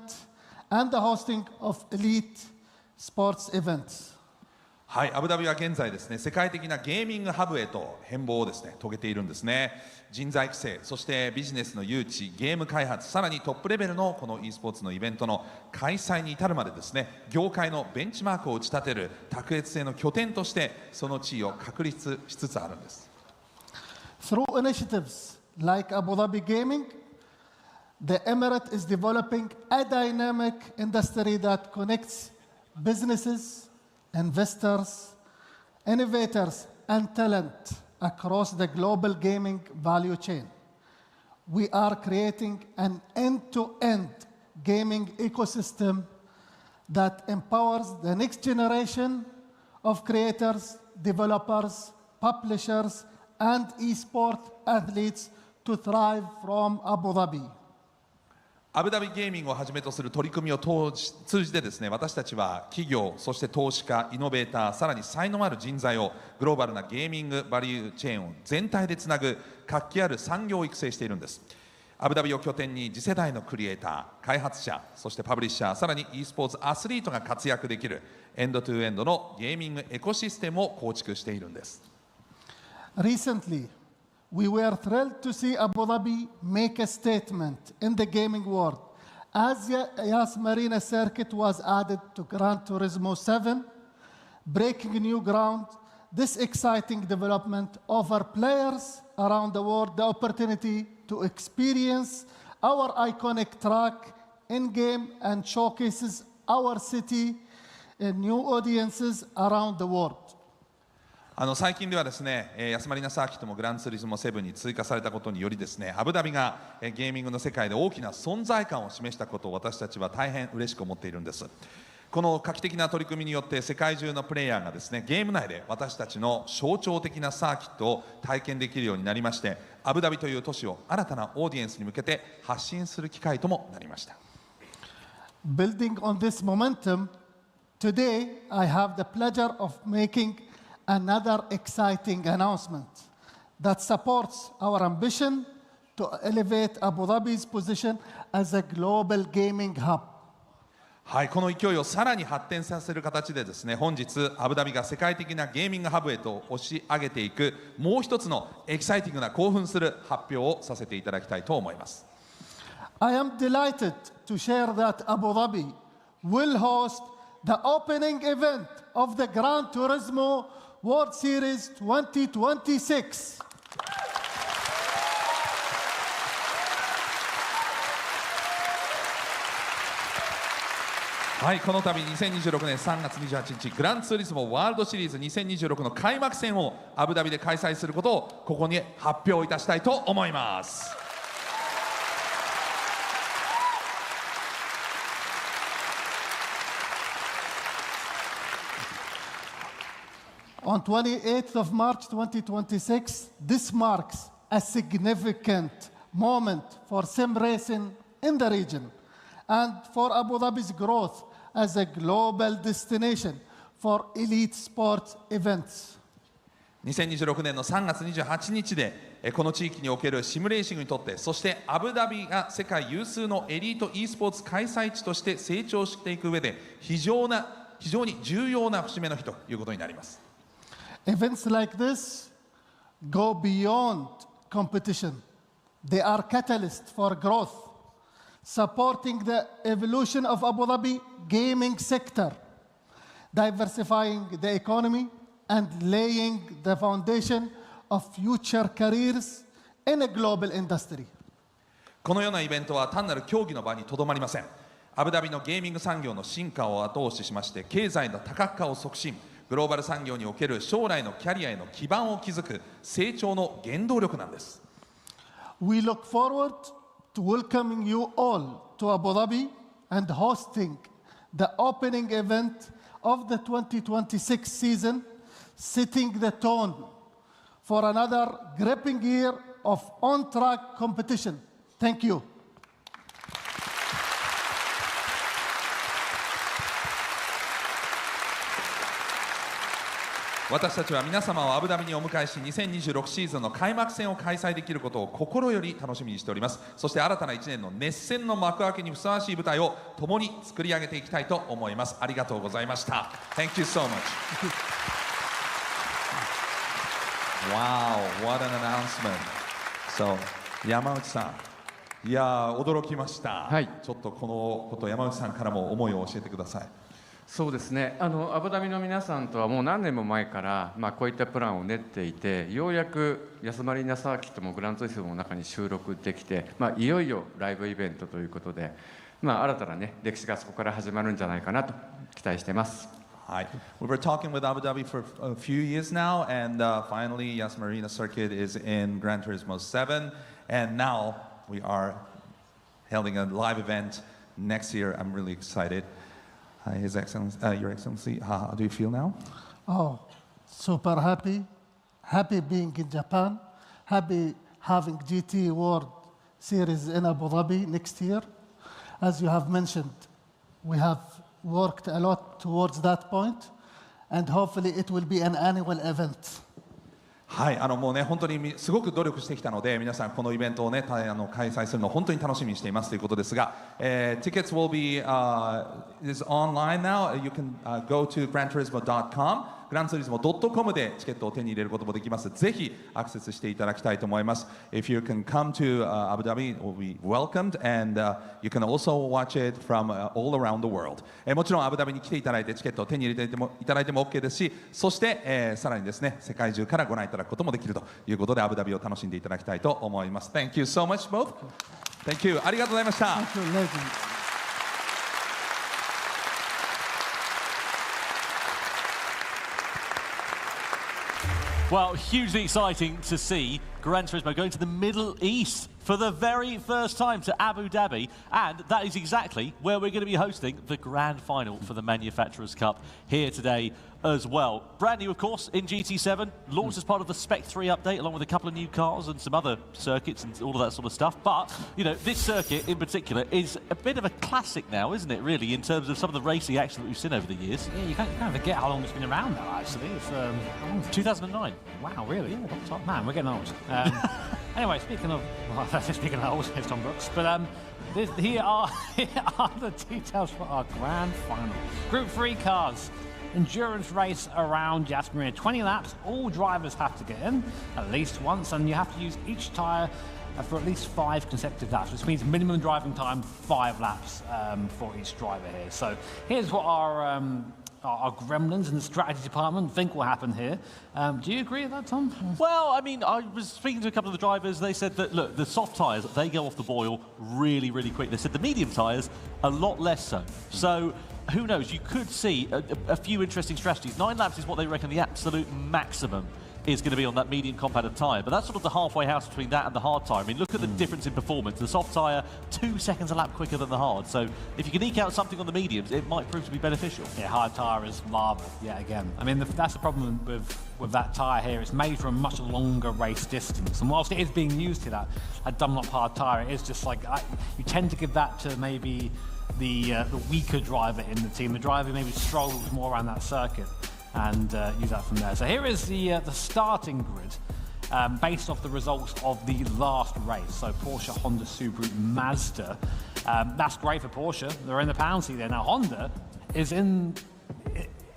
and the hosting of elite sports events. はい、アブダビは現在ですね世界的なゲーミングハブへと変貌をですね遂げているんですね。人材育成そしてビジネスの誘致ゲーム開発さらにトップレベルのこの e スポーツのイベントの開催に至るまでですね業界のベンチマークを打ち立てる卓越性の拠点としてその地位を確立しつつあるんです。 Through initiatives like Abu Dhabi Gaming, the Emirate is developing a dynamic industry that connects businesses, investors, innovators, and talent across the global gaming value chain. We are creating an end-to-end gaming ecosystem that empowers the next generation of creators, developers, publishers, and e-sport athletes to thrive from Abu Dhabi. アブダビゲーミングをはじめとする取り組みを通じてですね私たちは企業そして投資家イノベーターさらに才能ある人材をグローバルなゲーミングバリューチェーンを全体でつなぐ活気ある産業を育成しているんです。アブダビを拠点に次世代のクリエイター開発者そしてパブリッシャーさらに e スポーツアスリートが活躍できるエンドトゥエンドのゲーミングエコシステムを構築しているんです。 Recently, we were thrilled to see Abu Dhabi make a statement in the gaming world as Yas Marina Circuit was added to Gran Turismo 7, breaking new ground. This exciting development offers players around the world the opportunity to experience our iconic track in-game and showcases our city in new audiences around the world. 最近ではですね、ヤスマリナサーキットもグランツーリズモ7に追加されたことによりですね、アブダビがゲーミングの世界で大きな存在感を示したことを私たちは大変嬉しく思っているんです。この画期的な取り組みによって世界中のプレイヤーがですね、ゲーム内で私たちの象徴的なサーキットを体験できるようになりまして、アブダビという都市を新たなオーディエンスに向けて発信する機会ともなりました。Building on this momentum, today I have the pleasure of making another exciting announcement that supports our ambition to elevate Abu Dhabi's position as a global gaming hub. はい、この勢いをさらに発展させる形でですね、本日アブダビが世界的なゲーミングハブへと押し上げていくもう一つのエキサイティングな興奮する発表をさせていただきたいと思います。I am delighted to share that Abu Dhabi will host the opening event of the Gran Turismo World Series 2026. はい、この度2026年3月28日グランツーリスモワールドシリーズ2026の開幕戦をアブダビで開催することをここに発表いたしたいと思います。On 28th of March 2026, this marks a significant moment for sim racing in the region and for Abu Dhabi's growth as a global destination for elite sports events. 2026年の3月28日でこの地域におけるシムレーシングにとって、そしてアブダビが世界有数のエリート e スポーツ開催地として成長していく上で非常に重要な節目の日ということになります。Events like this go beyond competition. They are catalysts for growth, supporting the evolution of Abu Dhabi gaming sector, diversifying the economy, and laying the foundation of future careers in a global industry. このようなイベントは単なる競技の場にとどまりません。アブダビのゲーミング産業の進化を後押ししまして、経済の多角化を促進、グローバル産業における将来のキャリアへの基盤を築く成長の原動力なんです。We look forward to welcoming you all to Abu Dhabi and hosting the opening event of the 2026 season, setting the tone for another gripping year of on-track competition. Thank you. 私たちは皆様をアブダビにお迎えし、2026シーズンの開幕戦を開催できることを心より楽しみにしております。そして新たな1年の熱戦の幕開けにふさわしい舞台を共に作り上げていきたいと思います。ありがとうございました。Thank you so much. Wow, what an announcement. So, 山内さん、いやー驚きました。はい。ちょっとこのこと山内さんからも思いを教えてください。そうですね、アブダビの皆さんとはもう何年も前から、こういったプランを練っていて、ようやくヤスマリーナサーキットもグランツーリスモの中に収録できて、いよいよライブイベントということで、新たな、歴史がそこから始まるんじゃないかなと期待しています。はい、We were talking with Abu Dhabi for a few years now, and finally, Yas Marina Circuit is in Gran Turismo 7, and now we are holding a live event next year. I'm really excited. His Excellency, Your Excellency, how do you feel now? Oh, super happy. Happy being in Japan. Happy having GT World Series in Abu Dhabi next year. As you have mentioned, we have worked a lot towards that point, and hopefully it will be an annual event. はい、もうね本当にすごく努力してきたので、皆さんこのイベントをね開催するのを本当に楽しみにしていますということですが、tickets will be is online now. You can go to granturismo.com. granturismo.com でチケットを手に入れることもできます。ぜひアクセスしていただきたいと思います。If you can come to Abu Dhabi, it will be welcomed, and you can also watch it from all around the world. もちろんアブダビに来ていただいてチケットを手に入れていただいても OK ですし、そして、さらにですね世界中からご覧いただくこともできるということで、アブダビを楽しんでいただきたいと思います。Thank you so much both. Thank you. ありがとうございました。Well, hugely exciting to see Gran Turismo going to the Middle East for the very first time, to Abu Dhabi, and that is exactly where we're going to be hosting the grand final for the Manufacturers' Cup here today as well. Brand new, of course, in GT7, launched as part of the Spec 3 update, along with a couple of new cars and some other circuits and all of that sort of stuff. But, you know, this circuit in particular is a bit of a classic now, isn't it, really, in terms of some of the racing action that we've seen over the years? Yeah, you can't forget how long it's been around now, actually. It's 2009. Wow, really? Yeah, man, we're getting old. Anyway, speaking of old Tom Brooks, but here are the details for our grand final. Group 3 cars. Endurance race around Yas Marina. 20 laps. All drivers have to get in at least once, and you have to use each tyre for at least 5 consecutive laps, which means minimum driving time 5 laps for each driver here. So here's what our gremlins in the strategy department think will happen here. Do you agree with that, Tom? Well, I mean, I was speaking to a couple of the drivers. They said that, look, the soft tyres, they go off the boil really, really quick. They said the medium tyres, a lot less so. So who knows? You could see a few interesting strategies. 9 laps is what they reckon the absolute maximum is going to be on that medium compacted tyre. But that's sort of the halfway house between that and the hard tyre. I mean, look at the difference in performance. The soft tyre, 2 seconds a lap quicker than the hard. So if you can eke out something on the mediums, it might prove to be beneficial. Yeah, hard tyre is marvel yet again. I mean, that's the problem with that tyre here. It's made for a much longer race distance. And whilst it is being used to that Dunlop hard tyre, it is just like, you tend to give that to maybe the weaker driver in the team, the driver who maybe struggles more around that circuit, and use that from there. So here is the starting grid based off the results of the last race. So Porsche, Honda, Subaru, Mazda. That's great for Porsche. They're in the pound seat there. Now Honda is in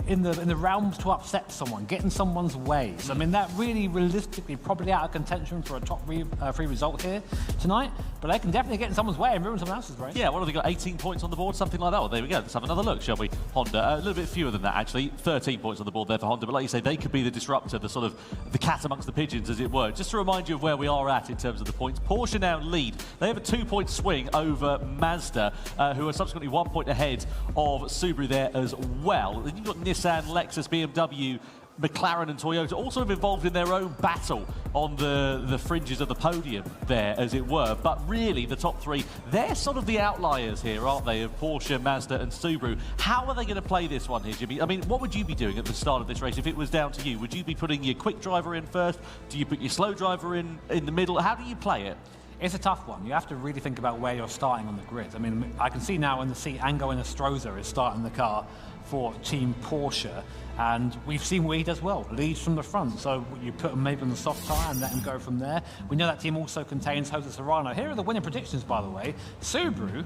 the realms to upset someone, get in someone's way. So I mean, that really realistically probably out of contention for a top 3 result here tonight, but they can definitely get in someone's way and ruin someone else's race. Yeah, what have they got, 18 points on the board, something like that? Well, there we go. Let's have another look, shall we? Honda, a little bit fewer than that, actually. 13 points on the board there for Honda, but like you say, they could be the disruptor, the sort of the cat amongst the pigeons, as it were. Just to remind you of where we are at in terms of the points, Porsche now lead. They have a 2-point swing over Mazda, who are subsequently 1 point ahead of Subaru there as well. Then you've got Nissan, Lexus, BMW, McLaren and Toyota also have involved in their own battle on the fringes of the podium there, as it were. But really, the top 3, they're sort of the outliers here, aren't they, of Porsche, Mazda and Subaru. How are they going to play this one here, Jimmy? I mean, what would you be doing at the start of this race if it was down to you? Would you be putting your quick driver in first? Do you put your slow driver in the middle? How do you play it? It's a tough one. You have to really think about where you're starting on the grid. I mean, I can see now in the seat, Ango Inestrosa is starting the car for Team Porsche, and we've seen where he does well, leads from the front. So you put him maybe on the soft tyre and let him go from there. We know that team also contains Jose Serrano. Here are the winning predictions, by the way. Subaru,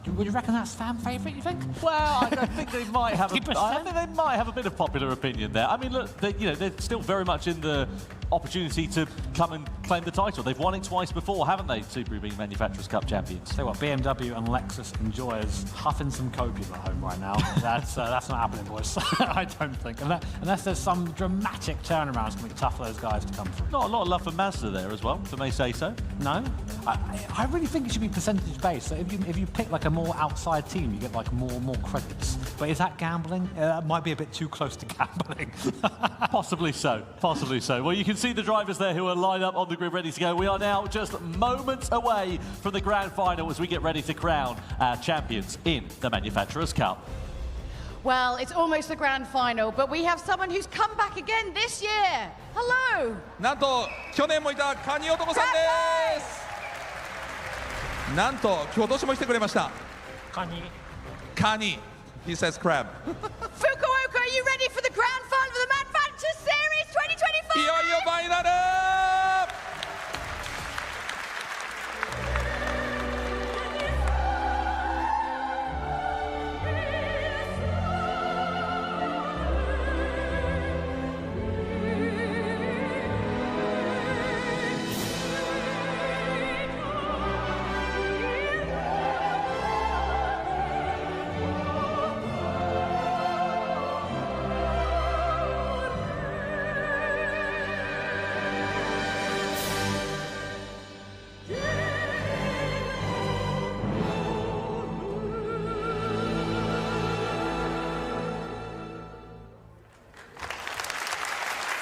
would you reckon that's fan favourite, you think? Well, I think they might have a bit of popular opinion there. I mean, look, they're still very much in the opportunity to come and claim the title. They've won it twice before, haven't they, Subaru being Manufacturers' Cup champions? Tell you what, BMW and Lexus enjoyers huffing some copium at home right now. That's not happening, boys. I don't think. Unless there's some dramatic turnaround, it's going to be tough for those guys to come through. Not a lot of love for Mazda there as well, if I may say so. No? I really think it should be percentage-based. So if you pick like a more outside team, you get like more credits. But is that gambling? That might be a bit too close to gambling. Possibly so. Possibly so. Well, you can see the drivers there who are lined up on the grid ready to go. We are now just moments away from the grand final as we get ready to crown our champions in the Manufacturers' Cup. Well, it's almost the grand final, but we have someone who's come back again this year. Hello. なんと去年もいたカニ男さんです。なんと今年も来てくれました。カニ。カニ。He says crab. Fukuoka, are you ready for the grand final of the Manufacturers Series 2025? いよいよファイナル。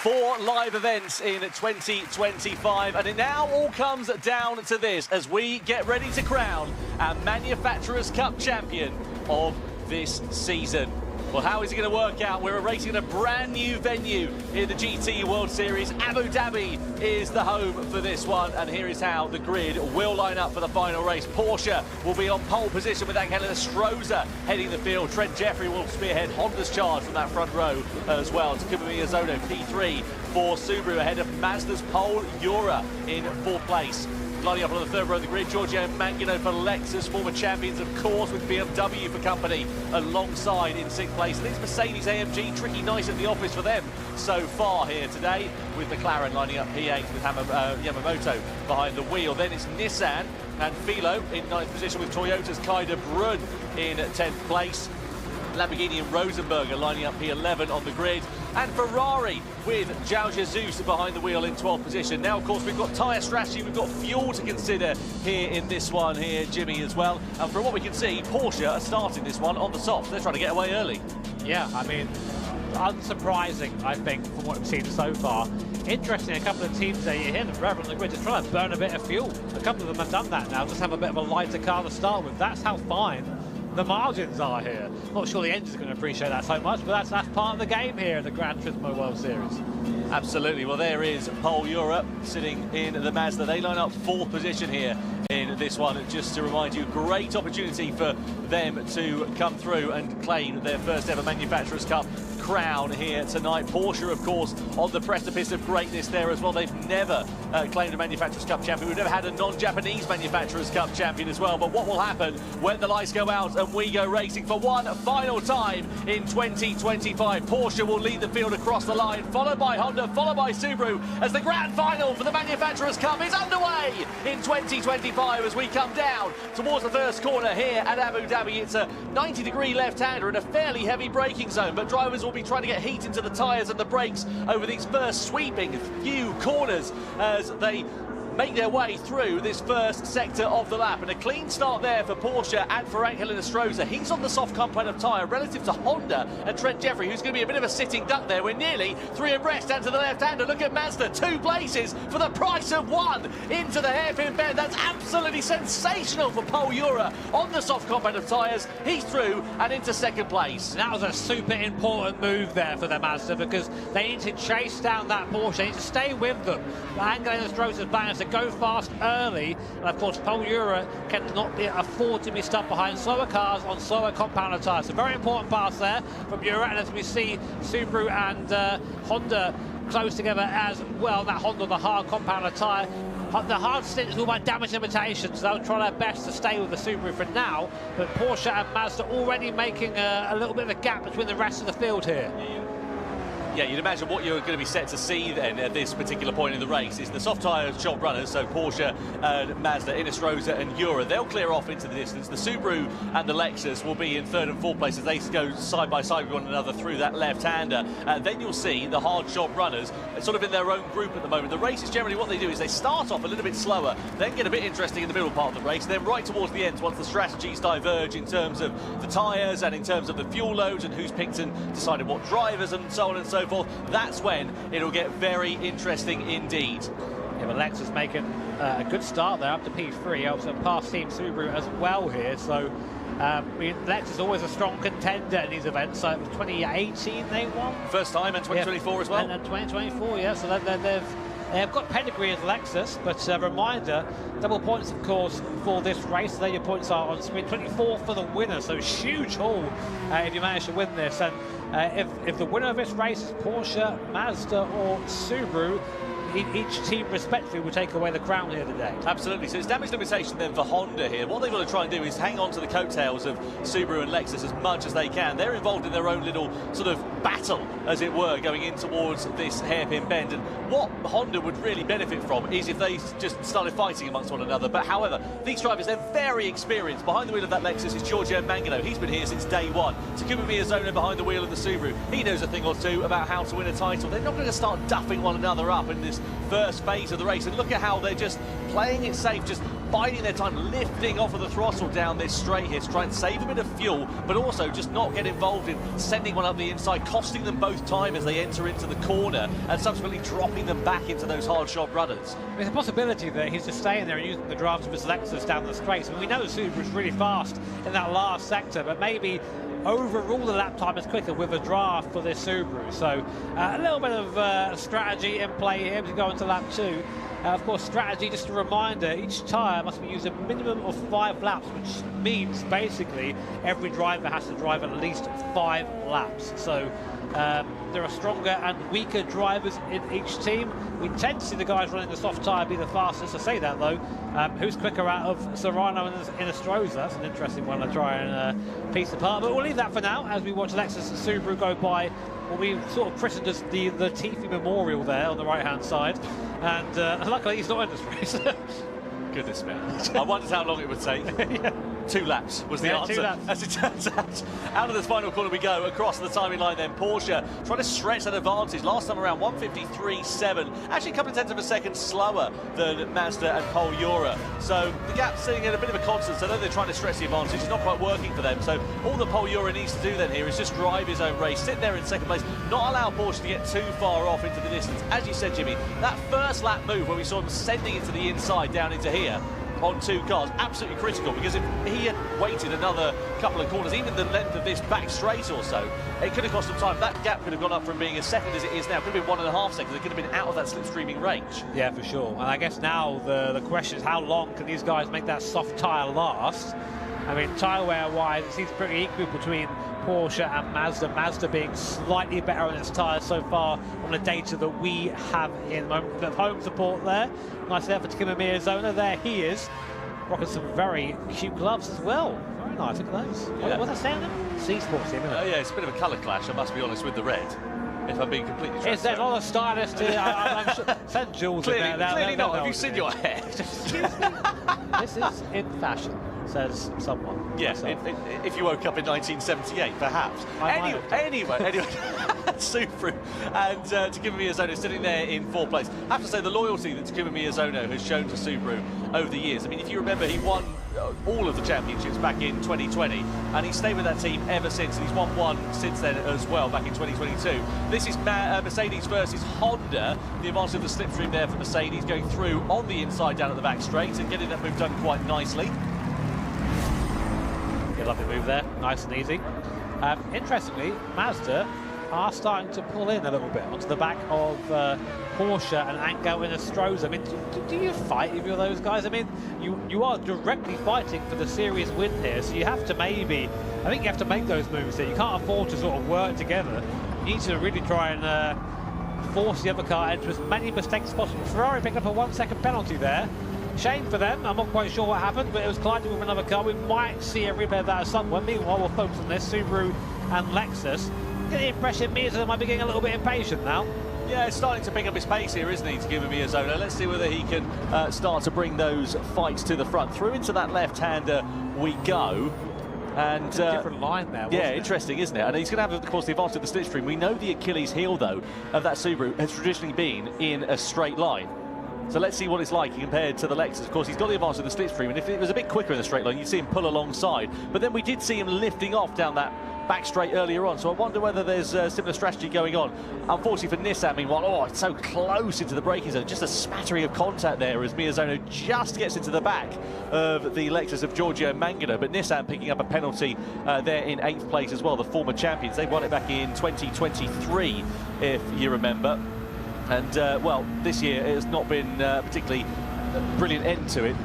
Four live events in 2025, and it now all comes down to this as we get ready to crown our Manufacturers' Cup champion of this season. Well, how is it going to work out? We're racing in a brand new venue in the GT World Series. Abu Dhabi is the home for this one, and here is how the grid will line up for the final race. Porsche will be on pole position with Angela Stroza heading the field. Trent Jeffrey will spearhead Honda's charge from that front row as well. Takuma Miyazono, P3 for Subaru, ahead of Mazda's Pole Eura in 4th place. Lining up on the 3rd row of the grid, Giorgio Mangino for Lexus, former champions, of course, with BMW for company alongside in 6th place. And it's Mercedes AMG, tricky nice in the office for them so far here today, with McLaren lining up P8 with Yamamoto behind the wheel. Then it's Nissan and Philo in 9th position, with Toyota's Kai de Bruyne in 10th place. Lamborghini and Rosenberger lining up P11 on the grid, and Ferrari with João Jesus behind the wheel in 12th position. Now, of course, we've got tyre strategy, we've got fuel to consider here in this one here, Jimmy, as well. And from what we can see, Porsche are starting this one on the softs. They're trying to get away early. Yeah, I mean, unsurprising, I think, from what we've seen so far. Interesting, a couple of teams there, you hear them revving on the grid, just trying to burn a bit of fuel. A couple of them have done that now, just have a bit of a lighter car to start with. That's how fine the margins are here. Not sure the engine's going to appreciate that so much, but that's part of the game here at the Gran Turismo World Series. Absolutely. Well, there is Pole Europe sitting in the Mazda. They line up 4th position here in this one. Just to remind you, great opportunity for them to come through and claim their first ever Manufacturers Cup crown here tonight. Porsche, of course, on the precipice of greatness there as well. They've never claimed a Manufacturers Cup champion. We've never had a non-Japanese Manufacturers Cup champion as well. But what will happen when the lights go out and we go racing for one final time in 2025? Porsche will lead the field across the line, followed by Honda, followed by Subaru, as the grand final for the Manufacturers Cup is underway in 2025 as we come down towards the first corner here at Abu Dhabi. It's a 90-degree left-hander in a fairly heavy braking zone, but drivers will be trying to get heat into the tyres and the brakes over these first sweeping few corners as they make their way through this first sector of the lap. And a clean start there for Porsche and for Angela Stroza. He's on the soft compound of tyre relative to Honda and Trent Jeffrey, who's going to be a bit of a sitting duck there. We're nearly 3 abreast down to the left-hander. Look at Mazda, 2 places for the price of 1 into the hairpin bend. That's absolutely sensational for Pole Eura on the soft compound of tyres. He's through and into 2nd place. That was a super important move there for the Mazda, because they need to chase down that Porsche. They need to stay with them. Angela Stroza's plan is to go fast early, and of course Pole Eura cannot afford to be stuck behind slower cars on slower compounder tyres. So very important pass there from Eura, and as we see Subaru and Honda close together as well. That Honda, the hard compounder tyre. The hard stint is all about damage limitations, so they'll try their best to stay with the Subaru for now, but Porsche and Mazda already making a little bit of a gap between the rest of the field here. Yeah, you'd imagine what you're going to be set to see then at this particular point in the race is the soft tyre shop runners, so Porsche and Mazda, Stroza and Eura. They'll clear off into the distance. The Subaru and the Lexus will be in 3rd and 4th place as they go side by side with one another through that left-hander. Then you'll see the hard shop runners sort of in their own group at the moment. The races, generally what they do is they start off a little bit slower, then get a bit interesting in the middle part of the race, then right towards the end, once the strategies diverge in terms of the tyres and in terms of the fuel loads and who's picked and decided what drivers and so on and so forth, that's when it'll get very interesting indeed. Yeah, but Lexus making a good start there up to P3, also past Team Subaru as well here. So I mean, Lexus is always a strong contender in these events. So 2018 they won. First time, and 2024 as well. And 2024, yeah. So they've got pedigree as Lexus, but a reminder, double points, of course, for this race. There your points are on screen. 24 for the winner, so huge haul if you manage to win this. And if the winner of this race is Porsche, Mazda or Subaru, each team respectively will take away the crown here today. Absolutely. So it's damage limitation then for Honda here. What they've got to try and do is hang on to the coattails of Subaru and Lexus as much as they can. They're involved in their own little sort of battle, as it were, going in towards this hairpin bend. And what Honda would really benefit from is if they just started fighting amongst one another. But however, these drivers, they're very experienced. Behind the wheel of that Lexus is Giorgio Mangino. He's been here since day one. Takuma Miyazono behind the wheel of the Subaru. He knows a thing or two about how to win a title. They're not going to start duffing one another up in this first phase of the race, and look at how they're just playing it safe, just biding their time, lifting off of the throttle down this straight here to try and save a bit of fuel, but also just not get involved in sending one up the inside, costing them both time as they enter into the corner and subsequently dropping them back into those hard shot runners. There's a possibility that he's just staying there and using the draft of his Lexus down the straight. I mean, we know the Subaru's really fast in that last sector, but maybe overall the lap time is quicker with a draft for this Subaru. So a little bit of strategy in play here to go into lap 2. Of course, strategy, just a reminder, each tyre must be used a minimum of 5 laps, which means basically every driver has to drive at least 5 laps. So there are stronger and weaker drivers in each team. We tend to see the guys running the soft tyre be the fastest. I say that though. Who's quicker out of Serrano and Inestrosa? That's an interesting one to try and piece apart. But we'll leave that for now as we watch Lexus and Subaru go by what we sort of christened as the Latifi Memorial there on the right-hand side. And luckily he's not in this race. Goodness me. I wondered how long it would take. Yeah. 2 laps was the answer. 2 laps. As it turns out of this final corner we go, across the timing line then. Porsche trying to stretch that advantage. Last time around 153.7, actually a couple of tenths of a second slower than Mazda and Polyphony. So the gap's sitting at a bit of a constant. So I know they're trying to stretch the advantage. It's not quite working for them. So all the Polyphony needs to do then here is just drive his own race, sit there in second place, not allow Porsche to get too far off into the distance. As you said, Jimmy, that first lap move where we saw him sending it to the inside down into here on 2 cars, absolutely critical, because if he had waited another couple of corners, even the length of this back straight or so, it could have cost him time. That gap could have gone up from being as second as it is now. It could have been 1.5 seconds. It could have been out of that slipstreaming range. Yeah, for sure. And I guess now the question is, how long can these guys make that soft tyre last? I mean, tyre wear wise, it seems pretty equal between Porsche and Mazda. Mazda being slightly better on its tyres so far on the data that we have in the moment. Bit of home support there. Nice effort to Kimi Miyazono. There he is, rocking some very cute gloves as well. Very nice, look at those. Yeah. What's that saying? C-Sports team, isn't it? Yeah, it's a bit of a colour clash, I must be honest, with the red, if I'm being completely transparent. Is there not a stylist here? I'm sure. Send Jules Clearly, in there. clearly not. Have you seen your hair? This is in fashion, says someone. Yeah, if you woke up in 1978, perhaps. Anyway, Subaru and Takuma Miyazono sitting there in 4th place. I have to say, the loyalty that Takuma Miyazono has shown to Subaru over the years. I mean, if you remember, he won all of the championships back in 2020, and he's stayed with that team ever since, and he's won 1 since then as well, back in 2022. This is Mercedes versus Honda. The advantage of the slipstream there for Mercedes, going through on the inside down at the back straight and getting that move done quite nicely. Lovely move there, nice and easy. Interestingly, Mazda are starting to pull in a little bit onto the back of Porsche and Angel and Inestrosa. I mean, do you fight either of those guys? I mean, you are directly fighting for the series win here, so you have to I think you have to make those moves here. You can't afford to sort of work together. You need to really try and force the other car into as many mistakes as possible. Ferrari picked up a 1-second penalty there. Shame for them. I'm not quite sure what happened, but it was colliding with another car. We might see a replay of that at some point. Meanwhile, we'll focus on this Subaru and Lexus. Get the impression Miyazono might be getting a little bit impatient now. Yeah, it's starting to pick up his pace here, isn't he, to give him Miyazono. Let's see whether he can start to bring those fights to the front. Through into that left-hander we go. And it's a different line there, yeah, interesting, isn't it? And he's going to have, of course, the advantage of the slipstream. We know the Achilles heel, though, of that Subaru has traditionally been in a straight line. So let's see what it's like compared to the Lexus. Of course, he's got the advantage of the slipstream, and if it was a bit quicker in the straight line, you'd see him pull alongside. But then we did see him lifting off down that back straight earlier on, so I wonder whether there's a similar strategy going on. Unfortunately for Nissan, meanwhile, it's so close into the braking zone, just a smattering of contact there as Miyazono just gets into the back of the Lexus of Giorgio Mangano, but Nissan picking up a penalty there in 8th place as well, the former champions. They won it back in 2023, if you remember. And, well, this year it has not been particularly brilliant end to it,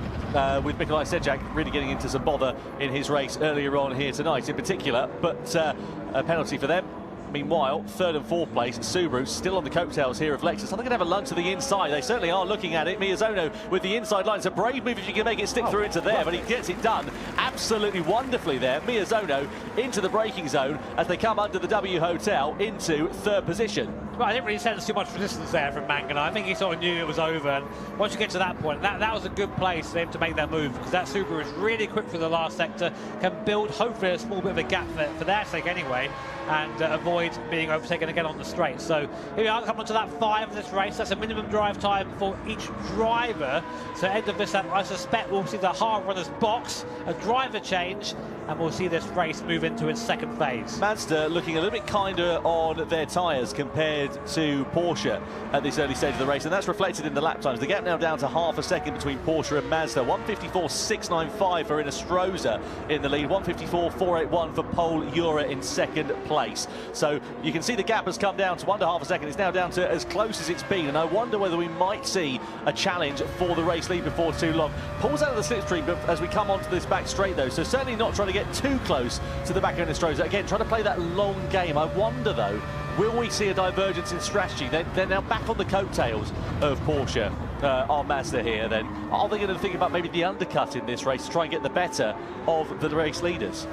with Mikolaj Sejak really getting into some bother in his race earlier on here tonight in particular, but a penalty for them. Meanwhile, 3rd and 4th place, Subaru still on the coattails here of Lexus. Are they going to have a lunge to the inside? They certainly are looking at it. Miyazono with the inside line. It's a brave move if you can make it stick through into there, but he gets it done absolutely wonderfully there. Miyazono into the braking zone as they come under the W Hotel into 3rd position. Well, I didn't really sense too much resistance there from Mangano. I think he sort of knew it was over, and once you get to that point, that was a good place for him to make that move, because that Subaru is really quick for the last sector, can build hopefully a small bit of a gap for their sake anyway, and avoid avoid being overtaken again on the straight. So here we are, coming to lap 5 of this race. That's a minimum drive time for each driver. So end of this lap, I suspect we'll see the hard runners box, a driver change, and we'll see this race move into its second phase. Mazda looking a little bit kinder on their tyres compared to Porsche at this early stage of the race, and that's reflected in the lap times. The gap now down to half a second between Porsche and Mazda. 1:54.695 for Inestrosa in the lead, 1:54.481 for Pol Ura in second place. So you can see the gap has come down to 1.5 a second. It's now down to as close as it's been, and I wonder whether we might see a challenge for the race lead before too long. Paul's out of the slipstream as we come onto this back straight though, so certainly not trying to get too close to the back of Inestrosa. Again, trying to play that long game. I wonder though, will we see a divergence in strategy? They're now back on the coattails of Porsche, our Mazda here then. Are they going to think about maybe the undercut in this race to try and get the better of the race leaders?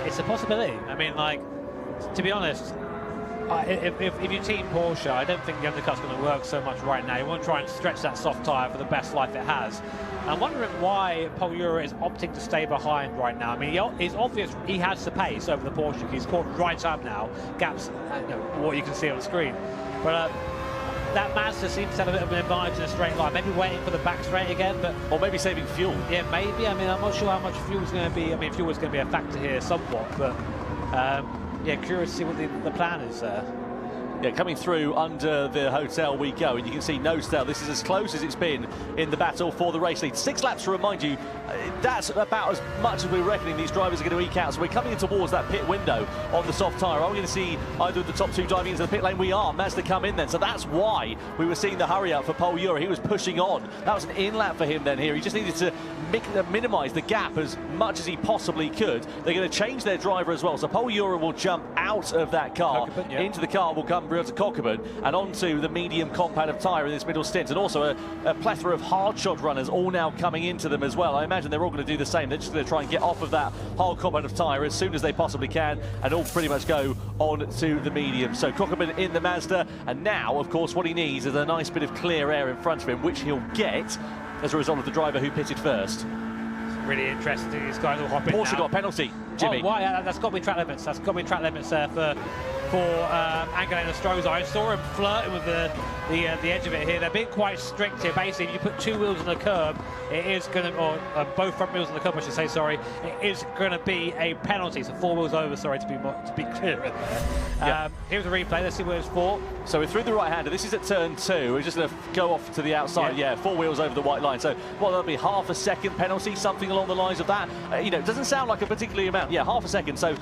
It's a possibility. I mean, like, to be honest, if you team Porsche, I don't think the undercut's going to work so much right now. You want to try and stretch that soft tyre for the best life it has. I'm wondering why Pol Ura is opting to stay behind right now. I mean, it's obvious he has the pace over the Porsche. He's caught right up now, gaps, what you can see on the screen. But that Mazda seems to have a bit of an advantage in a straight line. Maybe waiting for the back straight again, but or maybe saving fuel. Yeah, maybe. I mean, I'm not sure how much fuel is going to be. I mean, fuel is going to be a factor here somewhat, but yeah, curious to see what the plan is there. Yeah, coming through under the hotel we go, and you can see no stale. This is as close as it's been in the battle for the race lead. 6 laps to remind you, that's about as much as we're reckoning these drivers are going to eke out. So we're coming in towards that pit window on the soft tyre. Are we going to see either of the top 2 diving into the pit lane? We are. Mazda come in then. So that's why we were seeing the hurry up for Pol Ura. He was pushing on. That was an in lap for him then here. He just needed to minimise the gap as much as he possibly could. They're going to change their driver as well. So Pol Ura will jump out of that car. Into the car will come Brita Kokubun and onto the medium compound of tyre in this middle stint, and also a plethora of hard shot runners all now coming into them as well. I imagine they're all going to do the same. They're just going to try and get off of that hard compound of tyre as soon as they possibly can, and all pretty much go on to the medium. So Kokubun in the Mazda, and now of course what he needs is a nice bit of clear air in front of him, which he'll get as a result of the driver who pitted first. Really interesting. These guys will hop in Porsche now. got a penalty, Jimmy. Oh, why? That's got to be track limits. That's got to be track limits there for Angel Inestrosa. I saw him flirting with the edge of it here. They're being quite strict here. Basically, if you put 2 wheels on the curb, it is going to, or both front wheels on the curb, I should say, sorry, it is going to be a penalty. So 4 wheels over, sorry, to be clear in there. Yeah. Here's a replay. Let's see where it's for. So we're through the right-hander. This is at turn 2. We're just going to go off to the outside. Yeah, 4 wheels over the white line. So, well, that'll be half a second penalty, something along the lines of that. You know, it doesn't sound like a particularly amount. Yeah, half a second. So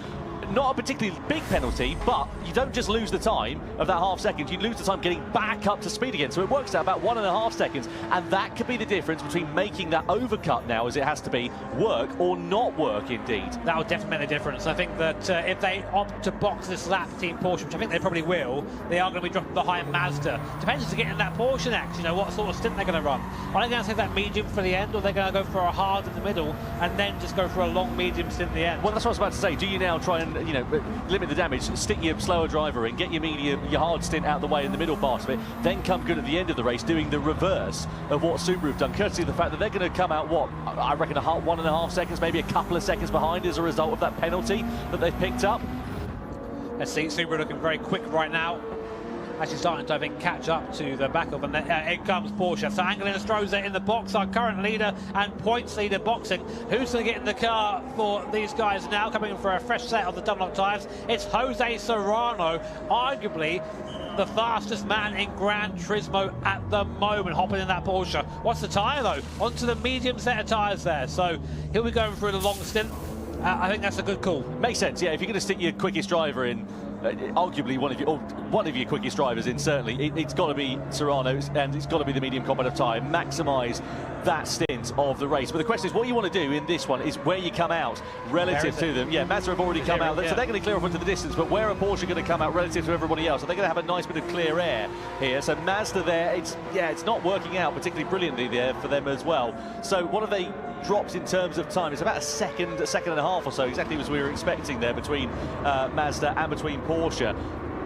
not a particularly big penalty, but you don't just lose the time of that half second, you lose the time getting back up to speed again. So it works out about 1.5 seconds, and that could be the difference between making that overcut now, as it has to be, work or not work indeed. That will definitely make a difference. I think that if they opt to box this lap, Team Porsche, which I think they probably will, they are going to be dropping behind Mazda. Depends to get in that Porsche next, you know, what sort of stint they're going to run. Are they going to take that medium for the end, or are they going to go for a hard in the middle and then just go for a long medium stint in the end? Well, that's what I was about to say. Do you now try and, you know, limit the damage, stick your slower driver in, get your medium, your hard stint out of the way in the middle part of it, then come good at the end of the race, doing the reverse of what Subaru have done, courtesy of the fact that they're going to come out, what, I reckon 1.5 seconds, maybe a couple of seconds behind as a result of that penalty that they've picked up. Let's see, Subaru looking very quick right now. Actually starting to, I think, catch up to the back of, and in comes Porsche. So Angel Inestrosa in the box, our current leader and points leader boxing. Who's going to get in the car for these guys now, coming in for a fresh set of the Dunlop tyres? It's Jose Serrano, arguably the fastest man in Gran Turismo at the moment, hopping in that Porsche. What's the tyre, though? Onto the medium set of tyres there. So he'll be going through the long stint. I think that's a good call. Makes sense, yeah. If you're going to stick your quickest driver in, arguably one of your quickest drivers in, certainly, it's got to be Serrano, and it's got to be the medium combat of tyre. Maximise that stint of the race. But the question is, what you want to do in this one is where you come out relative to them. Yeah, Mazda have already come out, so they're going to clear off into the distance, but where are Porsche going to come out relative to everybody else? Are they going to have a nice bit of clear air here? So Mazda there, it's not working out particularly brilliantly there for them as well. So what have they dropped in terms of time? It's about a second and a half or so, exactly as we were expecting there between Mazda and between Porsche.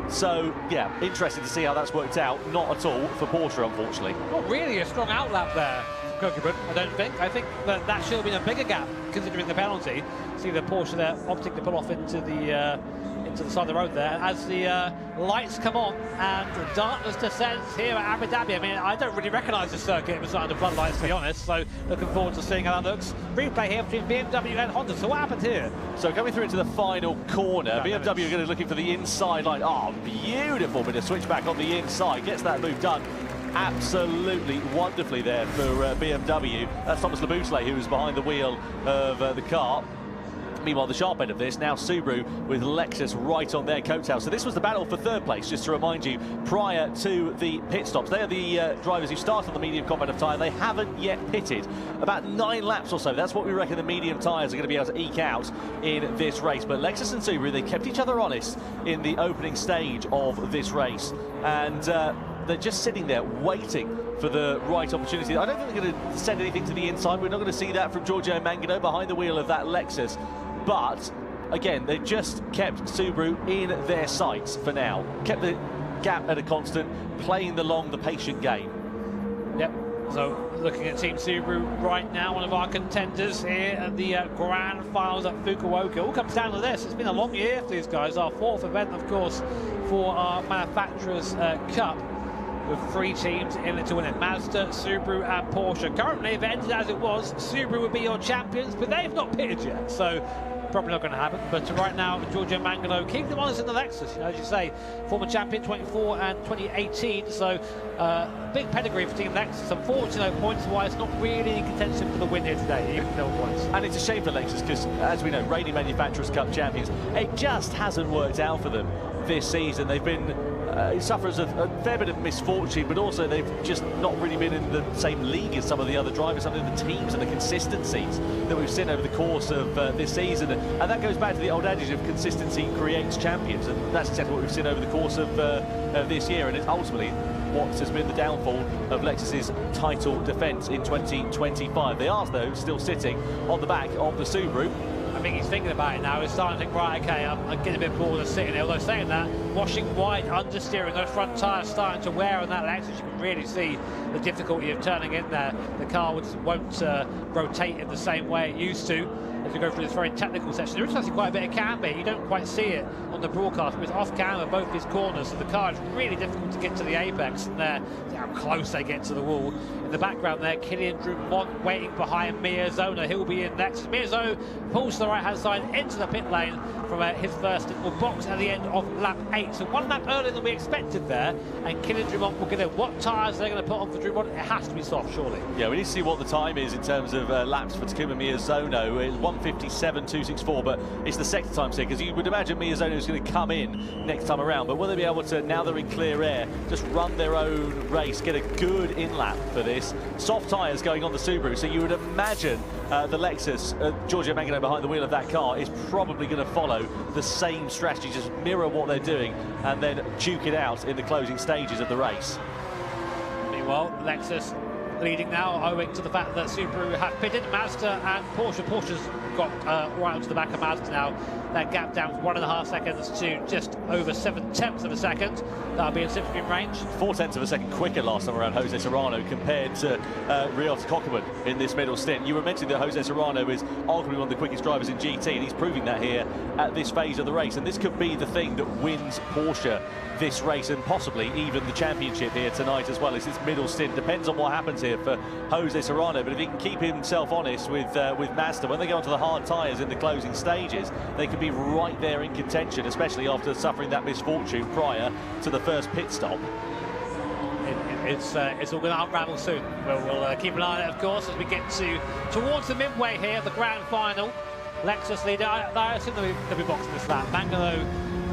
So, yeah, interesting to see how that's worked out. Not at all for Porsche, unfortunately. Not really a strong outlap there Kokubun, I don't think. I think that should have been a bigger gap, considering the penalty. See the Porsche there opting to pull off into the side of the road there. As the lights come on and darkness descends here at Abu Dhabi. I mean, I don't really recognise the circuit beside the floodlights, to be honest, so looking forward to seeing how that looks. Replay here between BMW and Honda. So what happened here? So coming through into the final corner, BMW are going to be looking for the inside line. Oh, beautiful bit of switchback on the inside. Gets that move done absolutely wonderfully there for BMW. That's Thomas Laboutelet, who was behind the wheel of the car. Meanwhile, the sharp end of this, now Subaru with Lexus right on their coattails. So this was the battle for third place, just to remind you, prior to the pit stops. They are the drivers who start on the medium compound of tyre. They haven't yet pitted. About 9 laps or so, that's what we reckon the medium tyres are going to be able to eke out in this race. But Lexus and Subaru, they kept each other honest in the opening stage of this race. And they're just sitting there waiting for the right opportunity. I don't think they're going to send anything to the inside. We're not going to see that from Giorgio Mangano behind the wheel of that Lexus. But, again, they've just kept Subaru in their sights for now. Kept the gap at a constant, playing the patient game. Yep, so looking at Team Subaru right now, one of our contenders here at the Grand Finals at Fukuoka. It all comes down to this. It's been a long year for these guys. Our 4th event, of course, for our Manufacturers' Cup, with 3 teams in it to win it: Mazda, Subaru and Porsche. Currently, if it ended as it was, Subaru would be your champions, but they've not pitted yet, so probably not going to happen. But right now, Giorgio Mangano keeping them honest in the Lexus. As you say, former champion 24 and 2018, so big pedigree for Team Lexus. Unfortunately, points-wise, not really in contention for the win here today, even no points. And it's a shame for Lexus because, as we know, reigning Manufacturers' Cup champions, it just hasn't worked out for them this season. They've been sufferers of a fair bit of misfortune, but also they've just not really been in the same league as some of the other drivers, some of the teams and the consistencies that we've seen over the course of this season. And that goes back to the old adage of consistency creates champions, and that's exactly what we've seen over the course of this year, and it's ultimately what has been the downfall of Lexus's title defence in 2025. They are, though, still sitting on the back of the Subaru. I think he's thinking about it now. He's starting to think, right, okay, I'm getting a bit bored of sitting there. Although saying that, washing wide, understeering, those front tyres starting to wear on that Lexus, you can really see the difficulty of turning in there. The car won't rotate in the same way it used to as we go through this very technical section. There is actually quite a bit of camber. You don't quite see it on the broadcast, but it's off camber, both his corners, so the car is really difficult to get to the apex. And there, see how close they get to the wall. In the background there, Kylian Drumont waiting behind Miyazono. He'll be in next. Miyazono pulls to the right-hand side into the pit lane from his first little box at the end of lap 8. So 1 lap earlier than we expected there, and Kylian Drumont will get in. What tyres they're going to put on for Drumont? It has to be soft, surely. Yeah, we need to see what the time is in terms of laps for Takuma Miyazono. It's 1:57.264, but it's the sector times here, because you would imagine Miyazono is going to come in next time around. But will they be able to, now they're in clear air, just run their own race, get a good in-lap for this? Soft tyres going on the Subaru, so you would imagine the Lexus, Giorgio Mangano behind the wheel of that car, is probably going to follow the same strategy, just mirror what they're doing and then duke it out in the closing stages of the race. Meanwhile, Lexus leading now, owing to the fact that Subaru have pitted. Mazda and Porsche. Porsche's got right onto the back of Mazda now. That gap down from 1.5 seconds to just over 7/10 of a second. That'll be in slipstream range. 4/10 of a second quicker last time around Jose Serrano compared to Ryota Kokubun in this middle stint. You were mentioning that Jose Serrano is arguably one of the quickest drivers in GT, and he's proving that here at this phase of the race. And this could be the thing that wins Porsche this race, and possibly even the championship here tonight as well. It's this middle stint. Depends on what happens here for Jose Serrano, but if he can keep himself honest with Mazda, when they go onto the hard tyres in the closing stages, they could be right there in contention, especially after suffering that misfortune prior to the first pit stop. It's all going to unravel soon. We'll keep an eye on it, of course, as we get towards the midway here, the grand final. Lexus leader. I assume they'll be boxing this lap. Mangano,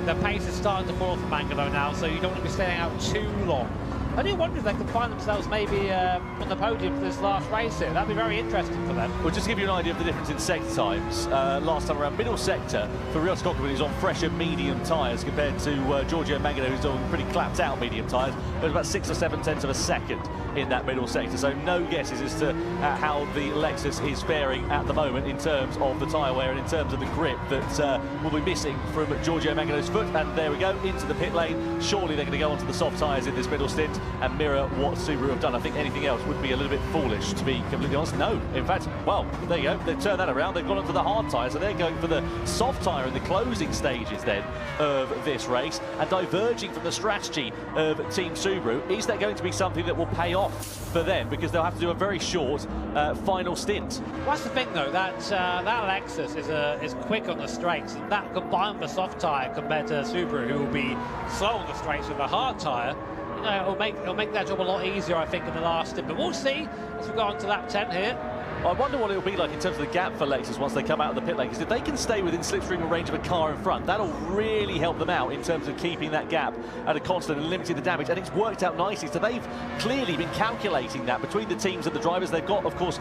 the pace is starting to fall for Mangano now, so you don't want to be staying out too long. I do wonder if they can find themselves maybe on the podium for this last race here. That'd be very interesting for them. Well, just to give you an idea of the difference in sector times, last time around, middle sector for Ryota Kokubun is on fresher medium tyres compared to Giorgio Mangano, who's on pretty clapped out medium tyres. It was about 6 or 7 tenths of a second in that middle sector. So no guesses as to how the Lexus is faring at the moment in terms of the tyre wear and in terms of the grip that will be missing from Giorgio Mangano's foot. And there we go, into the pit lane. Surely they're going to go onto the soft tyres in this middle stint and mirror what Subaru have done. I think anything else would be a little bit foolish, to be completely honest. No, in fact, well, there you go. They've turned that around. They've gone onto the hard tyre, so they're going for the soft tyre in the closing stages then of this race, and diverging from the strategy of Team Subaru. Is that going to be something that will pay off for them, because they'll have to do a very short final stint? Well, that's the thing though, that Lexus is quick on the straights, and that combined with the soft tyre compared to Subaru, who will be slow on the straights with a hard tyre, you know, it'll make that job a lot easier, I think, in the last stint. But we'll see as we go on to lap 10 here. I wonder what it'll be like in terms of the gap for Lexus once they come out of the pit lane, because if they can stay within slipstream range of a car in front, that'll really help them out in terms of keeping that gap at a constant and limiting the damage. And it's worked out nicely, so they've clearly been calculating that between the teams and the drivers. They've got, of course,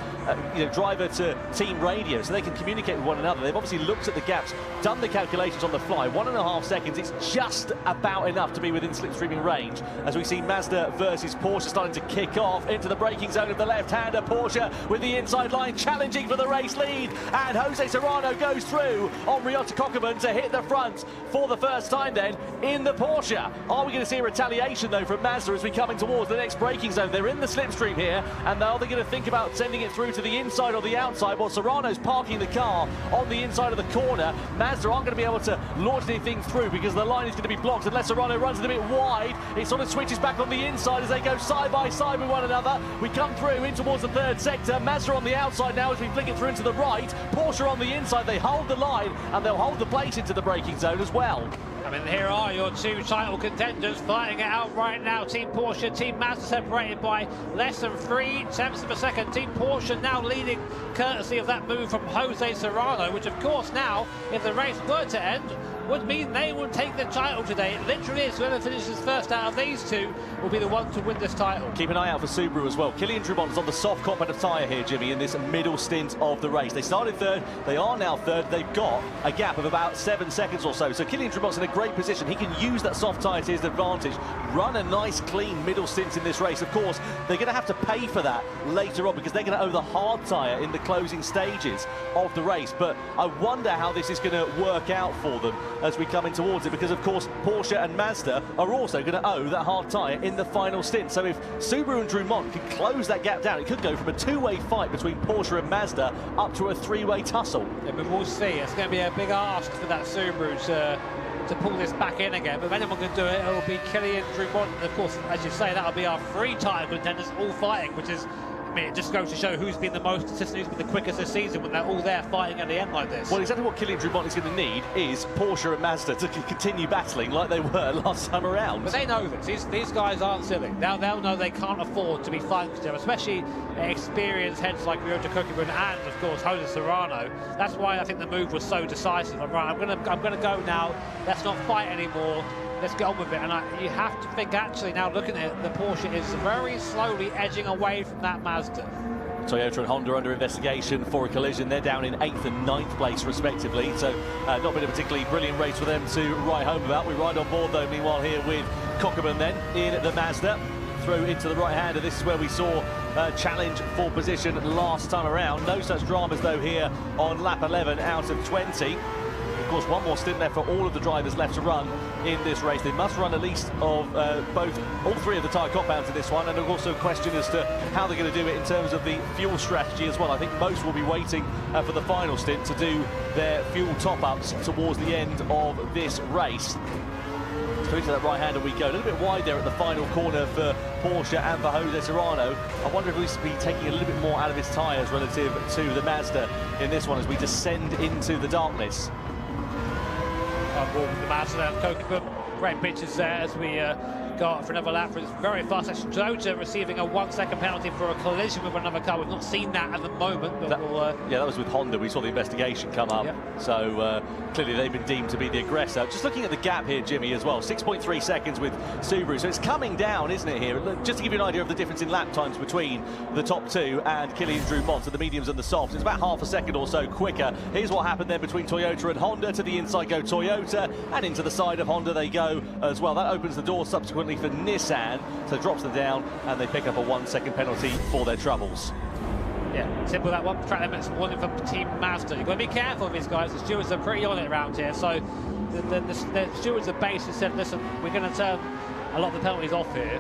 you know, driver to team radio, so they can communicate with one another. They've obviously looked at the gaps, done the calculations on the fly. 1.5 seconds, it's just about enough to be within slipstreaming range, as we see Mazda versus Porsche starting to kick off into the braking zone of the left-hander. Porsche with the inside line, challenging for the race lead, and Jose Serrano goes through on Ryota Kokubun to hit the front for the first time then in the Porsche. Are we going to see a retaliation though from Mazda as we come in towards the next braking zone? They're in the slipstream here, and are they going to think about sending it through to the inside or the outside? Well, Serrano's parking the car on the inside of the corner. Mazda aren't going to be able to launch anything through because the line is going to be blocked unless Serrano runs it a bit wide. It sort of switches back on the inside as they go side by side with one another. We come through in towards the third sector. Mazda on the outside now as we flick it through into the right. Porsche on the inside. They hold the line and they'll hold the place into the braking zone as well. I mean, here are your two title contenders fighting it out right now. Team Porsche, Team Mazda separated by less than 3/10 of a second. Team Porsche now leading courtesy of that move from Jose Serrano, which of course now, if the race were to end, would mean they would take the title today. It literally is, whoever finishes first out of these two will be the one to win this title. Keep an eye out for Subaru as well. Kylian Drumont is on the soft competitive tyre here, Jimmy, in this middle stint of the race. They started third, they are now third. They've got a gap of about 7 seconds or so. So Kylian Drumont's in a great position. He can use that soft tyre to his advantage, run a nice, clean middle stint in this race. Of course, they're going to have to pay for that later on because they're going to owe the hard tyre in the closing stages of the race. But I wonder how this is going to work out for them as we come in towards it, because of course Porsche and Mazda are also going to owe that hard tyre in the final stint. So if Subaru and Drumont can close that gap down, it could go from a two-way fight between Porsche and Mazda up to a three-way tussle. Yeah, but we'll see. It's going to be a big ask for that Subaru to pull this back in again. But if anyone can do it, it'll be Kylian Drumont. And of course, as you say, that'll be our 3 title contenders all fighting, which is, I mean, it just goes to show who's been the most consistent, who's been the quickest this season when they're all there fighting at the end like this. Well, exactly what Kylian Drumont is going to need is Porsche and Mazda to continue battling like they were last time around. But they know this. These guys aren't silly. They'll know they can't afford to be fighting together, especially experienced heads like Ryota Kokubun and, of course, Jose Serrano. That's why I think the move was so decisive. Right, I'm gonna go now. Let's not fight anymore. Let's get on with it. And you have to think, actually, now looking at it, the Porsche is very slowly edging away from that Mazda. Toyota and Honda under investigation for a collision. They're down in 8th and 9th place respectively, so not been a particularly brilliant race for them to ride home about. We ride on board though meanwhile here with Kokubun then in the Mazda through into the right hander. This is where we saw challenge for position last time around. No such dramas though here on lap 11 out of 20. Of course, one more stint there for all of the drivers left to run in this race. They must run a least of all 3 of the tyre compounds in this one, and also a question as to how they're going to do it in terms of the fuel strategy as well. I think most will be waiting for the final stint to do their fuel top-ups towards the end of this race. Through to that right-hander we go. A little bit wide there at the final corner for Porsche and for Jose Serrano. I wonder if he's been taking a little bit more out of his tyres relative to the Mazda in this one as we descend into the darkness. The Mazda and Kokubun, great pictures there as we go out for another lap for this very fast section. Toyota receiving a 1-second penalty for a collision with another car. We've not seen that at the moment, but yeah, that was with Honda. We saw the investigation come up. Yep. So clearly they've been deemed to be the aggressor. Just looking at the gap here, Jimmy, as well. 6.3 seconds with Subaru. So it's coming down, isn't it, here? Just to give you an idea of the difference in lap times between the top 2 and Kylian Drumont, so the mediums and the softs. It's about half a second or so quicker. Here's what happened then between Toyota and Honda. To the inside go Toyota, and into the side of Honda they go as well. That opens the door subsequently subsequently for Nissan, so drops them down, and they pick up a 1 second penalty for their troubles. Yeah, simple that one. Track limits warning for Team Mazda. You've got to be careful of these guys. The stewards are pretty on it around here. So the stewards have basically said, listen, we're going to turn a lot of the penalties off here.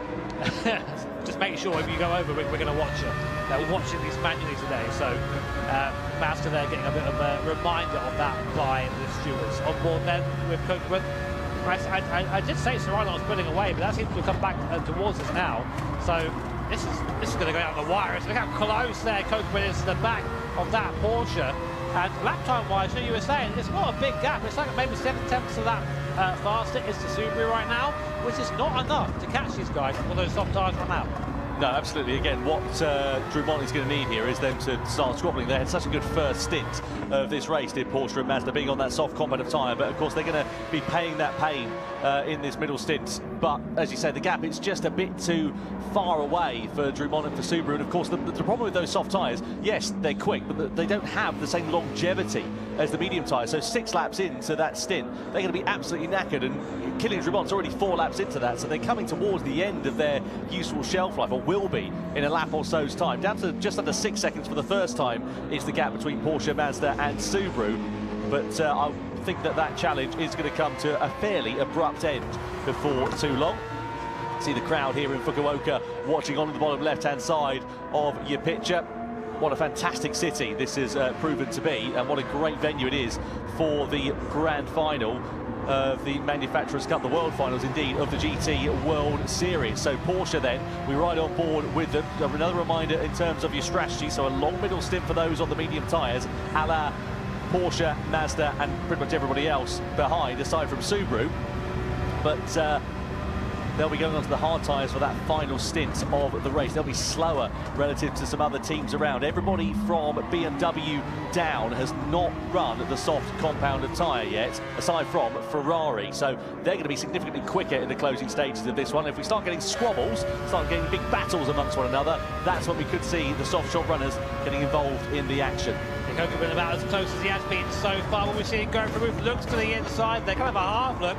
Just make sure if you go over, we're going to watch you. We're watching these manually today. So Mazda there getting a bit of a reminder of that by the stewards. On board then with Kokeman. I did say Serrano was pulling away, but that seems to come back towards us now. So this is going to go out the wire. Look how close there Kokeman is to the back of that Porsche. And lap time wise, you were saying, it's not a big gap. It's like maybe 7/10 of that faster is the Subaru right now, which is not enough to catch these guys before those soft tyres run out. No, absolutely. Again, what Drummond is going to need here is them to start squabbling. They had such a good first stint of this race, did Porsche and Mazda, being on that soft competitive tyre. But of course, they're going to be paying that pain in this middle stint. But as you say, the gap, it's just a bit too far away for Drummond and for Subaru. And of course, the problem with those soft tyres, yes, they're quick, but they don't have the same longevity as the medium tyres. So 6 laps into that stint, they're going to be absolutely knackered. And Kylian Drummond's already 4 laps into that, so they're coming towards the end of their useful shelf life, or will be in a lap or so's time. Down to just under 6 seconds for the first time is the gap between Porsche, Mazda and Subaru. But I think that challenge is going to come to a fairly abrupt end before too long. See the crowd here in Fukuoka watching on the bottom left-hand side of your picture. What a fantastic city this has proven to be, and what a great venue it is for the grand final of the Manufacturers' Cup, the World Finals indeed, of the GT World Series. So Porsche then, we ride on board with them. Another reminder in terms of your strategy, so a long middle stint for those on the medium tyres, a la Porsche, Mazda and pretty much everybody else behind, aside from Subaru. But they'll be going on to the hard tyres for that final stint of the race. They'll be slower relative to some other teams around. Everybody from BMW down has not run the soft compounded tyre yet, aside from Ferrari. So they're going to be significantly quicker in the closing stages of this one. If we start getting squabbles, start getting big battles amongst one another, that's when we could see the soft shop runners getting involved in the action. Koke's been about as close as he has been so far. What we're seeing going for roof looks to the inside. They're kind of a half look.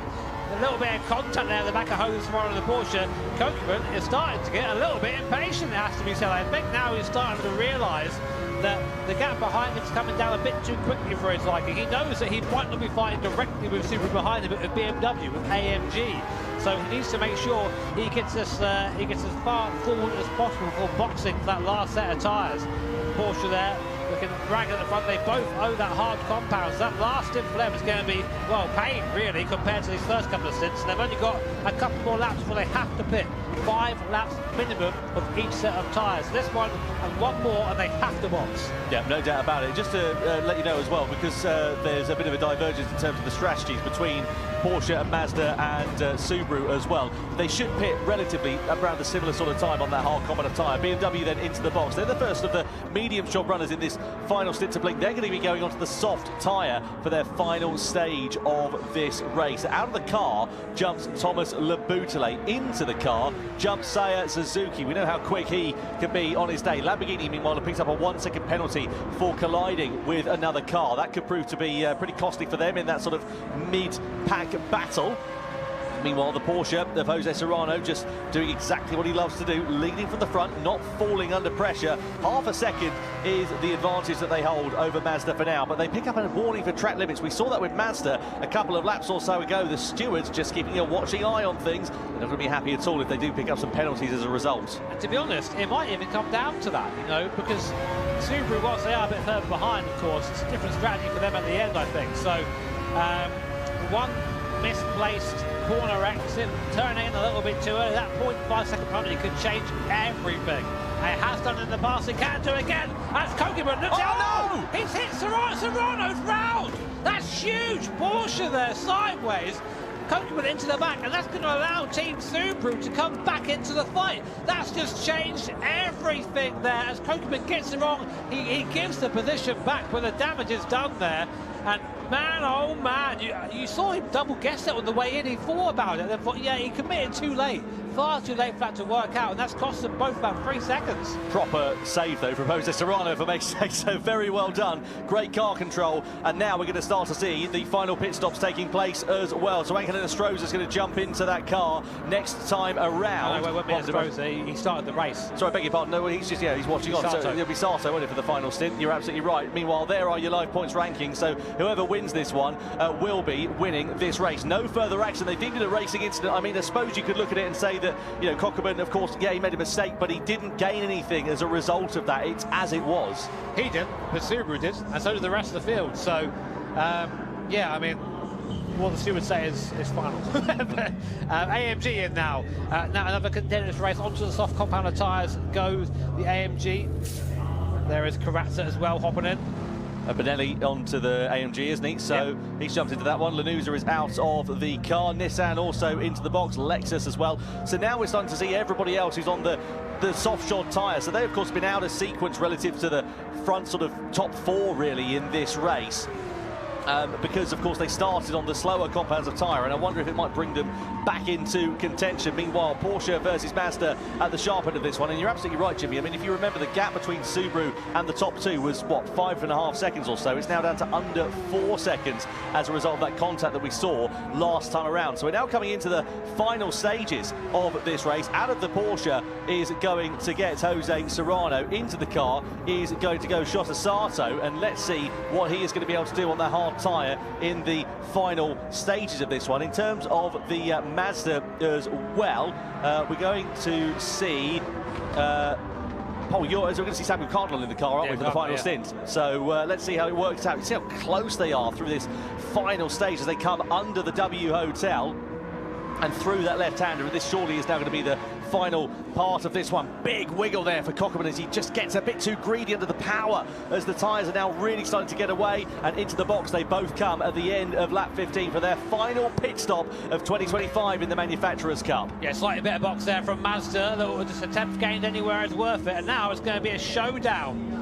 A little bit of contact there at the back of hose from the Porsche. Kokeman is starting to get a little bit impatient, it has to be said. I think now he's starting to realise that the gap behind him is coming down a bit too quickly for his liking. He knows that he might not be fighting directly with Subaru behind him, but with BMW, with AMG. So he needs to make sure he gets as far forward as possible for boxing for that last set of tyres. Porsche there, looking ragged at the front. They both owe that hard compound. So that last stint for them is going to be, well, pain, really, compared to these first couple of stints. And they've only got a couple more laps before they have to pit. 5 laps minimum of each set of tyres. This one and one more, and they have to box. Yeah, no doubt about it. Just to let you know as well, because there's a bit of a divergence in terms of the strategies between Porsche and Mazda and Subaru as well. They should pit relatively around a similar sort of time on that hard compound tyre. BMW then into the box. They're the first of the medium shop runners in this final stint to blink. They're going to be going onto the soft tyre for their final stage of this race. Out of the car jumps Thomas Lebutele. Into the car jumps Seiya Suzuki. We know how quick he can be on his day. Lamborghini, meanwhile, picks up a 1 second penalty for colliding with another car. That could prove to be pretty costly for them in that sort of mid-pack battle. Meanwhile, the Porsche of Jose Serrano just doing exactly what he loves to do, leading from the front, not falling under pressure. Half a second is the advantage that they hold over Mazda for now, but they pick up a warning for track limits. We saw that with Mazda a couple of laps or so ago. The stewards just keeping a watching eye on things. They're not going to be happy at all if they do pick up some penalties as a result. And to be honest, it might even come down to that, you know, because Subaru, whilst they are a bit further behind, of course, it's a different strategy for them at the end, I think. So, one misplaced corner exit, turning in a little bit too early. That 0.5 second penalty could change everything. It has done in the past, it can do again. That's Kokeman, looks out. No! He's hit Serrano's round. That's huge. Porsche there, sideways. Kokeman into the back, and that's going to allow Team Subaru to come back into the fight. That's just changed everything there. As Kokeman gets it wrong, he gives the position back, but the damage is done there. And man, oh man, you saw him double guess that on the way in. He thought about it, then thought, yeah, he committed too late. far too late for that to work out, and that's cost them both about 3 seconds. Proper save, though, from Jose Serrano, if I may say so. Very well done. Great car control. And now we're going to start to see the final pit stops taking place as well. So Angelina Stroza is going to jump into that car next time around. No, it won't be Stroza. He started the race. Sorry, I beg your pardon. No, he's just, he's watching on. So it'll be Sato, won't it, for the final stint? You're absolutely right. Meanwhile, there are your live points rankings. So whoever wins this one will be winning this race. No further action. They deemed it a racing incident. I mean, I suppose you could look at it and say that, Cockburn, of course, he made a mistake, but he didn't gain anything as a result of that. It's as it was. He did, but Subaru did, and so did the rest of the field. So, yeah, I mean, what the steward say is final. AMG in now. Now another contenders race onto the soft compounder tyres goes the AMG. There is Karatza as well hopping in. Benelli onto the AMG, isn't he? So he's jumped into that one. Lanuza is out of the car. Nissan also into the box. Lexus as well. So now we're starting to see everybody else who's on the soft shod tyre. So they, of course, have been out of sequence relative to the front sort of top four, really, in this race. Because, of course, they started on the slower compounds of tyre, and I wonder if it might bring them back into contention. Meanwhile, Porsche versus Mazda at the sharp end of this one, and you're absolutely right, Jimmy. I mean, if you remember, the gap between Subaru and the top two was, what, 5.5 seconds or so. It's now down to under 4 seconds as a result of that contact that we saw last time around. So we're now coming into the final stages of this race. Out of the Porsche is going to get Jose Serrano. Into the car is going to go Shota Sato, and let's see what he is going to be able to do on that hard tyre in the final stages of this one. In terms of the Mazda as well, we're going to see we're going to see Samuel Cardinal in the car, aren't we, for the final stint? So let's see how it works out. See how close they are through this final stage as they come under the W Hotel and through that left-hander. And this surely is now going to be the final part of this one. Big wiggle there for Cockburn as he just gets a bit too greedy under the power as the tyres are now really starting to get away, and into the box they both come at the end of lap 15 for their final pit stop of 2025 in the Manufacturers' Cup. Yeah, slightly better box there from Mazda. Just a 10th gained anywhere is worth it, and now it's going to be a showdown.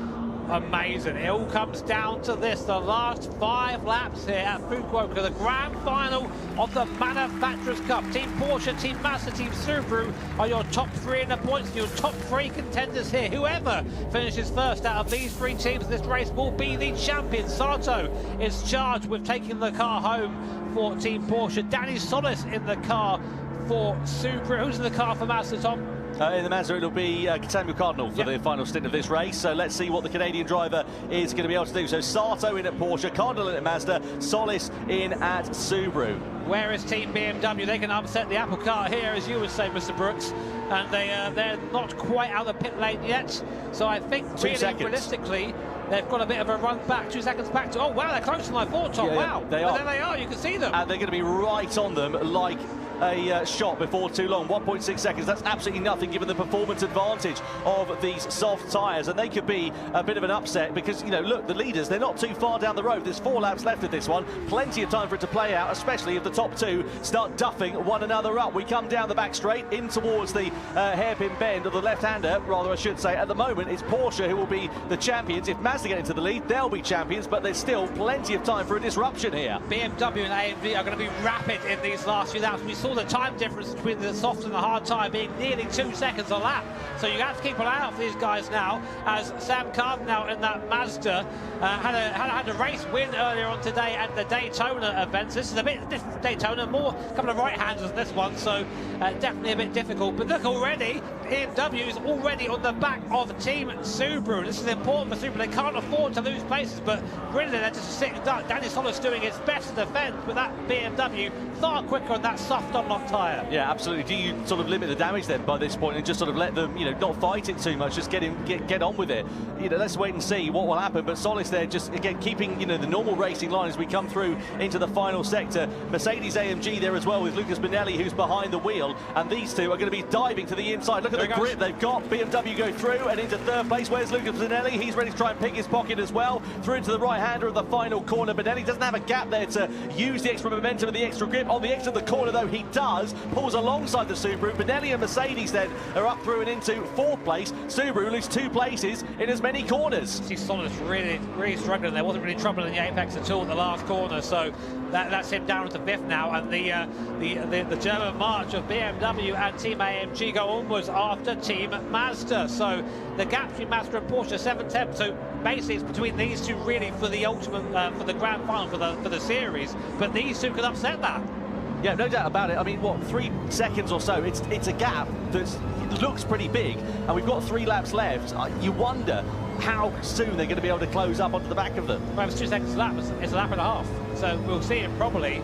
Amazing. It all comes down to this. The last 5 laps here at Fukuoka, the grand final of the Manufacturers' Cup. Team Porsche, Team Mazda, Team Subaru are your top 3 in the points, your top 3 contenders here. Whoever finishes first out of these 3 teams in this race will be the champion. Sato is charged with taking the car home for Team Porsche. Danny Solis in the car for Subaru. Who's in the car for Mazda, Tom? In the Mazda, it'll be Samuel Cardinal for the final stint of this race. So let's see what the Canadian driver is going to be able to do. So Sato in at Porsche, Cardinal in at Mazda, Solis in at Subaru. Where is Team BMW? They can upset the apple cart here, as you would say, Mr. Brooks. And they're not quite out of the pit lane yet. So I think realistically, they've got a bit of a run back, 2 seconds back to... Oh, wow, they're closer than I thought, Tom. Wow. They are. There they are, you can see them. And they're going to be right on them like a shot before too long. 1.6 seconds, that's absolutely nothing given the performance advantage of these soft tyres, and they could be a bit of an upset because, look, the leaders, they're not too far down the road. There's 4 laps left of this one, plenty of time for it to play out, especially if the top 2 start duffing one another up. We come down the back straight in towards the hairpin bend of the left-hander, rather I should say. At the moment it's Porsche who will be the champions. If Mazda get into the lead, they'll be champions, but there's still plenty of time for a disruption here. BMW and AMG are going to be rapid in these last few laps. We saw the time difference between the soft and the hard tyre being nearly 2 seconds a lap. So you have to keep an eye out for these guys now, as Sam Cardinal in that Mazda had a race win earlier on today at the Daytona events. This is a bit different Daytona, more a couple of right-handers than this one, so definitely a bit difficult. But look, already, BMW is already on the back of Team Subaru. This is important for Subaru. They can't afford to lose places, but really they're just sitting duck. Danny Solis doing his best to defend with that BMW far quicker on that soft unlock tyre. Yeah, absolutely. Do you sort of limit the damage then by this point and just sort of let them, not fight it too much, just get on with it? Let's wait and see what will happen. But Solis there just, again, keeping, the normal racing line as we come through into the final sector. Mercedes AMG there as well with Lucas Benelli, who's behind the wheel, and these two are going to be diving to the inside. Look at the grip they've got. BMW go through and into 3rd place. Where's Lucas Benelli? He's ready to try and pick his pocket as well. Through into the right-hander of the final corner. Benelli doesn't have a gap there to use the extra momentum and the extra grip. On the exit of the corner, though, he does. Pulls alongside the Subaru. Benelli and Mercedes then are up through and into 4th place. Subaru lose 2 places in as many corners. See Solis really struggling. There wasn't really trouble in the apex at all at the last corner, so That's him down to fifth now, and the German march of BMW and Team AMG go onwards after Team Mazda. So the gap between Mazda and Porsche 7/10. So basically, it's between these two really for the ultimate for the grand final for the series. But these two could upset that. Yeah, no doubt about it. I mean, what, 3 seconds or so? It's a gap that looks pretty big, and we've got 3 laps left. You wonder how soon they're going to be able to close up onto the back of them. Well, it's 2 seconds a lap. It's a lap and a half. So we'll see it probably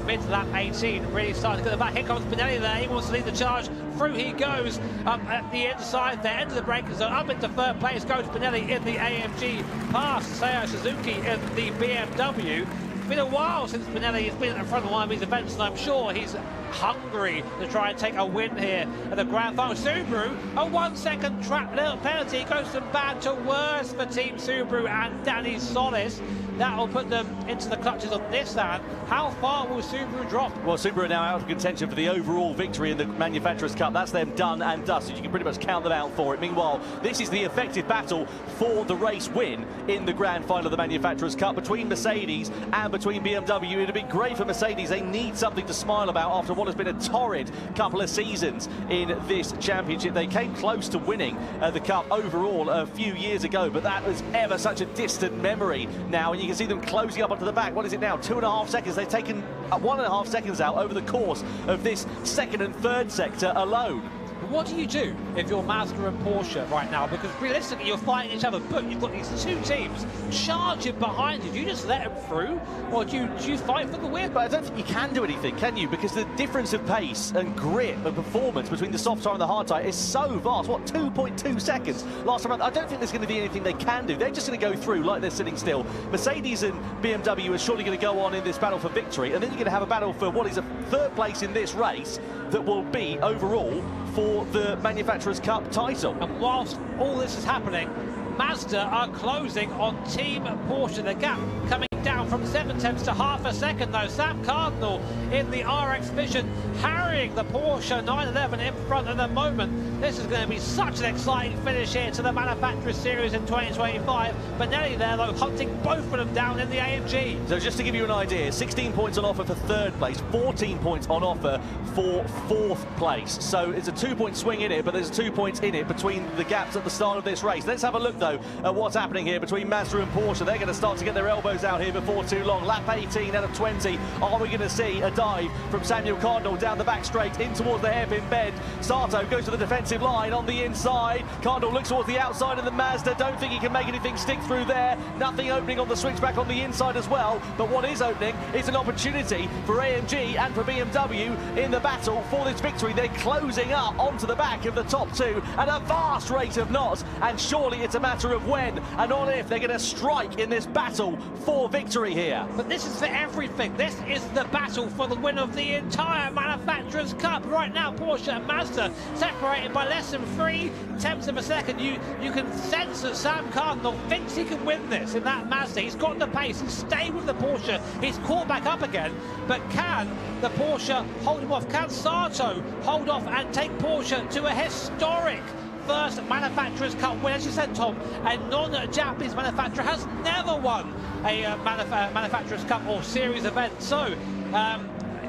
mid to lap 18, really starting to go back. Here comes Benelli there. He wants to lead the charge. Through he goes up at the inside there, into the braking zone, up into third place. Goes Benelli in the AMG, past Seiya Suzuki in the BMW. It's been a while since Benelli has been at the front of one of these events, and I'm sure he's hungry to try and take a win here at the grand final. Subaru, a 1 second trap little penalty, goes from bad to worse for Team Subaru and Danny Solis. That will put them into the clutches of Nissan. How far will Subaru drop? Well, Subaru are now out of contention for the overall victory in the Manufacturers' Cup. That's them done and dusted. You can pretty much count them out for it. Meanwhile, this is the effective battle for the race win in the grand final of the Manufacturers' Cup between Mercedes and between BMW. It'd be great for Mercedes. They need something to smile about after what has been a torrid couple of seasons in this championship. They came close to winning the Cup overall a few years ago, but that was ever such a distant memory now. And you can see them closing up onto the back. What is it now? 2.5 seconds. They've taken 1.5 seconds out over the course of this second and third sector alone. What do you do if you're Mazda and Porsche right now? Because realistically, you're fighting each other, but you've got these 2 teams charging behind you. Do you just let them through, or do you fight for the win? But I don't think you can do anything, can you? Because the difference of pace and grit and performance between the soft tire and the hard tire is so vast. What, 2.2 seconds last time? I don't think there's going to be anything they can do. They're just going to go through like they're sitting still. Mercedes and BMW are surely going to go on in this battle for victory, and then you're going to have a battle for what is a 3rd place in this race that will be overall for the Manufacturers' Cup title. And whilst all this is happening, Mazda are closing on Team Porsche. The gap coming down from 7/10 to half a second though. Sam Cardinal in the RX Vision harrying the Porsche 911 in front at the moment. This is going to be such an exciting finish here to the Manufacturers Series in 2025. Benelli there though hunting both of them down in the AMG. So just to give you an idea, 16 points on offer for 3rd place, 14 points on offer for 4th place. So it's a 2-point swing in it, but there's 2 points in it between the gaps at the start of this race. Let's have a look though at what's happening here between Mazda and Porsche. They're going to start to get their elbows out here before too long. Lap 18 out of 20. Are we going to see a dive from Samuel Cardinal down the back straight in towards the hairpin bend? Sato goes to the defensive line on the inside. Cardinal looks towards the outside of the Mazda. Don't think he can make anything stick through there. Nothing opening on the switchback on the inside as well. But what is opening is an opportunity for AMG and for BMW in the battle for this victory. They're closing up onto the back of the top 2 at a vast rate of knots. And surely it's a matter of when and not if they're going to strike in this battle for victory here. But this is for everything. This is the battle for the win of the entire Manufacturers' Cup. Right now, Porsche and Mazda separated by less than 3/10 of a second. You can sense that Sam Cardinal thinks he can win this in that Mazda. He's got the pace. He's stayed with the Porsche. He's caught back up again. But can the Porsche hold him off? Can Sato hold off and take Porsche to a historic first Manufacturers' Cup win? As you said, Tom, a non-Japanese manufacturer has never won a Manufacturers' Cup or series event. So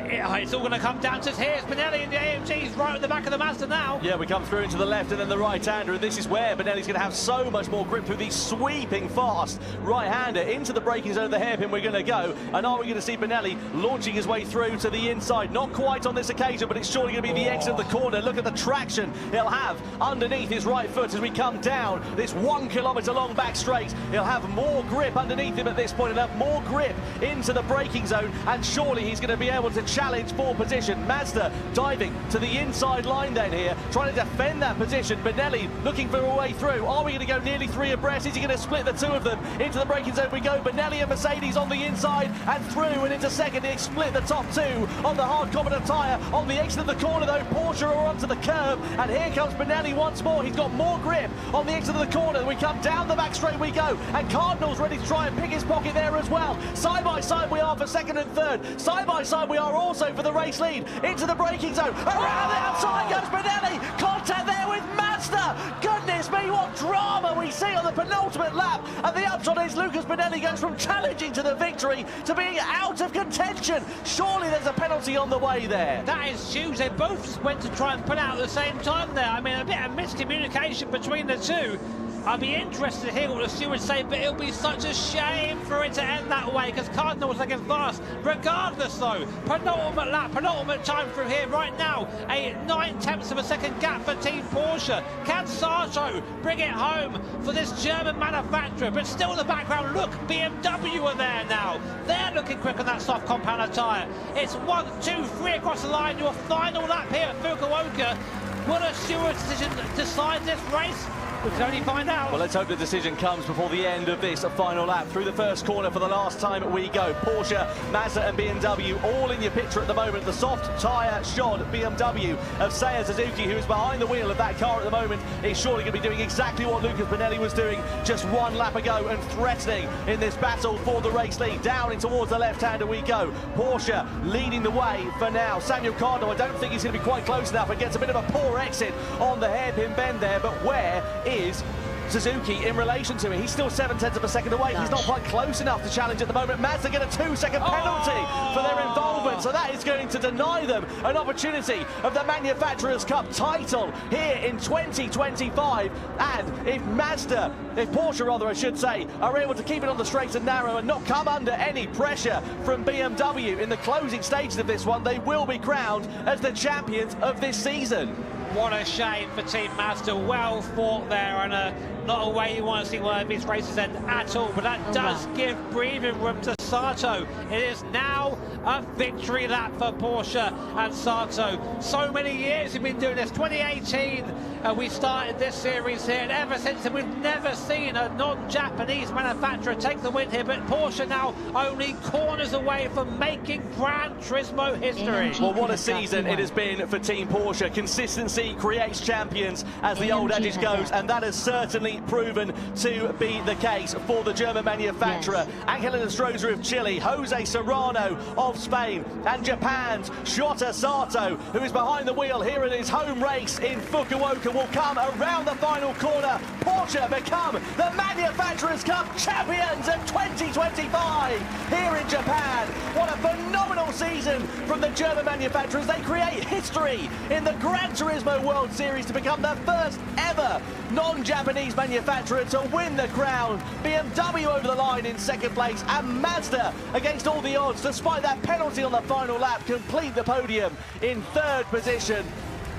it's all going to come down to here's Benelli in the AMG. He's right at the back of the Mazda now. Yeah, we come through into the left and then the right-hander, and this is where Benelli's going to have so much more grip through the sweeping fast right-hander into the braking zone of the hairpin. We're going to go, and are we going to see Benelli launching his way through to the inside? Not quite on this occasion, but it's surely going to be the exit of the corner. Look at the traction he'll have underneath his right foot as we come down this 1 kilometre long back straight. He'll have more grip underneath him at this point. He'll have more grip into the braking zone, and surely he's going to be able to challenge for position. Mazda diving to the inside line then here, trying to defend that position. Benelli looking for a way through. Are we going to go nearly 3 abreast? Is he going to split the 2 of them? Into the braking zone we go. Benelli and Mercedes on the inside and through and into second. They split the top 2 on the hard competent tyre. On the exit of the corner though, Porsche are onto the curb, and here comes Benelli once more. He's got more grip on the exit of the corner. We come down the back straight we go, and Cardinal's ready to try and pick his pocket there as well. Side by side we are for second and third. Side by side we are also for the race lead. Into the braking zone. Around the outside goes Benelli. Contact there with Mazda. Goodness me, what drama we see on the penultimate lap. And the upshot is Lucas Bonelli goes from challenging to the victory to being out of contention. Surely there's a penalty on the way there. That is huge. They both just went to try and put out at the same time there. I mean, a bit of miscommunication between the two. I'd be interested to hear what the stewards say, but it'll be such a shame for it to end that way because Cardinal was looking fast. Regardless, though, penultimate lap, penultimate time through here right now. A 9/10 of a second gap for Team Porsche. Can Sato bring it home for this German manufacturer? But still in the background, look, BMW are there now. They're looking quick on that soft compounder tyre. It's 1, 2, 3 across the line. Your final lap here at Fukuoka. Will a steward's decision decide this race? We can only find out. Well, let's hope the decision comes before the end of this final lap. Through the first corner for the last time we go. Porsche, Mazda and BMW all in your picture at the moment. The soft tyre shod BMW of Seiya Suzuki, who is behind the wheel of that car at the moment, is surely going to be doing exactly what Lucas Bonelli was doing just one lap ago and threatening in this battle for the race lead. Down in towards the left-hander we go. Porsche leading the way for now. Samuel Cardinal, I don't think he's going to be quite close enough and gets a bit of a poor exit on the hairpin bend there, but where is Suzuki in relation to it? He's still 7/10 of a second away. He's not quite close enough to challenge at the moment. Mazda get a 2-second penalty for their involvement, so that is going to deny them an opportunity of the Manufacturers' Cup title here in 2025. And if Porsche rather I should say, are able to keep it on the straight and narrow and not come under any pressure from BMW in the closing stages of this one, they will be crowned as the champions of this season. What a shame for Team Mazda. Well fought there, and not a way you want to see one of these races end at all, but that does give breathing room to Sato. It is now a victory lap for Porsche and Sato. So many years we've been doing this. 2018 we started this series here, and ever since then we've never seen a non-Japanese manufacturer take the win here, but Porsche now only corners away from making Gran Turismo history. Well, what a season it has been for Team Porsche. Consistency creates champions, as the old adage goes, and that has certainly proven to be the case for the German manufacturer. Angelina Strozer of Chile, Jose Serrano of Spain, and Japan's Shota Sato, who is behind the wheel here in his home race in Fukuoka, will come around the final corner. Porsche become the Manufacturers' Cup champions of 2025 here in Japan. What a phenomenal season from the German manufacturers. They create history in the Gran Turismo World Series to become the first ever non-Japanese manufacturer to win the crown. BMW over the line in second place, and Mazda, against all the odds, despite that penalty on the final lap, complete the podium in third position.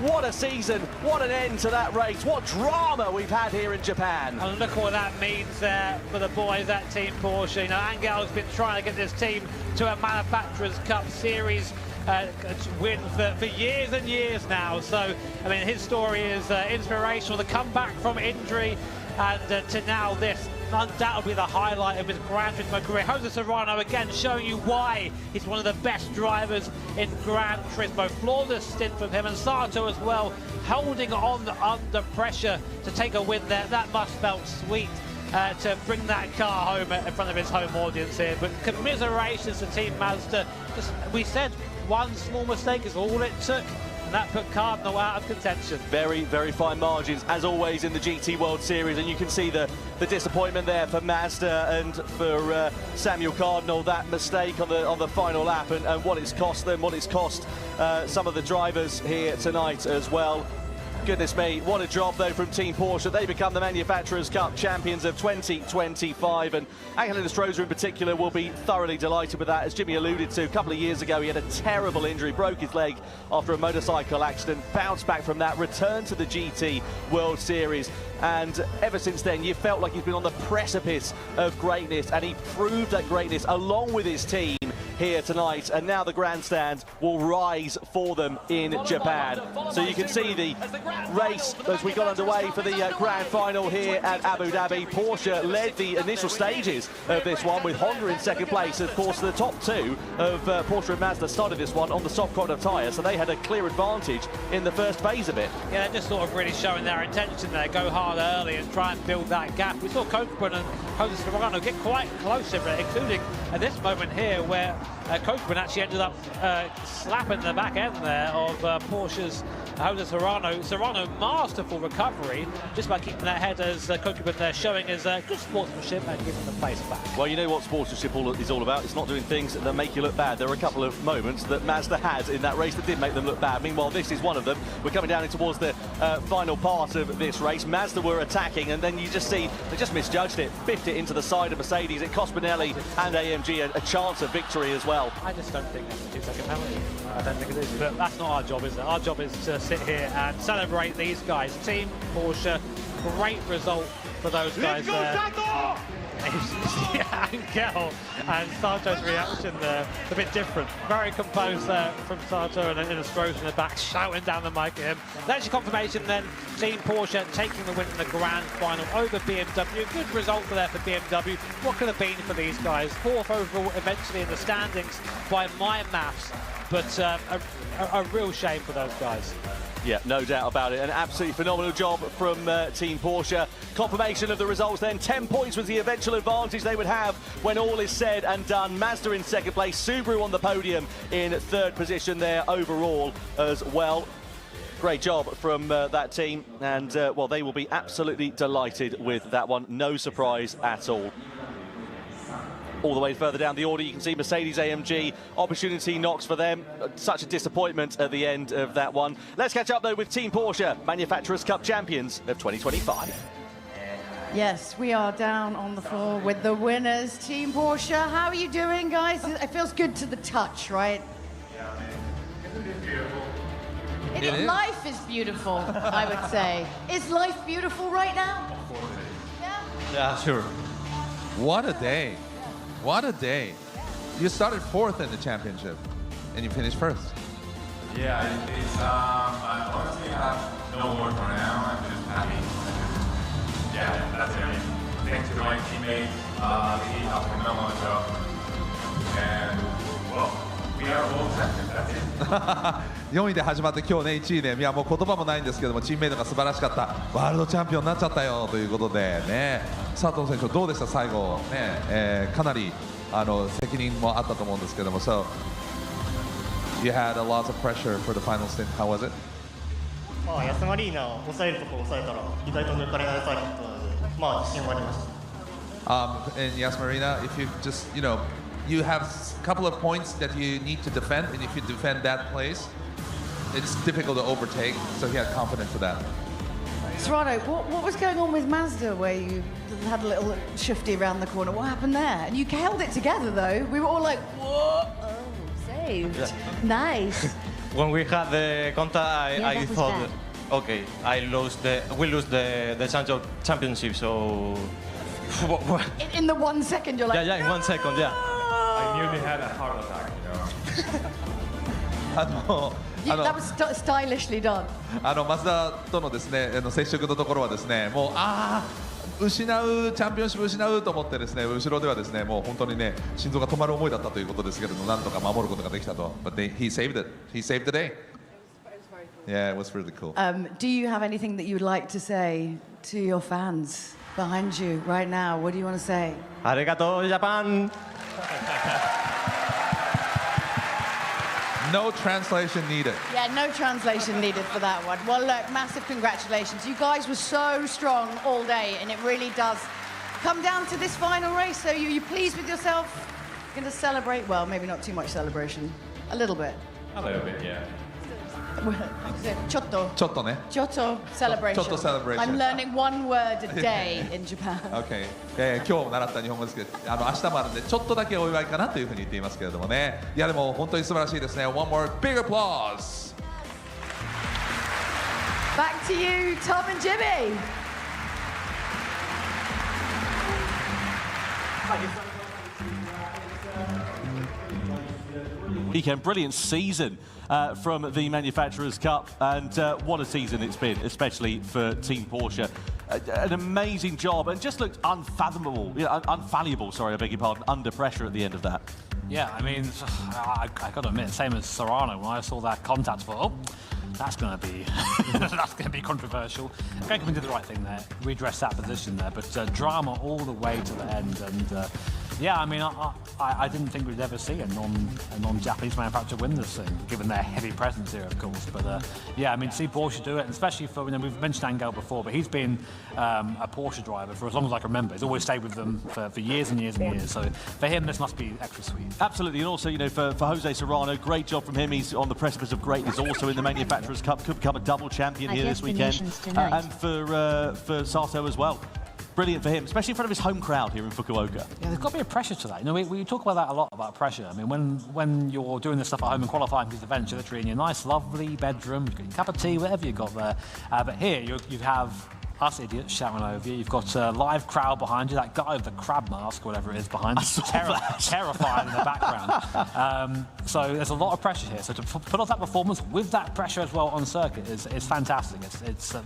What a season, what an end to that race, what drama we've had here in Japan. And look what that means there for the boys at Team Porsche. You know, Angel's been trying to get this team to a Manufacturers' Cup Series win for years and years now. So, I mean, his story is inspirational. The comeback from injury and to now this, undoubtedly the highlight of his Gran Turismo career. Jose Serrano again showing you why he's one of the best drivers in Gran Turismo. Flawless stint from him, and Sato as well, holding on under pressure to take a win there. That must felt sweet to bring that car home in front of his home audience here. But commiserations to Team Mazda. Just, we said one small mistake is all it took, and that put Cardinal out of contention. Very, very fine margins, as always, in the GT World Series, and you can see the disappointment there for Mazda and for Samuel Cardinal, that mistake on the final lap, and what it's cost them, what it's cost some of the drivers here tonight as well. Goodness me, what a job though from Team Porsche. They become the Manufacturers' Cup champions of 2025, and Angelina Strozer in particular will be thoroughly delighted with that. As Jimmy alluded to, a couple of years ago he had a terrible injury, broke his leg after a motorcycle accident, bounced back from that, returned to the GT World Series, and ever since then you felt like he's been on the precipice of greatness, and he proved that greatness along with his team here tonight, and now the grandstand will rise for them in Japan. So you can see the race as we got underway for the grand final here at Abu Dhabi. Porsche led the initial stages of this one with Honda in second place. Of course, the top two of Porsche and Mazda started this one on the soft corner tyre, so they had a clear advantage in the first phase of it. Yeah, they're just sort of really showing their intention there. Go hard early and try and build that gap. We saw Coburn and Jose Serrano get quite close, including at this moment here where Kokubun actually ended up slapping the back end there of Porsche's Jose Serrano. Serrano, masterful recovery, just by keeping that head as Kokubun there, showing his good sportsmanship and giving the place back. Well, you know what sportsmanship is all about. It's not doing things that make you look bad. There were a couple of moments that Mazda had in that race that did make them look bad. Meanwhile, this is one of them. We're coming down towards the final part of this race. Mazda were attacking, and then you just see they just misjudged it, biffed it into the side of Mercedes. It cost Benelli and AMG a chance of victory as well. I just don't think that's a 2-second penalty. I don't think it is. But that's not our job, is it? Our job is to sit here and celebrate these guys. Team Porsche, great result for those guys there. Angel and Sato's reaction there, a bit different. Very composed there from Sato, and in a stroke in the back, shouting down the mic at him. That's your confirmation then. Team Porsche taking the win in the Grand Final over BMW. Good result for there for BMW. What could have been for these guys? 4th overall eventually in the standings by my maths, but a real shame for those guys. Yeah, no doubt about it. An absolutely phenomenal job from Team Porsche. Confirmation of the results then. 10 points was the eventual advantage they would have when all is said and done. Mazda in 2nd place, Subaru on the podium in 3rd position there overall as well. Great job from that team, and well, they will be absolutely delighted with that one. No surprise at all. All the way further down the order, you can see Mercedes AMG, opportunity knocks for them. Such a disappointment at the end of that one. Let's catch up, though, with Team Porsche, Manufacturers' Cup champions of 2025. Yes, we are down on the floor with the winners. Team Porsche, how are you doing, guys? It feels good to the touch, right? Life is beautiful, I would say. Is life beautiful right now? Yeah, sure. What a day. What a day. You started 4th in the championship, and you finished 1st. Yeah, it's, I honestly have no word for now. I'm just happy. Yeah, that's it. I mean, thanks to my teammates, they did a phenomenal job. And, well, we are all champions, that's it. 4位で始まって今日ね1位で、いやもう言葉もないんですけども、チームメイトが素晴らしかった、ワールドチャンピオンになっちゃったよということでね、佐藤選手どうでした最後ね、かなり責任もあったと思うんですけども、so you had a lot of pressure for the final stint. How was it? まあ安間リーナを抑えるところを抑えたら意外と抜かれないサーキットなので、まあ自信はありました。In Yas Marina, if you just you have a couple of points that you need to defend, and if you defend that place, it's difficult to overtake, so he had confidence for that. Serrano, what was going on with Mazda where you had a little shifty around the corner? What happened there? And you held it together, though. We were all like, whoa, oh, saved. Yeah. Nice. When we had the contact, I thought, okay, we lose the championship, so... in the 1 second, you're like... Yeah, in 1 second, yeah. I nearly had a heart attack, that was stylishly done. マツダとのですね接触のところはですね、もう失うチャンピオンシップ失うと思ってですね、後ろではですねもう本当にね心臓が止まる思いだったということですけれども、なんとか守ることができたと。But he saved it. He saved the day. Yeah, it was really cool. Do you have anything that you would like to say to your fans behind you right now? What do you want to say? Arigato, Japan. No translation needed. Yeah, no translation needed for that one. Well, look, massive congratulations. You guys were so strong all day, and it really does come down to this final race. So you pleased with yourself? You're going to celebrate? Well, maybe not too much celebration. A little bit. A little bit, yeah. Chotto. Chotto ね。Chotto celebration. Chotto celebration. I'm learning one word a day in Japan. Okay. 今日も習った日本語ですけど、明日もあるんでちょっとだけお祝いかなというふうに言っていますけれどもね。いやでも本当に素晴らしいですね。One more big applause. Back to you, Tom and Jimmy. Weekend, brilliant season from the Manufacturers' Cup, and what a season it's been, especially for Team Porsche. An amazing job, and just looked unfathomable, unfallible, sorry, I beg your pardon, under pressure at the end of that. Yeah, I mean, I got to admit, same as Serrano, when I saw that contact, I thought, oh, that's going to be that's going to be controversial. Kokubun did the right thing there, redressed that position there, but drama all the way to the end, and Yeah, I mean, I didn't think we'd ever see a non-Japanese manufacturer win this thing, given their heavy presence here, of course. But yeah, I mean, see Porsche do it, and especially for, you know, we've mentioned Angel before, but he's been a Porsche driver for as long as I can remember. He's always stayed with them for years and years and years. So for him, this must be extra sweet. Absolutely, and also, you know, for Jose Serrano, great job from him. He's on the precipice of greatness, also in the Manufacturers' Cup, could become a double champion here this weekend. And for Sato as well. Brilliant for him, especially in front of his home crowd here in Fukuoka. Yeah, there's got to be a pressure to that. You know, we talk about that a lot, about pressure. I mean, when you're doing this stuff at home and qualifying for these events, you're literally in your nice, lovely bedroom, you've got your cup of tea, whatever you've got there. But here, you have us idiots shouting over you. You've got a live crowd behind you, that guy with the crab mask, whatever it is behind you. Terrifying in the background. So there's a lot of pressure here. So to put off that performance with that pressure as well on circuit is fantastic.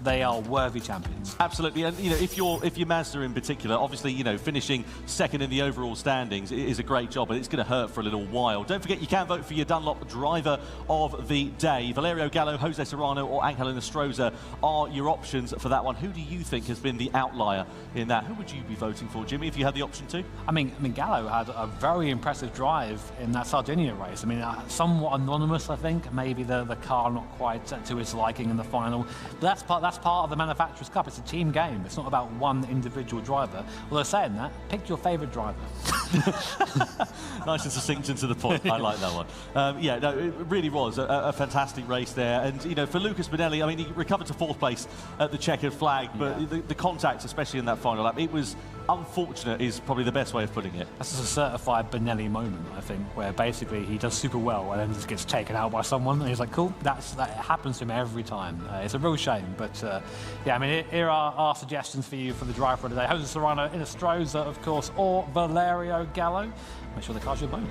They are worthy champions. Absolutely, and you know, if you're Mazda in particular, obviously, you know, finishing second in the overall standings is a great job, but it's going to hurt for a little while. Don't forget, you can vote for your Dunlop driver of the day. Valerio Gallo, Jose Serrano, or Angel Nostroza are your options for that one. Who do you think has been the outlier in that? Who would you be voting for, Jimmy, if you had the option to? I mean, Gallo had a very impressive drive in that Sardinia race. I mean, somewhat anonymous, I think. Maybe the car not quite to his liking in the final. But that's part of the Manufacturers' Cup. It's a team game. It's not about one individual driver. Although saying that, pick your favourite driver. Nice and succinct and to the point. I like that one. Yeah, no, it really was a fantastic race there. And, you know, for Lucas Benelli, I mean, he recovered to 4th place at the checkered flag, but the contact, especially in that final lap, it was unfortunate is probably the best way of putting it. That's a certified Benelli moment, I think, where basically he does super well and then just gets taken out by someone, and he's like, cool, that happens to him every time. It's a real shame, but yeah, I mean, here are our suggestions for you for the driver of the day. Jose Serrano, Nostroza, of course, or Valerio Gallo. Make sure the car's your vote.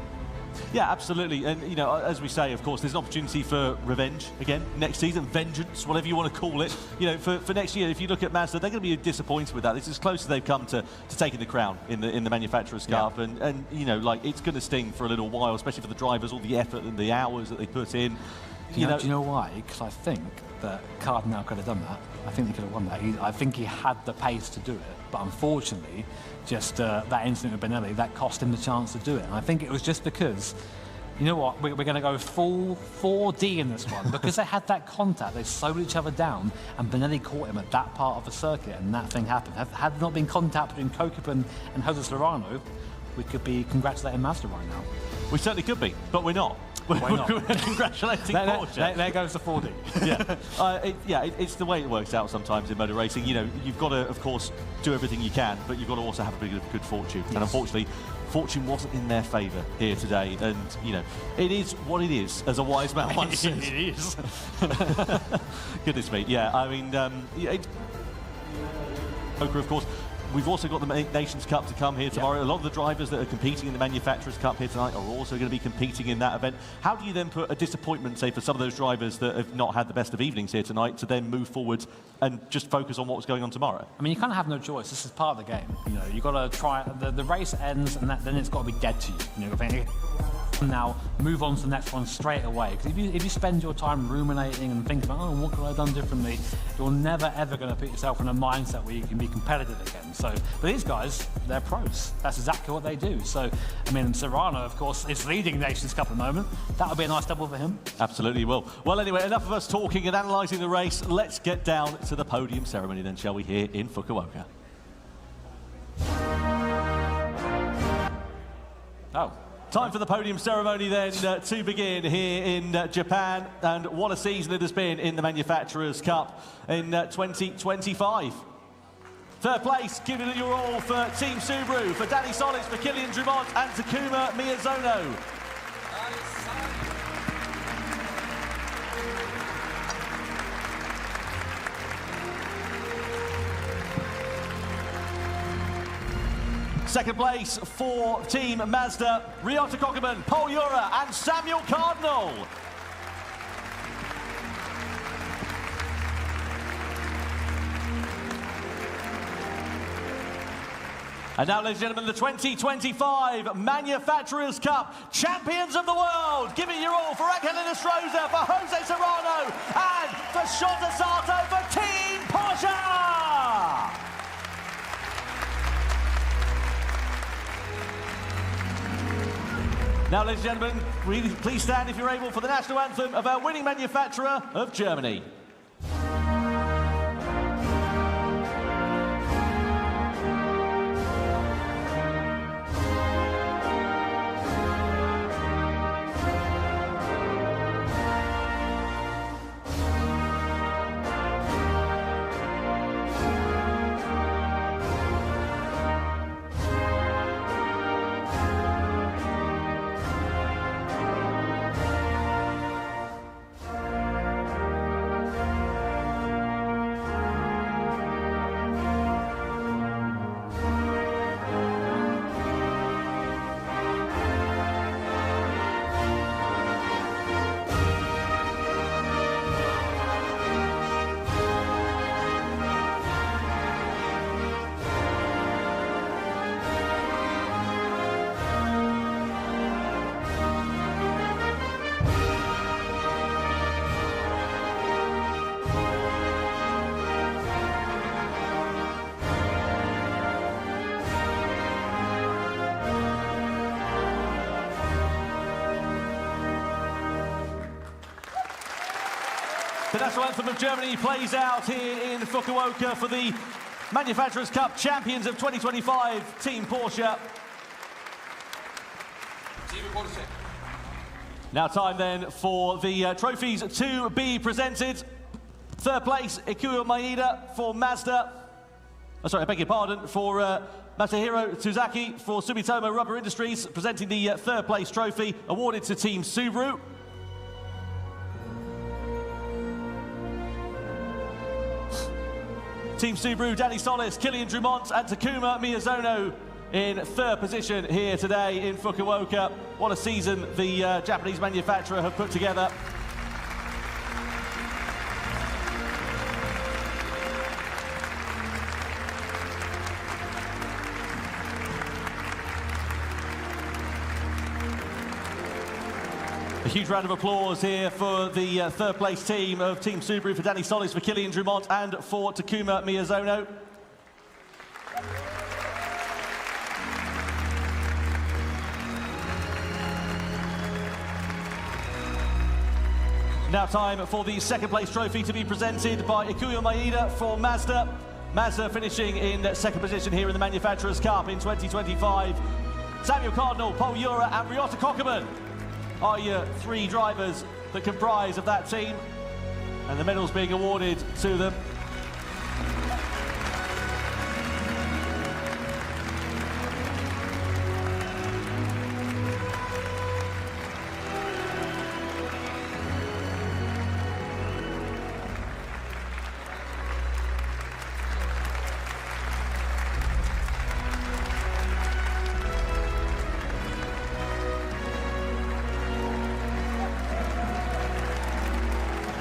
Yeah, absolutely. And, you know, as we say, of course, there's an opportunity for revenge again next season, vengeance, whatever you want to call it. You know, for next year, if you look at Mazda, they're going to be disappointed with that. It's as close as they've come to taking the crown in the Manufacturers' Cup. And, you know, like, it's going to sting for a little while, especially for the drivers, all the effort and the hours that they put in. Do you know why? Because I think that Cardinal could have done that. I think he could have won that. I think he had the pace to do it, but unfortunately, just that incident with Benelli, that cost him the chance to do it. And I think it was just because, you know what, we're going to go full 4D in this one. Because they had that contact, they slowed each other down, and Benelli caught him at that part of the circuit, and that thing happened. Had there not been contact between Kokip and Jose Serrano, we could be congratulating Mazda right now. We certainly could be, but we're not. We're congratulating Porsche. There goes the 4D. Yeah, it's the way it works out sometimes in motor racing. You know, you've got to, of course, do everything you can, but you've got to also have a bit of good fortune. Yes. And unfortunately, fortune wasn't in their favour here today. And, you know, it is what it is, as a wise man once said. It is. Goodness me, yeah. I mean, Poker, of course. We've also got the Nations Cup to come here tomorrow. Yeah. A lot of the drivers that are competing in the Manufacturers' Cup here tonight are also going to be competing in that event. How do you then put a disappointment, say, for some of those drivers that have not had the best of evenings here tonight to then move forward and just focus on what's going on tomorrow? I mean, you kind of have no choice. This is part of the game. You know, you've got to try. The race ends, and then it's got to be dead to you. You know, now move on to the next one straight away. Because if you spend your time ruminating and thinking about, oh, what could I have done differently, you're never ever going to put yourself in a mindset where you can be competitive again. So, but these guys, they're pros. That's exactly what they do. So, I mean, Serrano, of course, is leading Nations Cup at the moment. That would be a nice double for him. Absolutely will. Well, anyway, enough of us talking and analysing the race. Let's get down to the podium ceremony then, shall we, here in Fukuoka. Oh. Time for the podium ceremony then to begin here in Japan, and what a season it has been in the Manufacturers' Cup in 2025. Third place, giving it your all for Team Subaru, for Danny Solis, for Kilian Drummond and Takuma Miyazono. Second place for Team Mazda, Ryota Kokeman, Paul Yura and Samuel Cardinal. And now, ladies and gentlemen, the 2025 Manufacturers' Cup Champions of the World. Give it your all for Angel Nostroza, for Jose Serrano and for Shota Sato for Team Porsche. Now, ladies and gentlemen, please stand if you're able for the national anthem of our winning manufacturer of Germany. The national anthem of Germany plays out here in Fukuoka for the Manufacturers' Cup champions of 2025, Team Porsche. Now time then for the trophies to be presented. Third place, Ikuyo Maeda for Mazda. Oh, sorry, I beg your pardon, for Masahiro Tuzaki for Sumitomo Rubber Industries, presenting the third place trophy awarded to Team Subaru. Team Subaru, Danny Solis, Kilian Drumont and Takuma Miyazono in third position here today in Fukuoka. What a season the Japanese manufacturer have put together. A huge round of applause here for the third place team of Team Subaru, for Danny Solis, for Kilian Drumont and for Takuma Miyazono. Now time for the second place trophy to be presented by Ikuyo Maeda for Mazda. Mazda finishing in second position here in the Manufacturers' Cup in 2025. Samuel Cardinal, Paul Ura and Ryota Kokeman are your three drivers that comprise of that team, and the medals being awarded to them.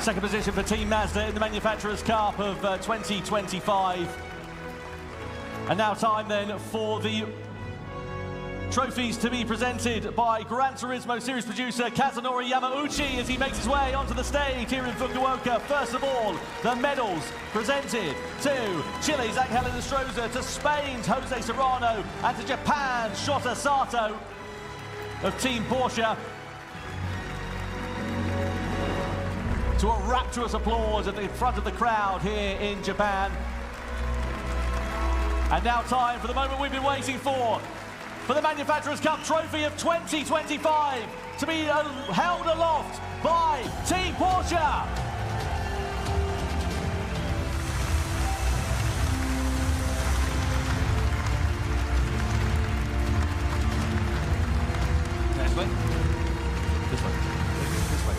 Second position for Team Mazda in the Manufacturers' Cup of 2025. And now time then for the trophies to be presented by Gran Turismo series producer Kazunori Yamauchi as he makes his way onto the stage here in Fukuoka. First of all, the medals presented to Chile's Angel Estrada, to Spain's Jose Serrano, and to Japan's Shota Sato of Team Porsche. To a rapturous applause in front of the crowd here in Japan. And now time for the moment we've been waiting for the Manufacturers' Cup Trophy of 2025 to be held aloft by Team Porsche. This way? This way. This way.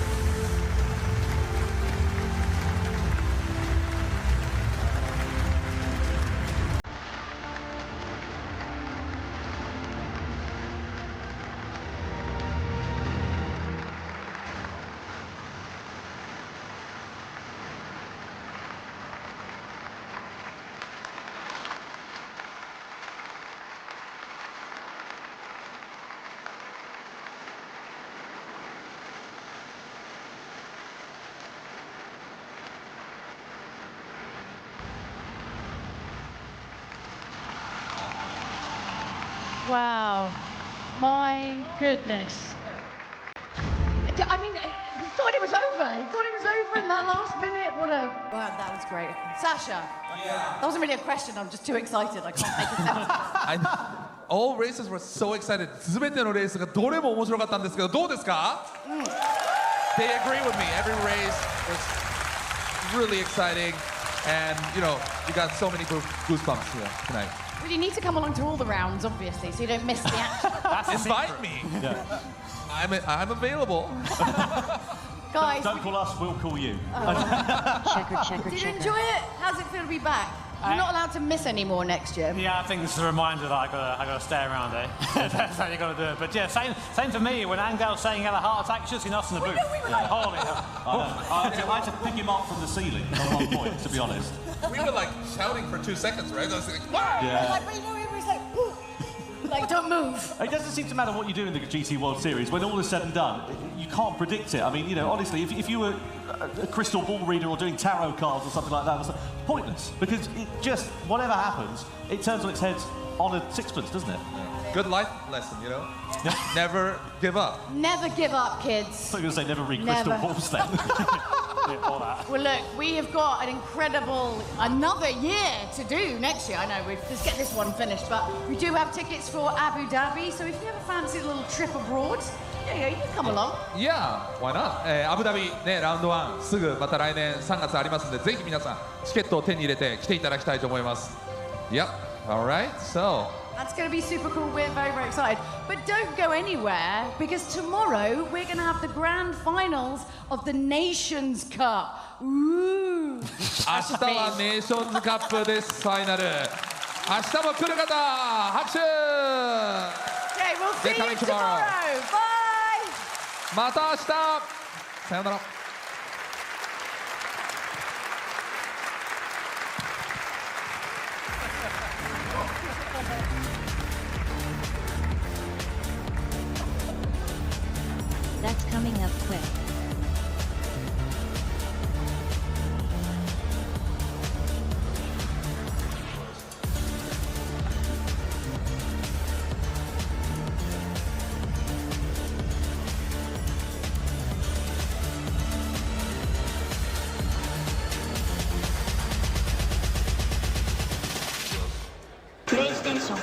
Wow, my goodness. He thought it was over in that last minute. What a... Wow, that was great. Sasha. Yeah. That wasn't really a question. I'm just too excited. I can't make it out. All races were so excited. すべてのレースがどれも面白かったんですけど、どうですか? They agree with me. Every race was really exciting, and you know, you got so many goosebumps here tonight. Well, you need to come along to all the rounds, obviously, so you don't miss the action. Invite me. Yeah. I'm available. Guys, don't call us, we'll call you. Checker. Did you enjoy it? How's it feel to be back? You're not allowed to miss any more next year. Yeah, I think this is a reminder that I gotta stay around, eh? That's how you gotta do it. But yeah, same for me. When Angel's saying he had a heart attack, you should have seen us in the booth. Holy hell. I had to pick him up from the ceiling at one point, to be honest. We were like shouting for 2 seconds, right? I was like, wow! Yeah. Like, but you know, it was like, whoo. Like, don't move. It doesn't seem to matter what you do in the GT World Series. When all is said and done, you can't predict it. I mean, you know, honestly, if you were a crystal ball reader or doing tarot cards or something like that, it's pointless. Because it just, whatever happens, it turns on its head on a sixpence, doesn't it? Yeah. Good life lesson, you know? Never give up. Never give up, kids. I thought you were going to say never read crystal balls then. Well, look, we have got an incredible another year to do next year. I know, let's get this one finished, but we do have tickets for Abu Dhabi, so if you ever fancy a little trip abroad, yeah, you can come along. Yeah, why not? アブダビね、ラウンド1すぐまた来年3月ありますので、ぜひ皆さんチケットを手に入れて来ていただきたいと思います。Yep, all right, so. That's going to be super cool. We're very, very excited. But don't go anywhere, because tomorrow we're going to have the grand finals of the Nations Cup. Ooh. 明日はネーションズカップです、ファイナル。明日も来る方、拍手 Okay, we'll see you tomorrow. Bye! また明日さよなら。That's coming up quick. PlayStation